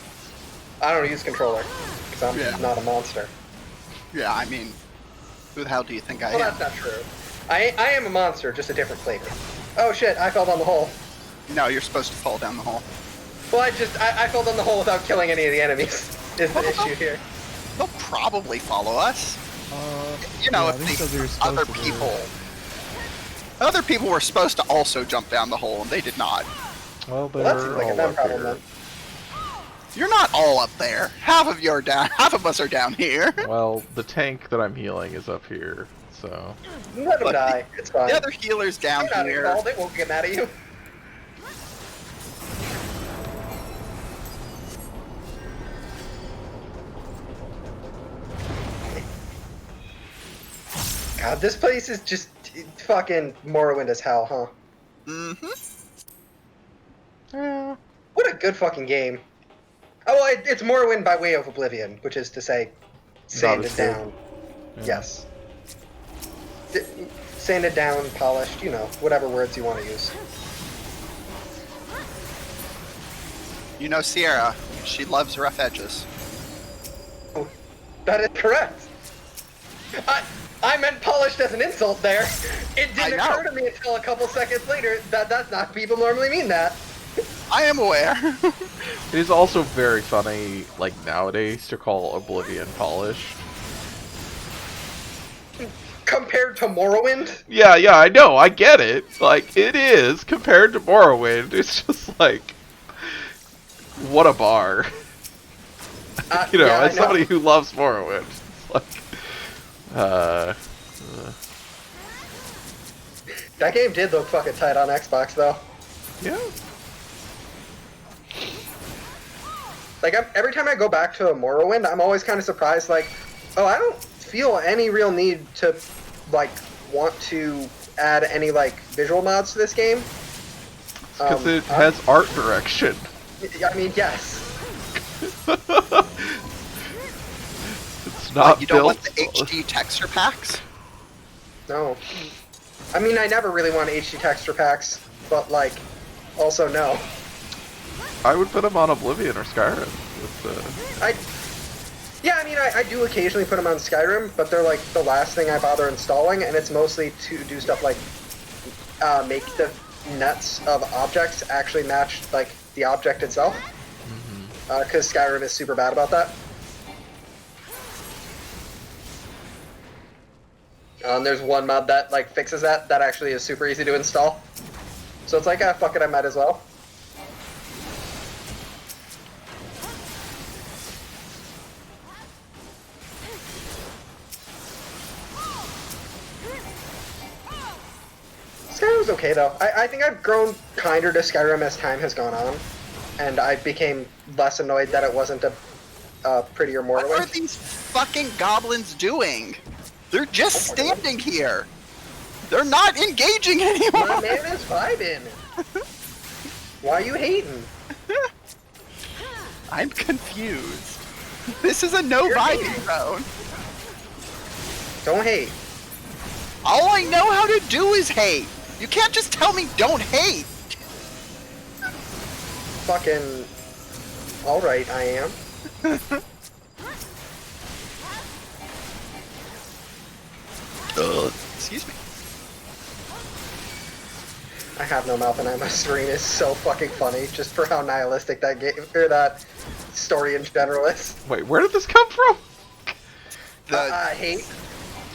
I don't use controller, because I'm not a monster. Yeah, I mean, who the hell do you think I am? Well, that's not true. I am a monster, just a different flavor. Oh shit, I fell down the hole. No, you're supposed to fall down the hole. Well, I fell down the hole without killing any of the enemies, is the issue here. They'll probably follow us. You know, yeah, if other people were supposed to also jump down the hole, and they did not. Well, that seems like a them problem then. You're not all up there. Half of you are down. Half of us are down here. Well, the tank that I'm healing is up here, so... Let them die. It's fine. The other healer's down here. They won't get mad at you. God, this place is just fucking Morrowind as hell, huh? Mm-hmm. Yeah. What a good fucking game. Oh, well, it's Morrowind by way of Oblivion, which is to say, sanded down. Yeah. Yes. Sanded down, polished, you know, whatever words you want to use. You know Sierra, she loves rough edges. Oh, that is correct. I meant polished as an insult there. It didn't occur to me until a couple seconds later that that's not people normally mean that. I am aware. It is also very funny, like, nowadays, to call Oblivion polished. Compared to Morrowind? Yeah, I know, I get it. Like, it is, compared to Morrowind. It's just like, what a bar. You know, as somebody who loves Morrowind, it's like, That game did look fucking tight on Xbox, though. Yeah. Like, every time I go back to a Morrowind, I'm always kind of surprised, like, oh, I don't feel any real need to, like, want to add any, like, visual mods to this game. Because it has art direction. I mean, yes. It's not you don't built... want the HD texture packs? No. I mean, I never really want HD texture packs, but, like, also no. I would put them on Oblivion or Skyrim. Yeah, I mean, I do occasionally put them on Skyrim, but they're, like, the last thing I bother installing, and it's mostly to do stuff like make the nets of objects actually match, like, the object itself. Because Skyrim is super bad about that. And there's one mod that, like, fixes that actually is super easy to install. So it's like, ah, fuck it, I might as well. Skyrim's okay, though. I think I've grown kinder to Skyrim as time has gone on. And I became less annoyed that it wasn't a prettier What are Morrowind. these fucking goblins doing? They're just standing here. They're not engaging anymore. My man is vibing. Why are you hating? I'm confused. This is a no vibing zone. Don't hate. All I know how to do is hate. You can't just tell me don't hate. Fucking. Alright, I am. Excuse me. I have no mouth and my screen is so fucking funny just for how nihilistic that game or that story in general is. Wait, where did this come from? Hate.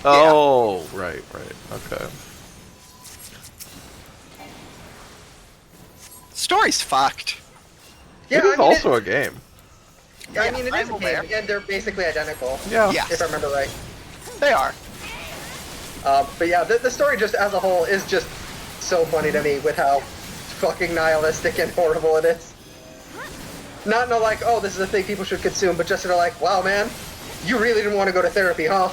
Oh, right, okay. Story's fucked. Yeah, it is also a game. Yeah, I mean, it is a aware. game, and they're basically identical. Yeah. Yes. If I remember right. They are. But yeah, the story just as a whole is just so funny to me with how fucking nihilistic and horrible it is. Not in a like, oh, this is a thing people should consume, but just in a like, wow, man, you really didn't want to go to therapy, huh?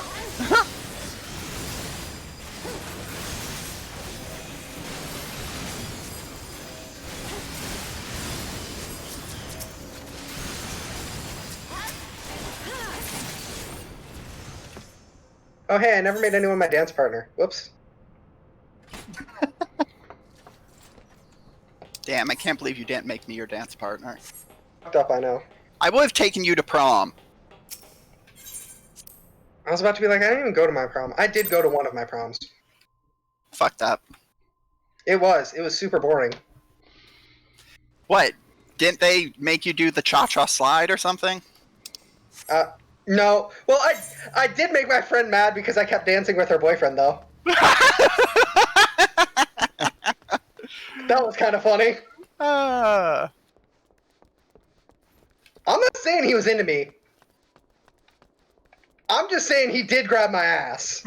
Oh, hey, I never made anyone my dance partner. Whoops. Damn, I can't believe you didn't make me your dance partner. Fucked up, I know. I would have taken you to prom. I was about to be like, I didn't even go to my prom. I did go to one of my proms. Fucked up. It was super boring. What? Didn't they make you do the cha-cha slide or something? No. Well, I did make my friend mad because I kept dancing with her boyfriend, though. That was kind of funny. I'm not saying he was into me. I'm just saying he did grab my ass.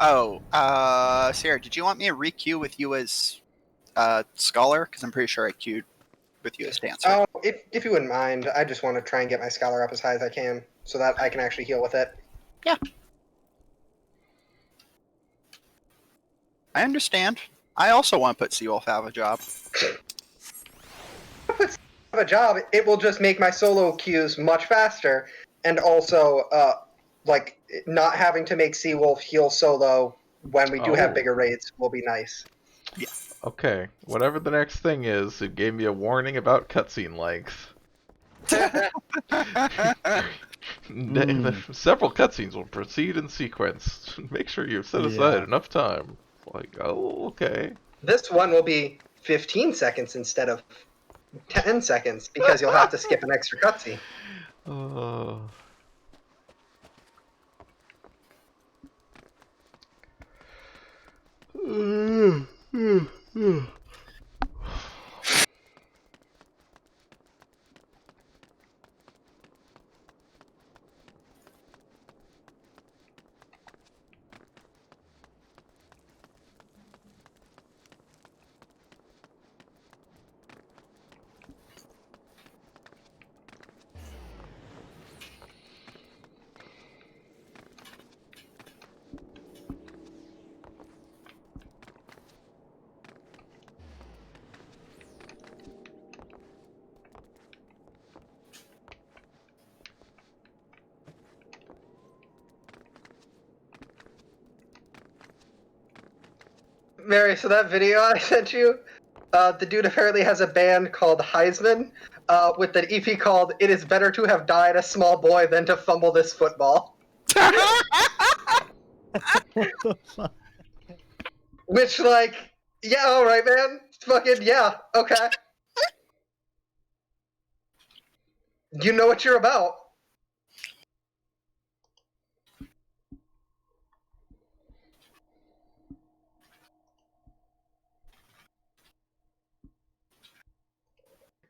Oh, Sarah, did you want me to re-queue with you as scholar? Because I'm pretty sure I queued with you as dancer. Oh, if you wouldn't mind, I just want to try and get my scholar up as high as I can so that I can actually heal with it. Yeah. I understand. I also want to put Seawolf out of a job. Have a job, it will just make my solo queues much faster, and also, like, not having to make Seawolf heal solo when we do have bigger raids will be nice. Yeah. Okay, whatever the next thing is, it gave me a warning about cutscene length. Several cutscenes will proceed in sequence. Make sure you've set aside enough time. Like, oh, okay. This one will be 15 seconds instead of 10 seconds because you'll have to skip an extra cutscene. Mary, so that video I sent you, the dude apparently has a band called Heisman, with an EP called "It Is Better to Have Died a Small Boy Than to Fumble This Football." What the fuck? Which, like, yeah, alright, man. Fucking, yeah, okay. You know what you're about.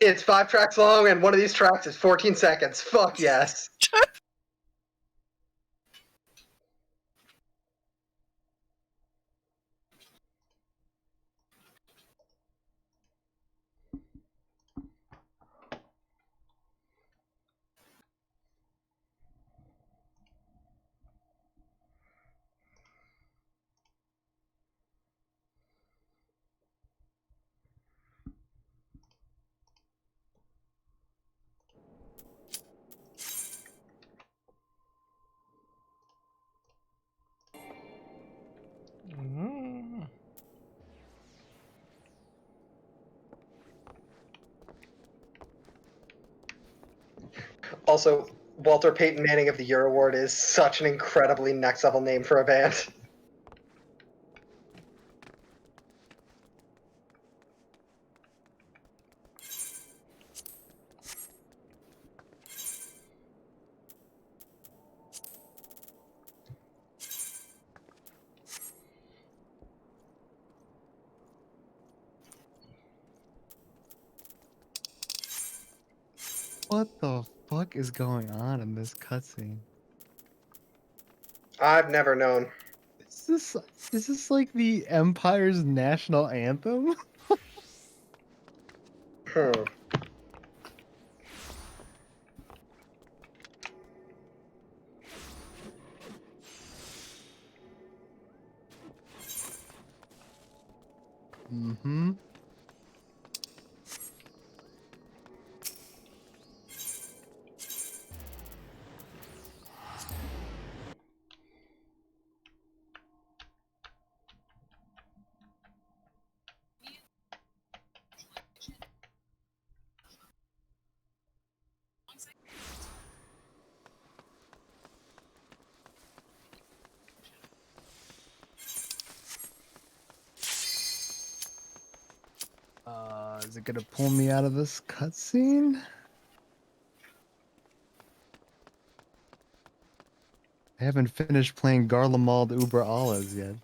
It's 5 tracks long, and one of these tracks is 14 seconds. Fuck yes. Also, Walter Payton Manning of the Year Award is such an incredibly next level name for a band. What the fuck is going on in this cutscene? I've never known. Is this like the Empire's national anthem? Hmm. Mm-hmm. Is it gonna pull me out of this cutscene? I haven't finished playing Garlemald Uber Alles yet.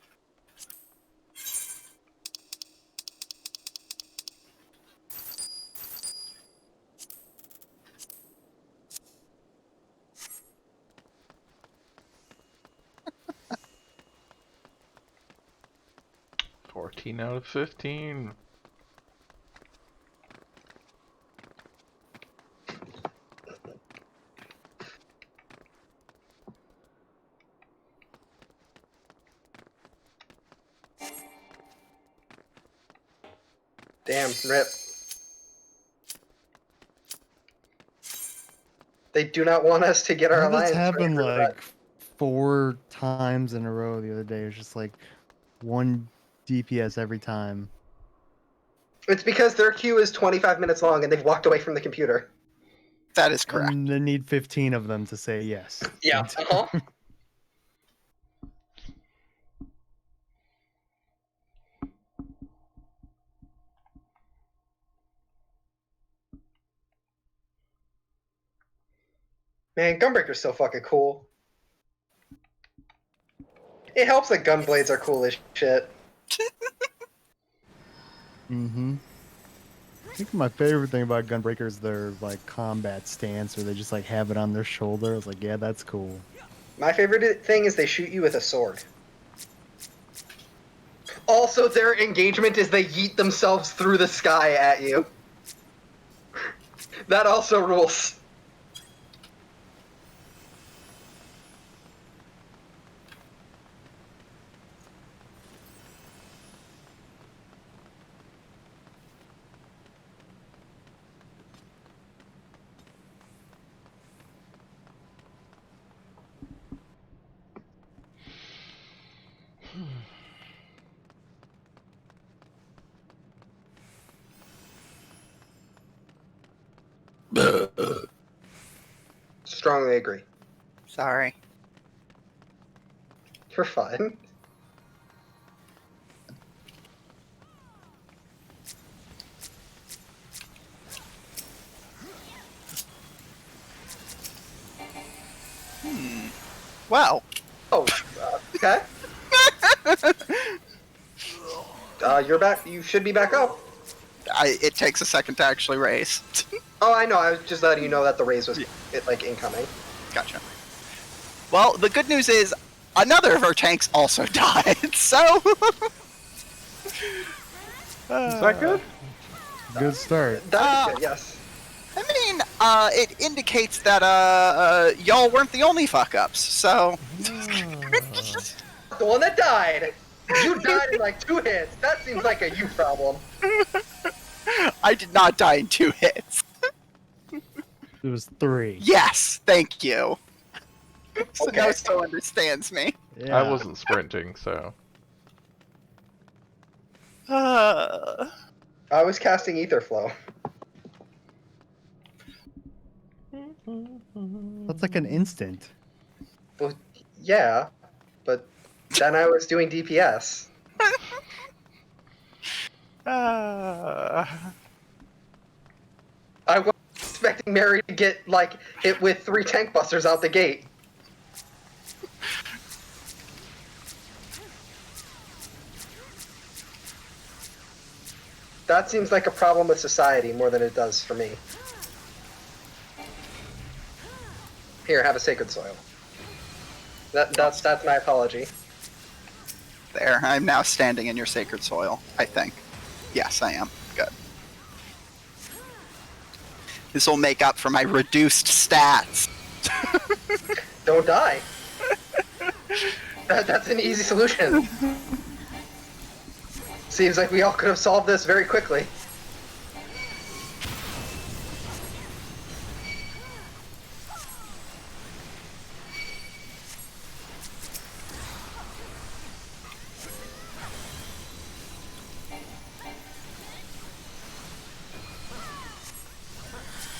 $14 out of 15. Damn, rip. They do not want us to get I our had this alliance. happen ready for like 4 times in a row the other day. It was just like 1 DPS every time. that. It's because their queue is 25 minutes long and they've walked away from the computer. That is correct. And they need 15 of them to say yes. Yeah. Uh-huh. Man, Gunbreaker's so fucking cool. It helps that Gunblades are cool as shit. Mm-hmm. I think my favorite thing about Gunbreaker is their like combat stance, where they just like have it on their shoulder. I was like, yeah, that's cool. My favorite thing is they shoot you with a sword. Also, their engagement is they yeet themselves through the sky at you. That also rules. strongly agree. Sorry. You're fine. Wow. Oh, okay. You're back. You should be back up. It takes a second to actually raise. Oh, I know. I was just letting you know that the raise was incoming. Gotcha. Well, the good news is another of our tanks also died. So. Is that good? Good start. That's good. Yes. I mean, it indicates that y'all weren't the only fuck ups. So. The one that died. You died in like 2 hits. That seems like a you problem. I did not die in 2 hits. It was 3. Yes, thank you. Okay. Sannoso understands me. I wasn't sprinting, so. I was casting Ether Flow. That's like an instant. Well, yeah, but then I was doing DPS. I was expecting Mary to get like hit with 3 tank busters out the gate. That seems like a problem with society more than it does for me. Here, have a sacred soil. That's my apology. There, I'm now standing in your sacred soil, I think. Yes, I am. Good. This will make up for my reduced stats. Don't die. That's an easy solution. Seems like we all could have solved this very quickly.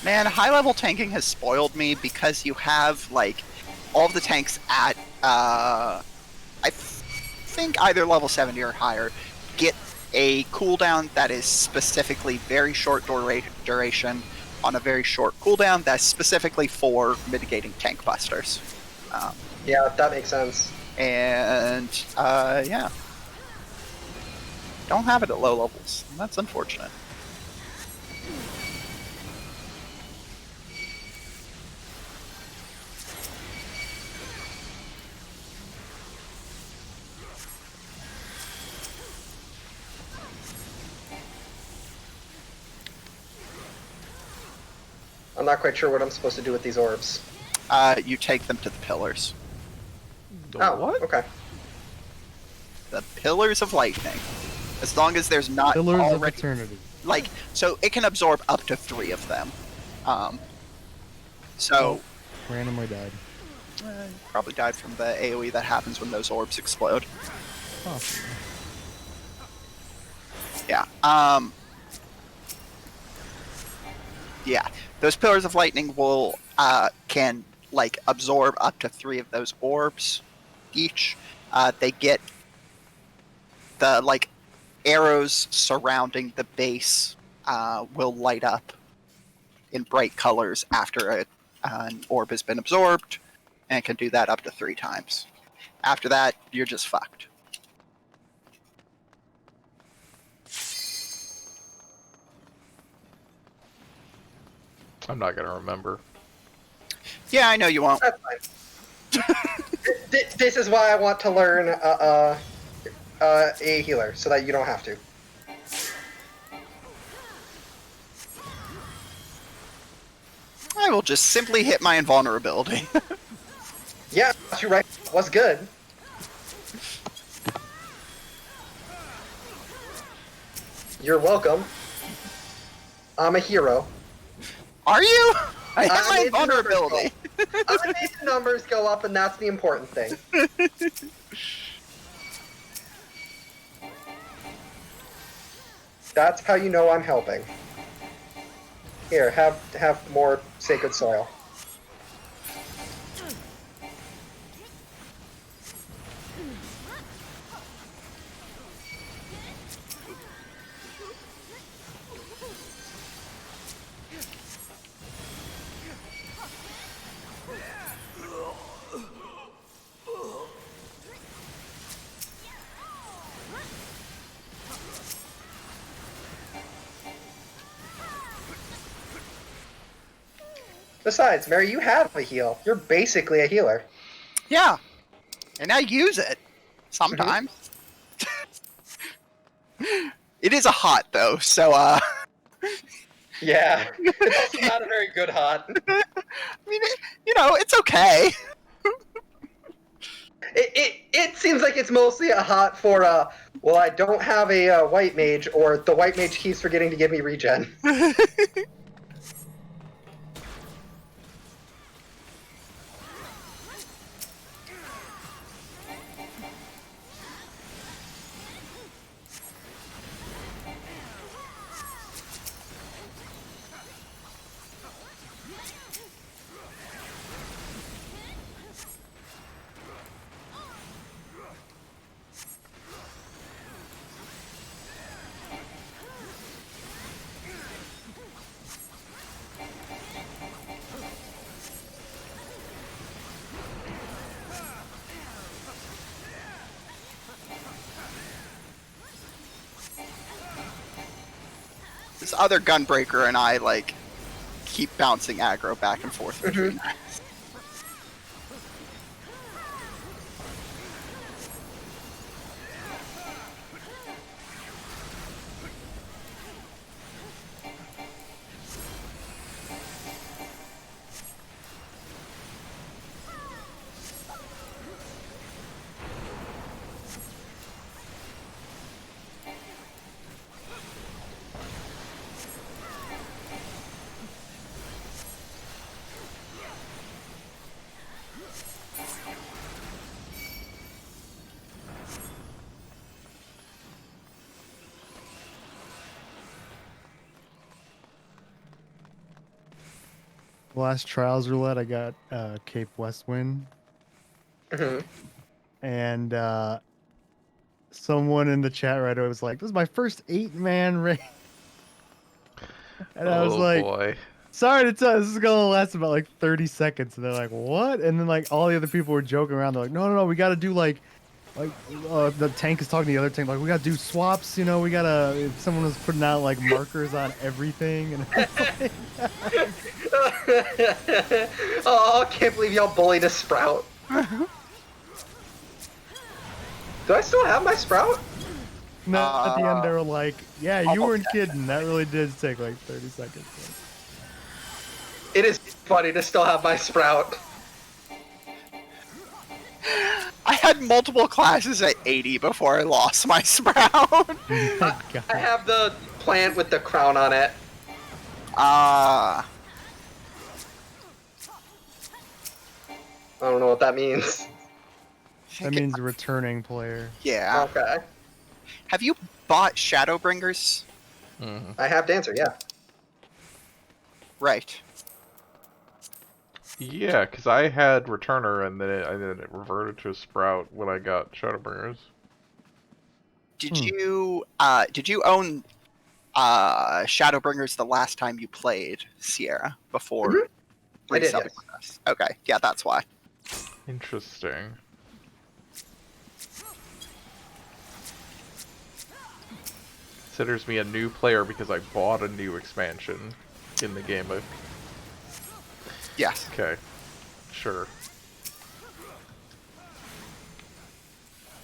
Man, high-level tanking has spoiled me because you have, like, all of the tanks at, I think either level 70 or higher get a cooldown that is specifically very short duration on a very short cooldown that's specifically for mitigating tank busters. Yeah, that makes sense. And, yeah. Don't have it at low levels. That's unfortunate. I'm not quite sure what I'm supposed to do with these orbs. You take them to the pillars. Oh, what? Okay. The pillars of lightning. As long as there's not Pillars of already, Eternity. like, so it can absorb up to 3 of them. So Randomly died. probably died from the AoE that happens when those orbs explode. Possibly. Yeah. Yeah. Those pillars of lightning will can like absorb up to 3 of those orbs each. They get the like arrows surrounding the base will light up in bright colors after an orb has been absorbed, and can do that up to 3 times. After that, you're just fucked. I'm not gonna remember. Yeah, I know you won't. That's fine. This is why I want to learn a healer, so that you don't have to. I will just simply hit my invulnerability. Yeah, you're right. Was good. You're welcome. I'm a hero. Are you? I hit I my made the numbers invulnerability. I made the numbers go up, and that's the important thing. That's how you know I'm helping. Here, have more sacred soil. Besides, Mary, you have a heal. You're basically a healer. Yeah, and I use it sometimes. It is a hot though, so Yeah, it's also not a very good hot. I mean, it's okay. It seems like it's mostly a hot for well, I don't have a white mage, or the white mage keeps forgetting to give me regen. This other gunbreaker and I like keep bouncing aggro back and forth between. Last Trials Roulette, I got Cape Westwind. And someone in the chat right away was like, "This is my first 8-man raid." And I was like, boy. "Sorry to tell you, this is gonna last about like 30 seconds." And they're like, "What?" And then like all the other people were joking around. They're like, "No, we gotta do like the tank is talking to the other tank, like we gotta do swaps, we gotta." If someone was putting out like markers on everything, and Oh, I can't believe y'all bullied a Sprout. Do I still have my Sprout? no, at the end they were like, "Yeah, you weren't kidding. That really did take like 30 seconds." It is funny to still have my Sprout. I had multiple classes at 80 before I lost my Sprout. I have the plant with the crown on it. Ah. I don't know what that means. That means returning player. Yeah. Okay. Have you bought Shadowbringers? I have Dancer, yeah. Right. Yeah, because I had Returner and then it reverted to a Sprout when I got Shadowbringers. Did you own Shadowbringers the last time you played Sierra before? I did, resubbing yes. with us? Okay, yeah, that's why. Interesting. Considers me a new player because I bought a new expansion in the game. Yes. Okay. Sure.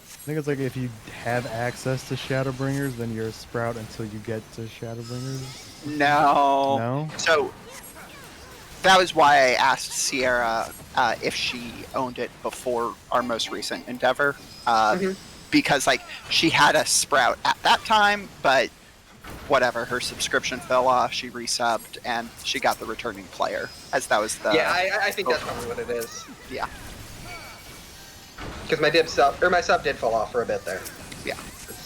I think it's like if you have access to Shadowbringers, then you're a Sprout until you get to Shadowbringers. No. No? So that was why I asked Sierra if she owned it before our most recent endeavor. Because like she had a Sprout at that time, but whatever, her subscription fell off, she resubbed, and she got the returning player, as that was the... Yeah, I think that's probably what it is. Yeah. Because my sub did fall off for a bit there. Yeah.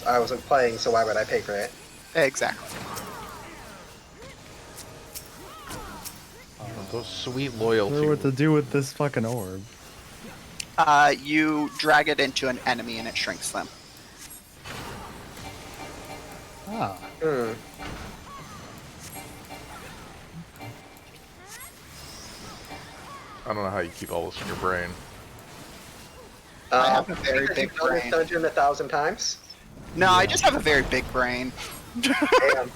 I wasn't playing, so why would I pay for it? Exactly. Those sweet I loyalty. don't know what to do with this fucking orb. You drag it into an enemy and it shrinks them. Ah. I don't know how you keep all this in your brain. I have a very because big you've done this brain. dungeon 1,000 times? No, I just have a very big brain. Damn.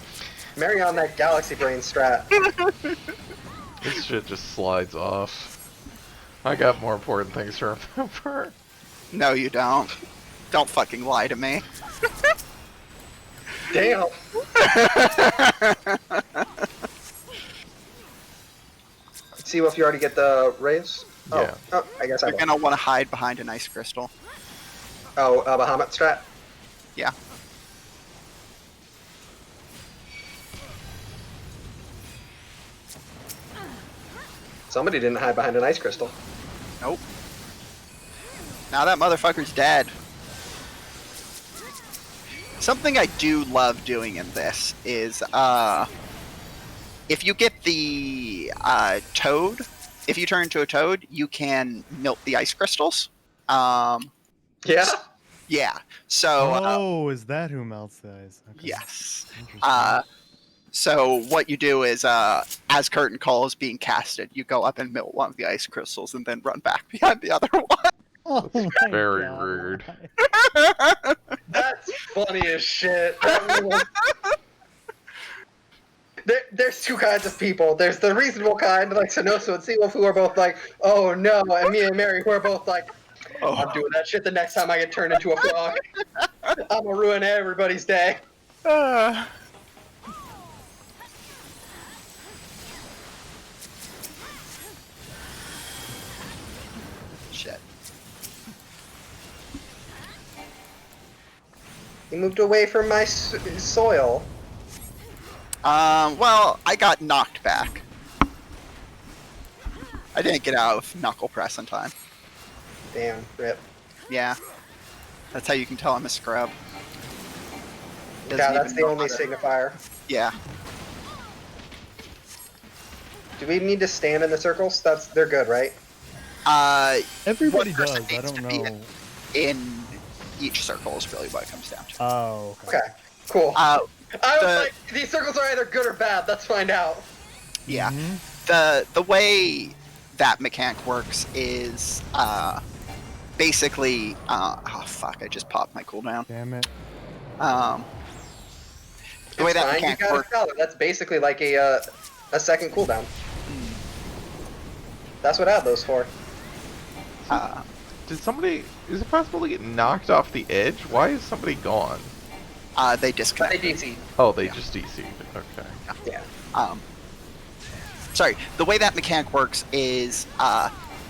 Marry on that galaxy brain strat. This shit just slides off. I got more important things to remember. No, you don't. Don't fucking lie to me. Damn. See if you already get the raise? Yeah. Oh, I guess You're gonna want to hide behind an ice crystal. Oh, Bahamut strat? Yeah. Somebody didn't hide behind an ice crystal. Nope. Now that motherfucker's dead. Something I do love doing in this is, if you get the toad, if you turn into a toad, you can melt the ice crystals. Yeah? Yeah. So. Is that who melts the ice? Okay. Yes. Interesting. So what you do is, as Curtain Call is being casted, you go up and melt one of the ice crystals and then run back behind the other one. Oh my Very God, rude. That's funny as shit. There's two kinds of people. There's the reasonable kind, like Sannoso and Seawolf, who are both like, oh no, and me and Mary, who are both like, I'm doing that shit the next time I get turned into a frog. I'm gonna ruin everybody's day. Shit. He moved away from my soil. Well, I got knocked back. I didn't get out of knuckle press in time. Damn, rip. Yeah. That's how you can tell I'm a scrub. Yeah, Doesn't that's even the know only how to- signifier. Yeah. Do we need to stand in the circles? They're good, right? Everybody one person does. I needs don't to be know. in each circle is really what it comes down to. Oh, okay. Okay, cool. I was the- like, these circles are either good or bad. Let's find out. Yeah. The way that mechanic works is basically oh fuck, I just popped my cooldown. Damn it. The way that Fine, you mechanic gotta works. tell it. That's basically like a second cooldown. That's what Adlo's for. Did somebody... Is it possible to get knocked off the edge? Why is somebody gone? They disconnect. They DC. Oh, they just DC'd. Okay. Yeah. Sorry. The way that mechanic works is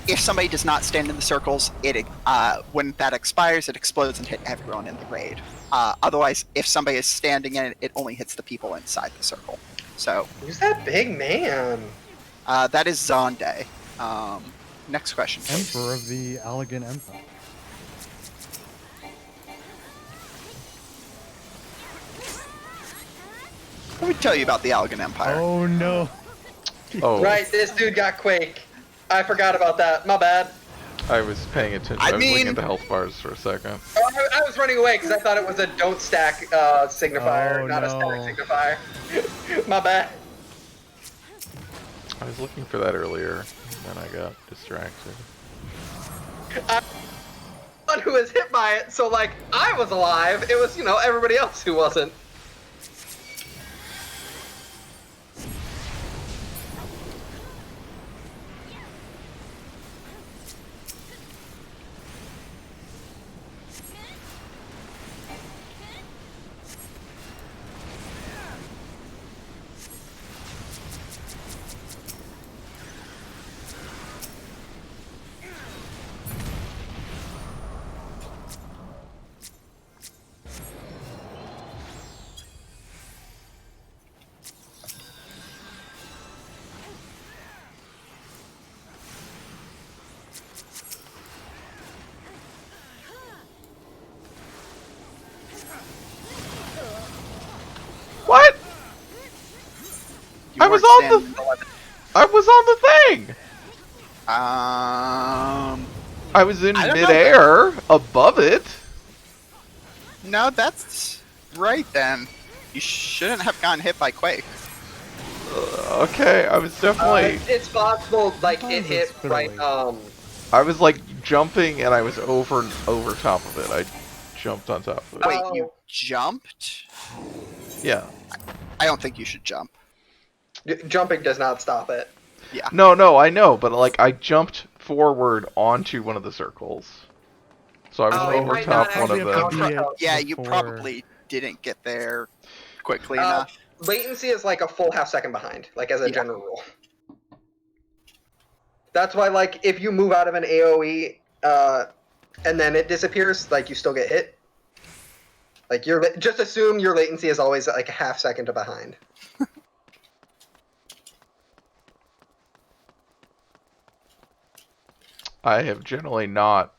if somebody does not stand in the circles, it when that expires, it explodes and hit everyone in the raid. Otherwise, if somebody is standing in it, it only hits the people inside the circle. So. Who's that big man? That is Zonde. Next question, please. Emperor of the Allegan Empire. Let me tell you about the Allegan Empire. Oh no. Oh. Right, this dude got Quake. I forgot about that. My bad. I was paying attention. I I was looking mean- at the health bars for a second. Oh, I was running away because I thought it was a don't stack signifier, Oh, not a no. stack signifier. My bad. I was looking for that earlier, and then I got distracted. I'm the one who was hit by it, so like I was alive. It was, everybody else who wasn't. What? You I was weren't on standing the... in 11. I was on the thing! I was in I don't know. midair, above it. No, that's right then. You shouldn't have gotten hit by Quake. Okay, I was definitely... It's possible, like it Sometimes hit it's right. fiddly. I was like jumping, and I was over top of it. I jumped on top of it. Wait, Oh. you jumped? Yeah. I don't think you should jump. Jumping does not stop it. Yeah. No, I know, but like I jumped forward onto one of the circles, so I was Oh, it over might top not one of actually them. Yeah, you probably didn't get there quickly enough. Latency is like a full half second behind, like as a Yeah. general rule. That's why, like, if you move out of an AOE and then it disappears, like, you still get hit. Like, just assume your latency is always like a half second behind. I have generally not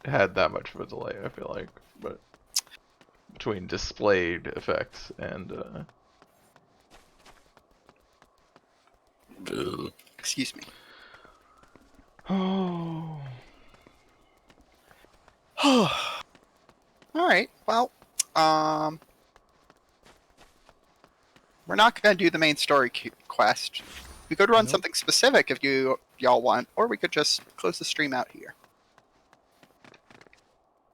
had that much of a delay, I feel like, but between displayed effects and Excuse me. Oh. All right. Well, we're not going to do the main story quest. We could run something specific if y'all want, or we could just close the stream out here.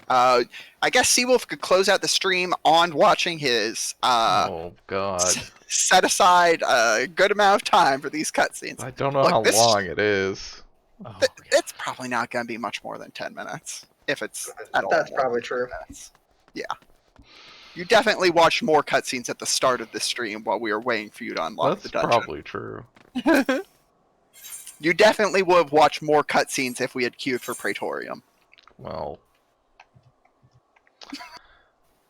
I guess Seawolf could close out the stream on watching his oh god. set aside a good amount of time for these cutscenes. I don't know how long it is. It's probably not going to be much more than 10 minutes, if it's at all. That's probably true. Yeah. You definitely watched more cutscenes at the start of the stream while we were waiting for you to unlock the dungeon. That's probably true. You definitely would have watched more cutscenes if we had queued for Praetorium. Well,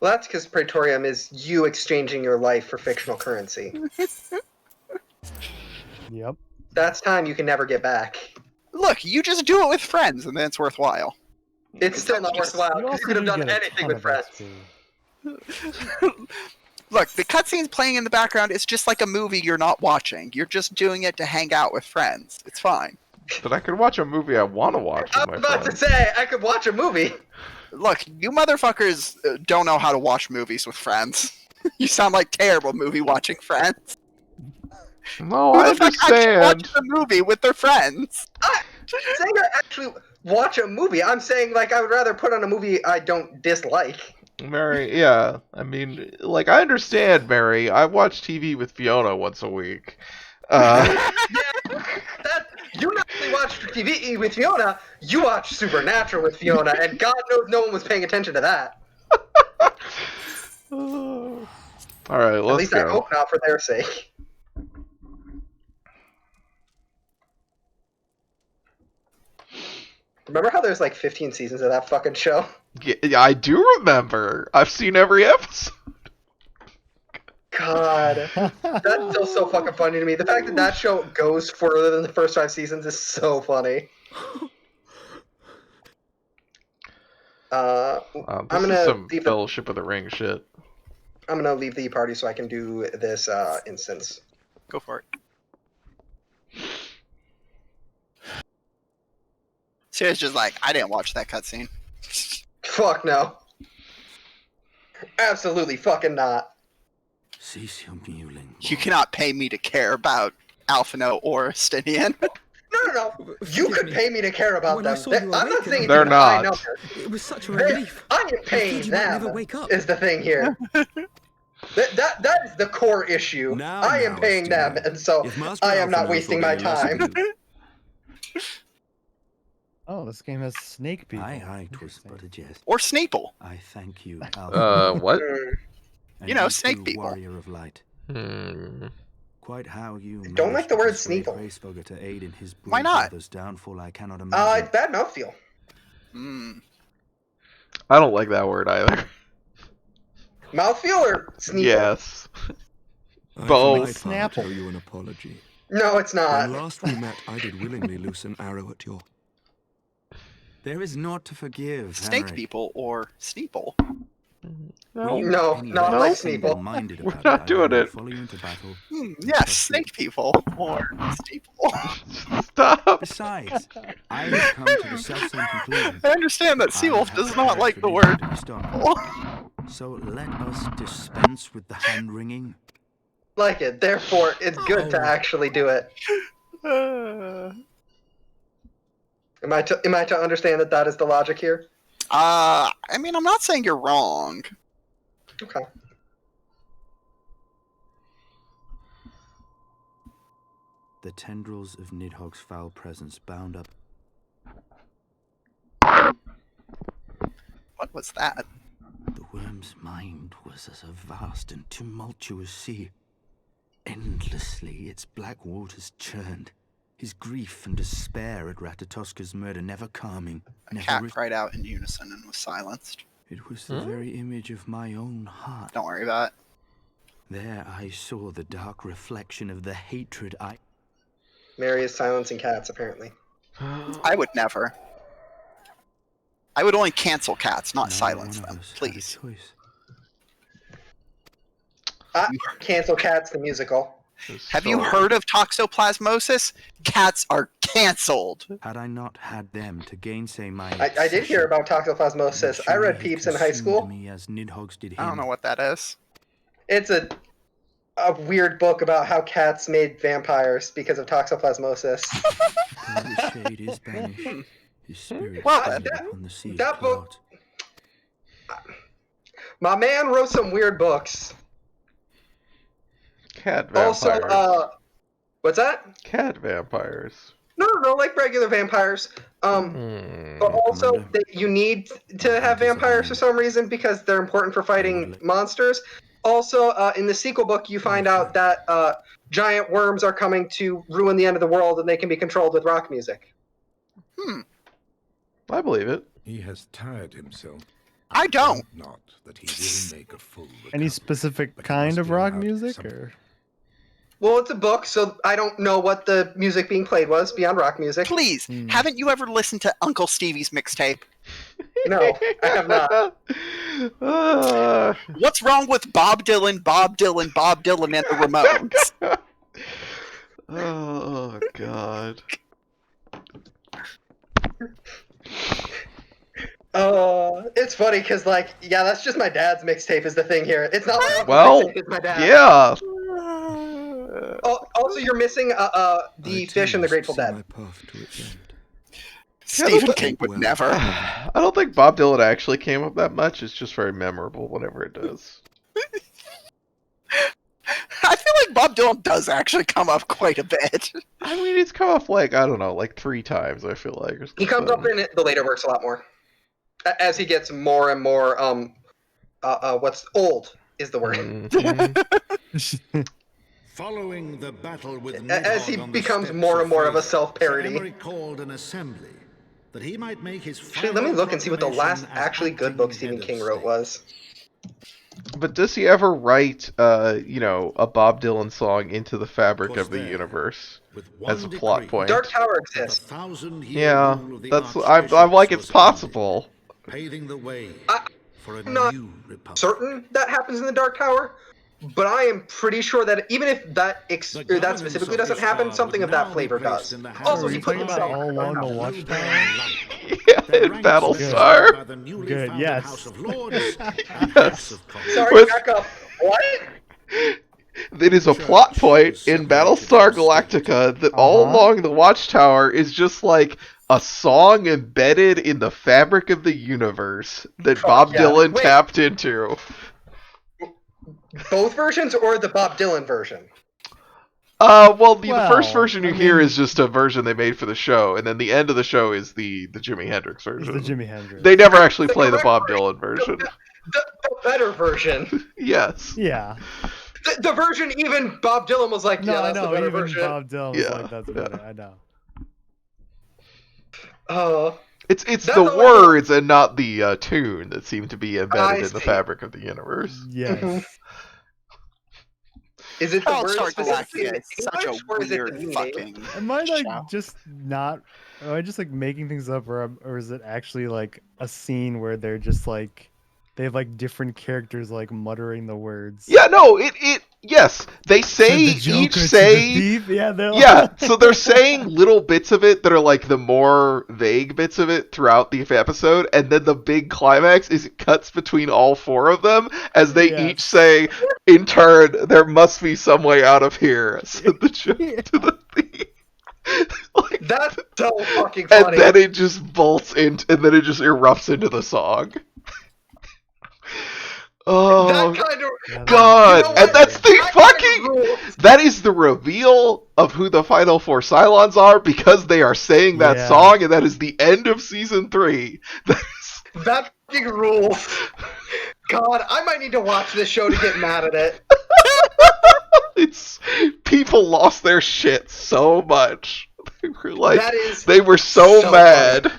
that's because Praetorium is you exchanging your life for fictional currency. Yep. That's time you can never get back. Look, you just do it with friends, and then it's worthwhile. It's still not worthwhile, because you could have done anything with friends. Look, the cutscenes playing in the background is just like a movie you're not watching. You're just doing it to hang out with friends. It's fine. But I could watch a movie I want to watch with I was about to say, I could watch a movie. Look, you motherfuckers don't know how to watch movies with friends. You sound like terrible movie watching friends. No, Who I the fuck actually understand. watches a movie with their friends? I'm saying I actually watch a movie. I'm saying, like, I would rather put on a movie I don't dislike. Mary, yeah. I mean, like, I understand, Mary. I watch TV with Fiona once a week. You not only watch TV with Fiona, you watch Supernatural with Fiona, and God knows no one was paying attention to that. All right, let's At least go. I hope not, for their sake. Remember how there's like 15 seasons of that fucking show? Yeah, I do remember. I've seen every episode. God, that's still so fucking funny to me. The fact that that show goes further than the first 5 seasons is so funny. This I'm is gonna some leave Fellowship of the Ring shit. I'm gonna leave the party so I can do this instance. Go for it. Sarah's just like, I didn't watch that cutscene. Fuck no. Absolutely fucking not. Cease your mewling. You cannot pay me to care about Alphino or Estinian. No. You could pay me to care about them. I'm not saying They're it's a high not. number. It was such a relief. I am paying you might them. never wake up. Is the thing here. That is the core issue. I am paying them, and so I am not wasting my time. Oh, this game has snake people. Aye, 'twas but a jest. Or Sneeple. I thank you, What? You know, snake people. Warrior of light. Quite how you Don't like the word persuade Sneeple. Hraesvelgr to aid in his Why not? brother's downfall, I cannot imagine. It's bad mouthfeel. I don't like that word either. Mouthfeel or Sneeple? Yes. I Both. for my part owe you an apology. No, it's not. When last we met, I did willingly loose an arrow at your... There is naught to forgive, Snake Henry. people or Sneeple. No, not like Sneeple. We're not doing it. Follow you into battle. Yes, snake people or Sneeple. Stop. Besides, I have come to the self-same conclusion. I understand that Seawolf does not like the word people. So let us dispense with the hand-wringing. Like it. Therefore, it's good to actually do it. Am I to understand that is the logic here? I mean, I'm not saying you're wrong. Okay. the tendrils of Nidhogg's foul presence bound up. What was that? The worm's mind was as a vast and tumultuous sea. Endlessly its black waters churned, his grief and despair at Ratatoska's murder never calming. A cat cried out in unison and was silenced. It was the very image of my own heart. Don't worry about it. There I saw the dark reflection of the hatred I... Mary is silencing cats, apparently. I would never. I would only cancel cats, not silence them. Please. Cancel Cats, the musical. Have you heard of toxoplasmosis? Cats are canceled. Had I not had them to gainsay my... I did hear about toxoplasmosis. I read Peeps in high school. Me as Nidhogg's did him. I don't know what that is. It's a weird book about how cats made vampires because of toxoplasmosis. The shade is banished. His spirit Well, upon the sea that of book... My man wrote some weird books. Cat vampires. Also, what's that? Cat vampires. No, like regular vampires. But also, you need to have vampires for some reason because they're important for fighting monsters. Also, in the sequel book, you find out that giant worms are coming to ruin the end of the world, and they can be controlled with rock music. I believe it. He has tired himself. I don't. Not that he will make a full Any specific kind of rock music, or? Well, it's a book, so I don't know what the music being played was beyond rock music. Please, haven't you ever listened to Uncle Stevie's mixtape? No, I have not. What's wrong with Bob Dylan, Bob Dylan, Bob Dylan, and the Ramones? Oh, God. It's funny because, like, yeah, that's just my dad's mixtape is the thing here. It's not like Well, it's my dad. yeah. Also, you're missing the Fish and the Grateful Dead. Stephen King would never. I don't think Bob Dylan actually came up that much. It's just very memorable whenever it does. I feel like Bob Dylan does actually come up quite a bit. I mean, it's come up like, I don't know, like 3 times, I feel like. He comes up in the later works a lot more. As he gets more and more, what's old is the word. Following the battle with As he becomes more and more of a self-parody. Called an assembly that he might make his Actually, let me look and see what the last actually good book Stephen King wrote was. But does he ever write, a Bob Dylan song into the fabric of the universe as a plot point? Dark Tower exists. Yeah, I'm like, it's possible. Paving the way for a I'm not new republic. certain that happens in the Dark Tower, but I am pretty sure that even if that that specifically doesn't happen, something of that flavor does. Also, he put himself all along the Watchtower. Yeah, in Battlestar. Good, yes. Yes. Sorry, back up. What? It is a plot point in Battlestar Galactica that all along the Watchtower is just like a song embedded in the fabric of the universe that Bob Dylan tapped into. Both versions or the Bob Dylan version? Well, the first version you hear is just a version they made for the show, and then the end of the show is the Jimi Hendrix version. The Jimi Hendrix. They never actually play the Bob Dylan version. The better version. Yes. Yeah. The version even Bob Dylan was like, yeah, that's the better even version. Bob Dylan was like, that's better. I know. It's the words and not the tune that seem to be embedded in the see. fabric of the universe. Yes. Is it the Battlestar word specifically in Galactica is such a English, or is it weird the name? fucking Am I like show. just not? Am I just like making things up, or is it actually like a scene where they're just like they have like different characters like muttering the words? Yeah, no, yes, they say each say so they're saying little bits of it that are like the more vague bits of it throughout the episode, and then the big climax is it cuts between all 4 of them as they each say in turn, there must be some way out of here, said the joke to the thief. Like, that's so fucking funny. And then it just bolts into, and then it just erupts into the song. Oh, God, You know and what? that's the That fucking. rules. That is the reveal of who the final 4 Cylons are because they are saying that Yeah. song, and that is the end of season 3. That fucking rules. God, I might need to watch this show to get mad at it. It's people lost their shit so much. They were like, That is they were so mad.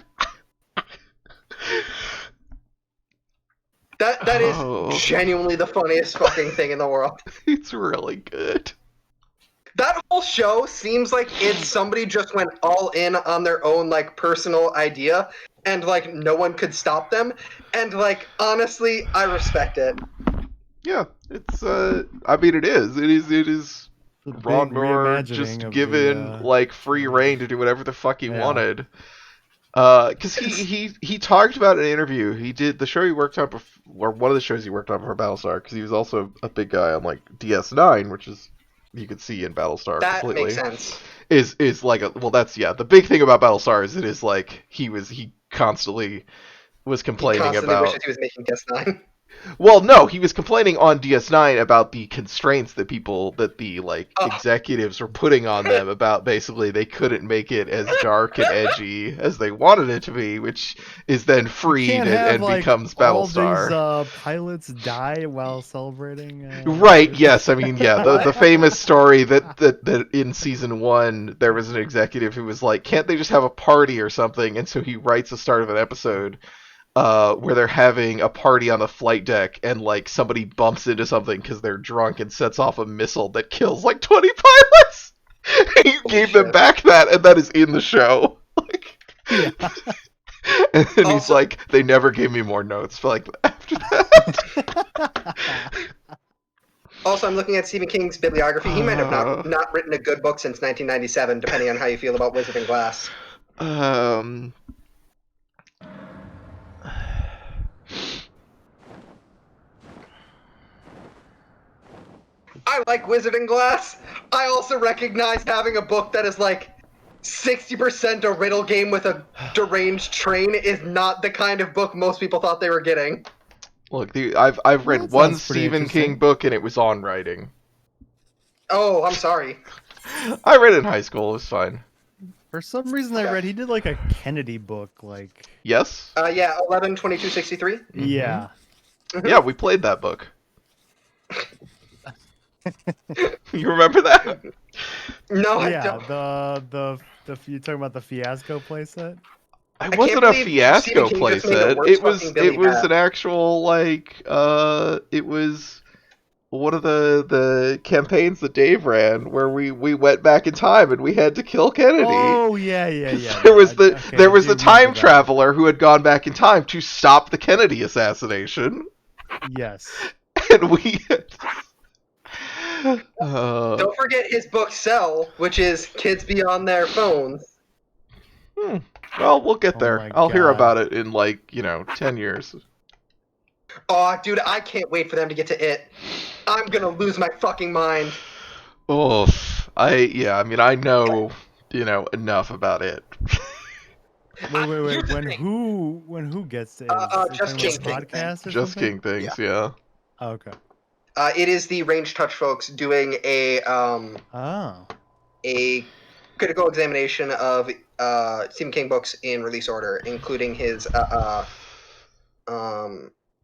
That is Oh. genuinely the funniest fucking thing in the world. It's really good. That whole show seems like it's somebody just went all in on their own like personal idea and like no one could stop them. And like honestly, I respect it. Yeah, it's I mean it is. It is The Ron big Moore reimagining just of given the, like free reign to do whatever the fuck he Yeah. wanted. Because he talked about in an interview. He did the show he worked on, or one of the shows he worked on for Battlestar, because he was also a big guy on like DS9, which is you could see in Battlestar That completely. makes sense. Is like that's the big thing about Battlestar is it is like he constantly was He complaining constantly about. wishes he was making DS9. Well, no, he was complaining on DS9 about the constraints that the executives were putting on them about basically they couldn't make it as dark and edgy as they wanted it to be, which is then freed can't have, and like, becomes all Battlestar. these pilots die while celebrating. Right, yes, I mean, yeah, the famous story that in season 1 there was an executive who was like, can't they just have a party or something? And so he writes the start of an episode where they're having a party on the flight deck and like somebody bumps into something because they're drunk and sets off a missile that kills like 20 pilots. And he gave them back that, and that is in the show. Yeah. And then he's like, they never gave me more notes like after that. Also, I'm looking at Stephen King's bibliography. He might have not written a good book since 1997, depending on how you feel about Wizard and Glass. I like Wizard and Glass. I also recognize having a book that is like 60% a riddle game with a deranged train is not the kind of book most people thought they were getting. Look, I've read that one sounds pretty Stephen King interesting. book and it was on writing. Oh, I'm sorry. I read it in high school. It was fine. For some reason, I read he did like a Kennedy book, like. Yes. Yeah, 11/22/63. Yeah. Yeah, we played that book. You remember that? No, I Yeah, don't. the you talking about the Fiasco playset? It wasn't a Fiasco Stephen King just made the playset. worst It was fucking Billy Bat. an actual like it was one of the campaigns that Dave ran where we went back in time and we had to kill Kennedy. Oh yeah. There was the Okay, there I was do the time remember that. traveler who had gone back in time to stop the Kennedy assassination. Yes. And we Don't forget his book Cell, which is kids be on their phones. Well, we'll get there. my I'll hear God. about it in 10 years. Oh, dude, I can't wait for them to get to it. I'm gonna lose my fucking mind. Oh, I mean I know, enough about it. Wait. When who gets to it? Is Just it King talking about a podcast or Just something? King things, yeah. Oh, okay. It is the Range Touch folks doing a critical examination of Stephen King books in release order, including his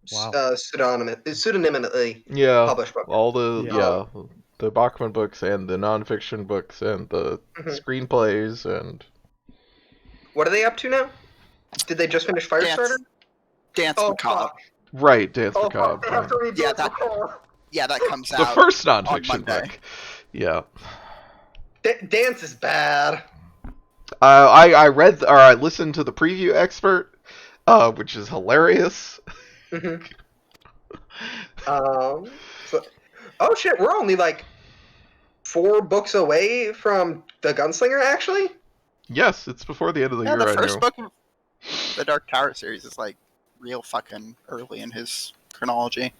pseudonymically Yeah, published book. all the Bachman books and the nonfiction books and the screenplays and. What are they up to now? Did they just finish Firestarter? Dance Macabre. Right, Dance Oh, Macabre. fuck, they have to read Yeah, Dance Macabre. that comes The out. first on nonfiction Monday. book. Yeah. Dance is bad. I read or I listened to the preview expert, which is hilarious. Oh shit, we're only 4 books away from The Gunslinger, actually? Yes, it's before the end of the year. The I first knew. book of the Dark Tower series is real fucking early in his chronology.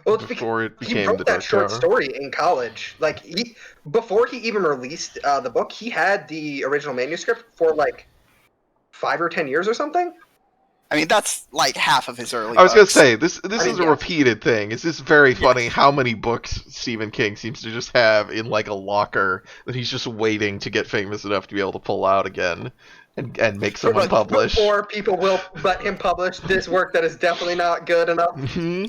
Well, it's Before it he became wrote the that Dark short Tower. story in college. Before he even released the book, he had the original manuscript for 5 or 10 years or something. I mean, that's like half of his early I was gonna books. say this I is mean, a yeah. repeated thing. It's just very funny how many books Stephen King seems to just have in like a locker that he's just waiting to get famous enough to be able to pull out again and make someone publish. Or people will let him publish this work that is definitely not good enough. Mhm.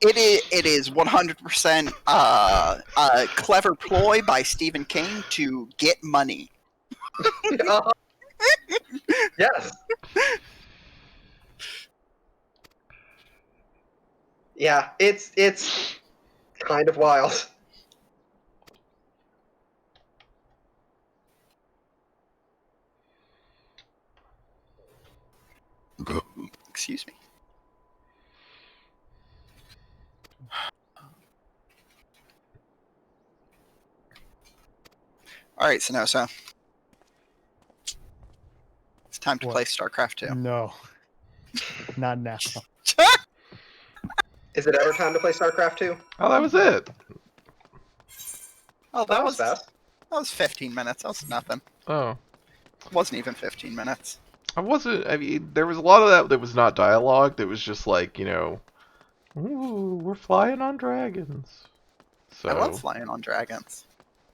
It is 100% a clever ploy by Stephen King to get money. Yes. Yeah, it's kind of wild. Excuse me. All right, Sannoso. It's time to What? play StarCraft 2. No. Not now. Is it ever time to play StarCraft 2? Oh, that was it. Oh, That was fast. That was 15 minutes. That was nothing. Oh. It wasn't even 15 minutes. I mean, there was a lot of that was not dialogue. That was just like, ooh, we're flying on dragons. So I love flying on dragons.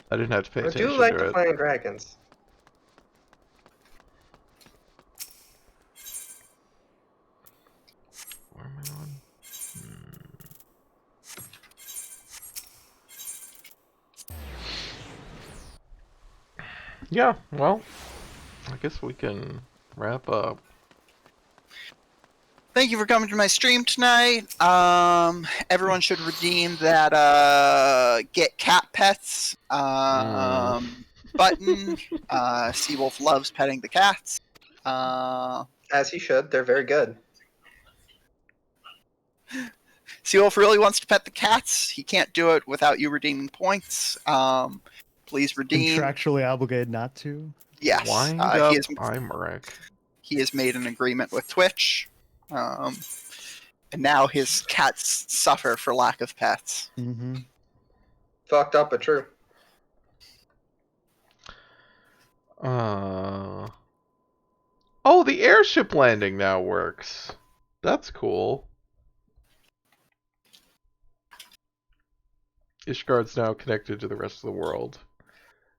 I didn't have to pay I attention do like to to it. play on dragons. Where am I on? Yeah, well, I guess we can wrap up. Thank you for coming to my stream tonight. Everyone should redeem that get cat pets button. Seawolf loves petting the cats. As he should. They're very good. Seawolf really wants to pet the cats. He can't do it without you redeeming points. Please redeem. Contractually obligated not to. Yes. Wind up, He has Imeric. he has made an agreement with Twitch. And now his cats suffer for lack of pets. Mm-hmm. Fucked up, but true. Oh, the airship landing now works. That's cool. Ishgard's now connected to the rest of the world.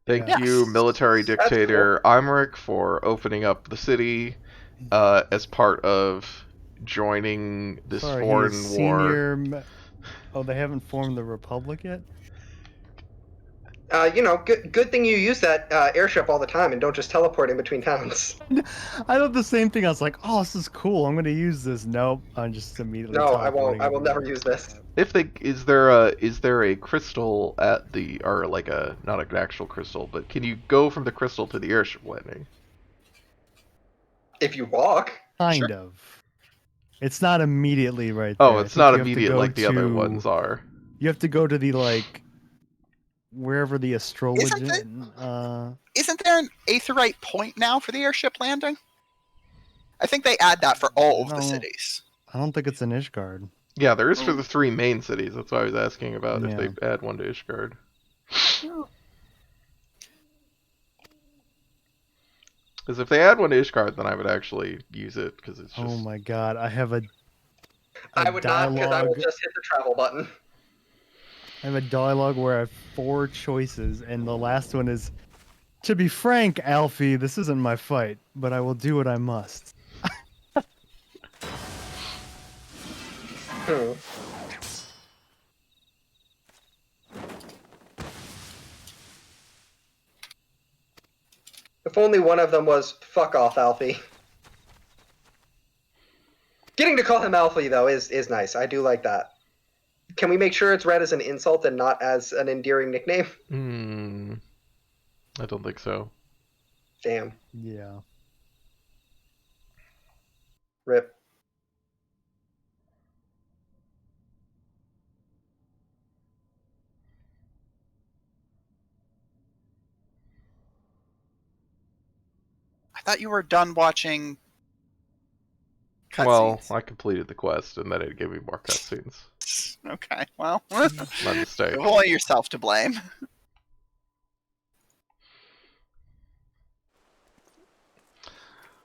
Thank Yes. you, military That's dictator Imeric, for opening up the city as part of joining this Sorry, foreign he's war. senior. Oh, they haven't formed the Republic yet? Good thing you use that airship all the time and don't just teleport in between towns. I thought the same thing. I was like, oh, this is cool. I'm going to use this. Nope. I'm just immediately No, I won't. teleporting I will never everywhere. use this. Is there a crystal at the, or like not an actual crystal, but can you go from the crystal to the airship landing? If you walk. Kind of. It's not immediately right there. Oh, I it's think not you have to immediate go like the other to- ones are. You have to go to the, wherever the astrology... Isn't there an aetheryte point now for the airship landing? I think they add that for all of the No. cities. I don't think it's in Ishgard. Yeah, there is for the 3 main cities. That's why I was asking about if Yeah. they add one to Ishgard. Because if they add one to Ishgard, then I would actually use it, because it's just... Oh my god, I have a I would not, because I will dialogue- just hit the travel button. I have a dialogue where I have 4 choices, and the last one is, to be frank, Alfie, this isn't my fight, but I will do what I must. If only one of them was fuck off, Alfie. Getting to call him Alfie, though, is nice. I do like that. Can we make sure it's read as an insult and not as an endearing nickname? I don't think so. Damn. Yeah. Rip. I thought you were done watching cutscenes. Well, I completed the quest, and then it gave me more cutscenes. Okay, well, My mistake. you've only yourself to blame.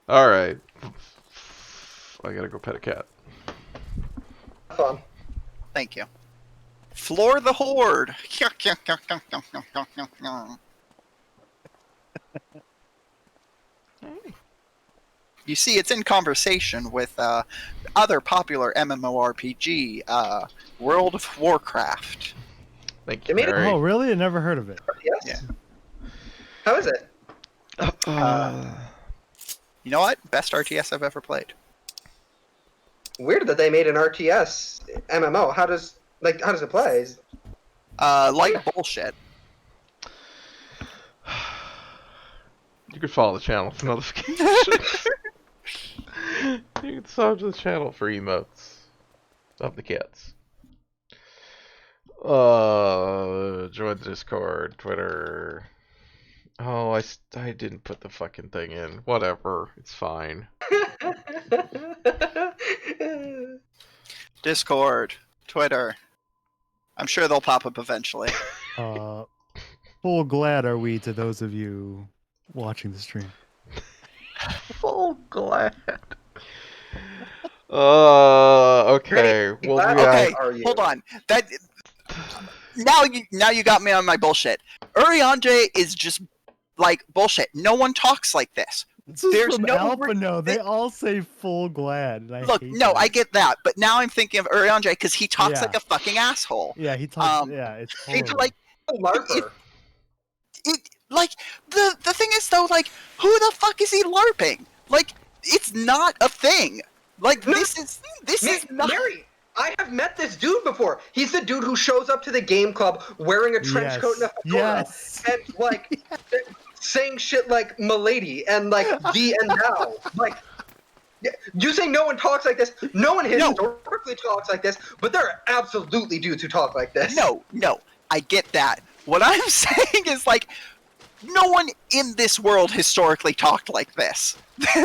Alright. I gotta go pet a cat. Fun. Thank you. Floor the Horde. You see, it's in conversation with other popular MMORPG, World of Warcraft. Thank They you, made it- Mary. Oh, really? I never heard of it. Yes. How is it? You know what? Best RTS I've ever played. Weird that they made an RTS MMO. How does it play? Like bullshit. You can follow the channel for notifications. You can sub to the channel for emotes of the cats. Join the Discord, Twitter. Oh, I didn't put the fucking thing in. Whatever, it's fine. Discord, Twitter. I'm sure they'll pop up eventually. Full glad are we to those of you watching the stream. Full glad. Okay. Well, Okay, hold on. That now you got me on my bullshit. Urianger is just like bullshit. No one talks like this. There's from no Alpha. No, they all say full glad. And I look. hate No, that. I get that, but now I'm thinking of Urianger because he talks Yeah. like a fucking asshole. Yeah, he talks. Yeah, it's It's horrible. like like the thing is though, like who the fuck is he LARPing? Like it's not a thing. Like this is not. Mary, I have met this dude before. He's the dude who shows up to the game club wearing a trench coat and a fedora and like saying shit like "milady" and like "the and now." Like, you say no one talks like this. No one historically talks like this, but there are absolutely dudes who talk like this. No, I get that. What I'm saying is like no one in this world historically talked like this.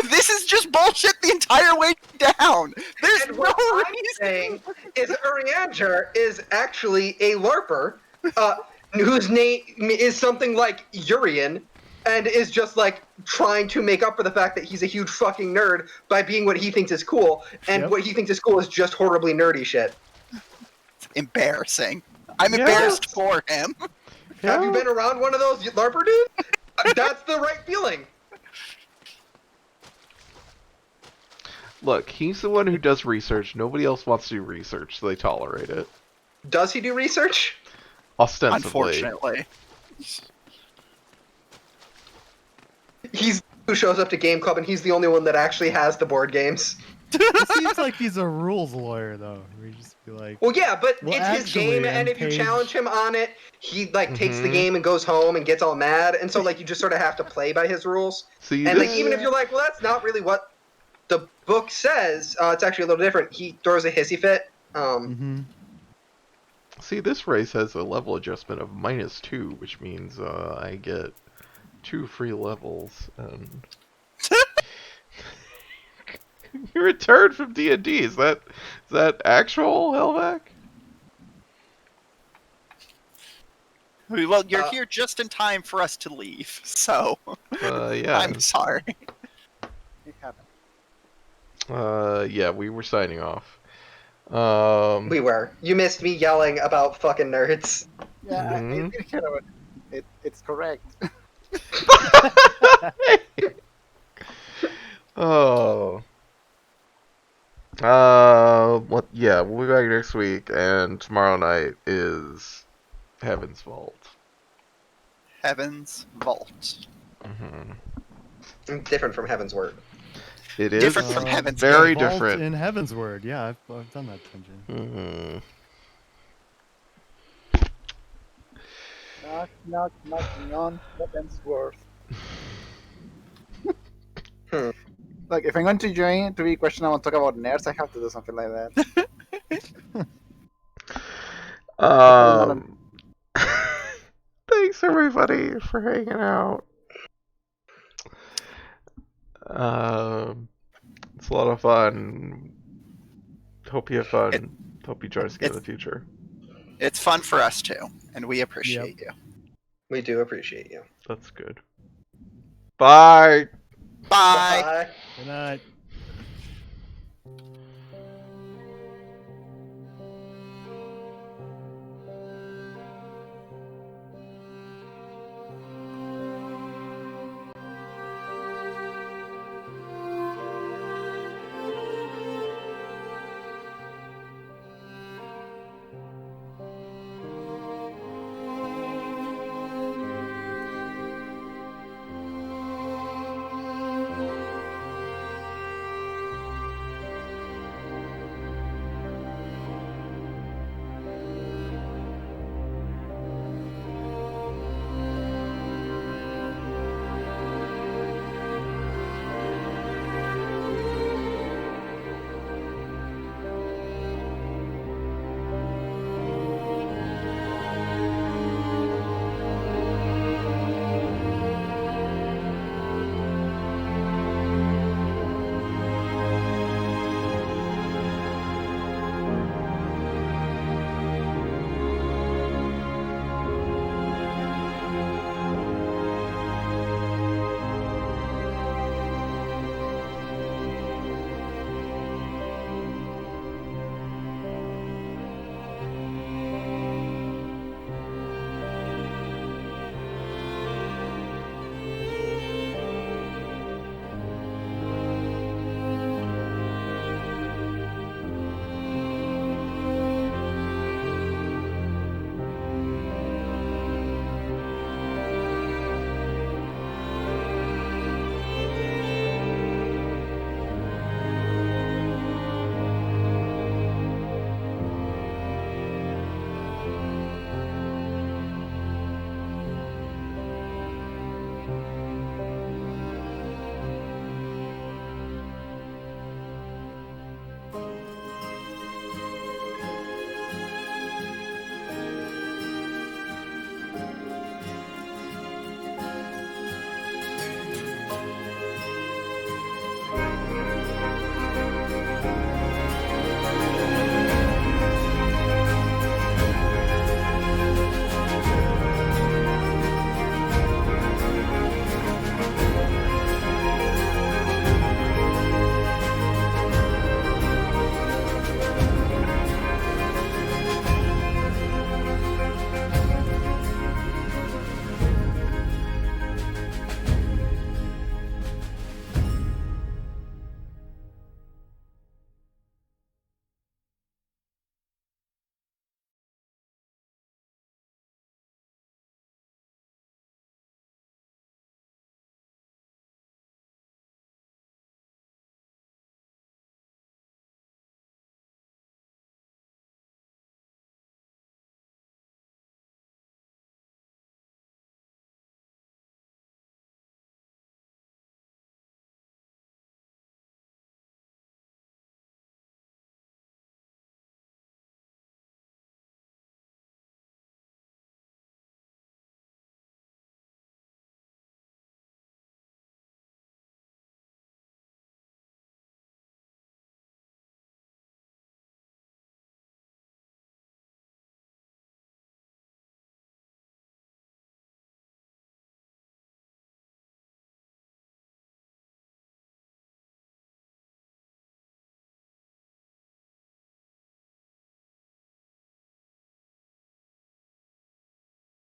This is just bullshit the entire way down. There's And what I'm saying is Urianger is actually a LARPer whose name is something like Urian and is just like trying to make up for the fact that he's a huge fucking nerd by being what he thinks is cool, and what he thinks is cool is just horribly nerdy shit. It's embarrassing. I'm embarrassed for him. Have you been around one of those LARPer dudes? That's the right feeling. Look, he's the one who does research. Nobody else wants to do research, so they tolerate it. Does he do research? Ostensibly. Unfortunately. He's who shows up to Game Club, and he's the only one that actually has the board games. It seems like he's a rules lawyer, though. We just be like, well, yeah, but well, it's his actually, game, on and if you page- challenge him on it, he like takes the game and goes home and gets all mad, and so like you just sort of have to play by his rules. See, and like this- even if you're like, well, that's not really what the book says, it's actually a little different. He throws a hissy fit. See, this race has a level adjustment of -2, which means I get 2 free levels, and you returned from D&D. Is that actual, Hellback? Well, you're here just in time for us to leave, so Yeah. I'm sorry. It happened. Yeah, we were signing off. We were. You missed me yelling about fucking nerds. Yeah, I did hear about it. It's correct. Oh. What? Yeah, we'll be back next week, and tomorrow night is Heaven's Vault. Heaven's Vault. Different from Heaven's Word. It is Different from Heaven's very Vault different. in Heaven's Word. Yeah, I've done that dungeon. Knock, knocking on Heaven's Word. Look, if I'm going to join to be questionable and talk about nerds, I have to do something like that. Thanks everybody for hanging out. It's a lot of fun. Hope you have fun. Hope you join us again in the future. It's fun for us too, and we appreciate you. We do appreciate you. That's good. Bye. Bye. Good night.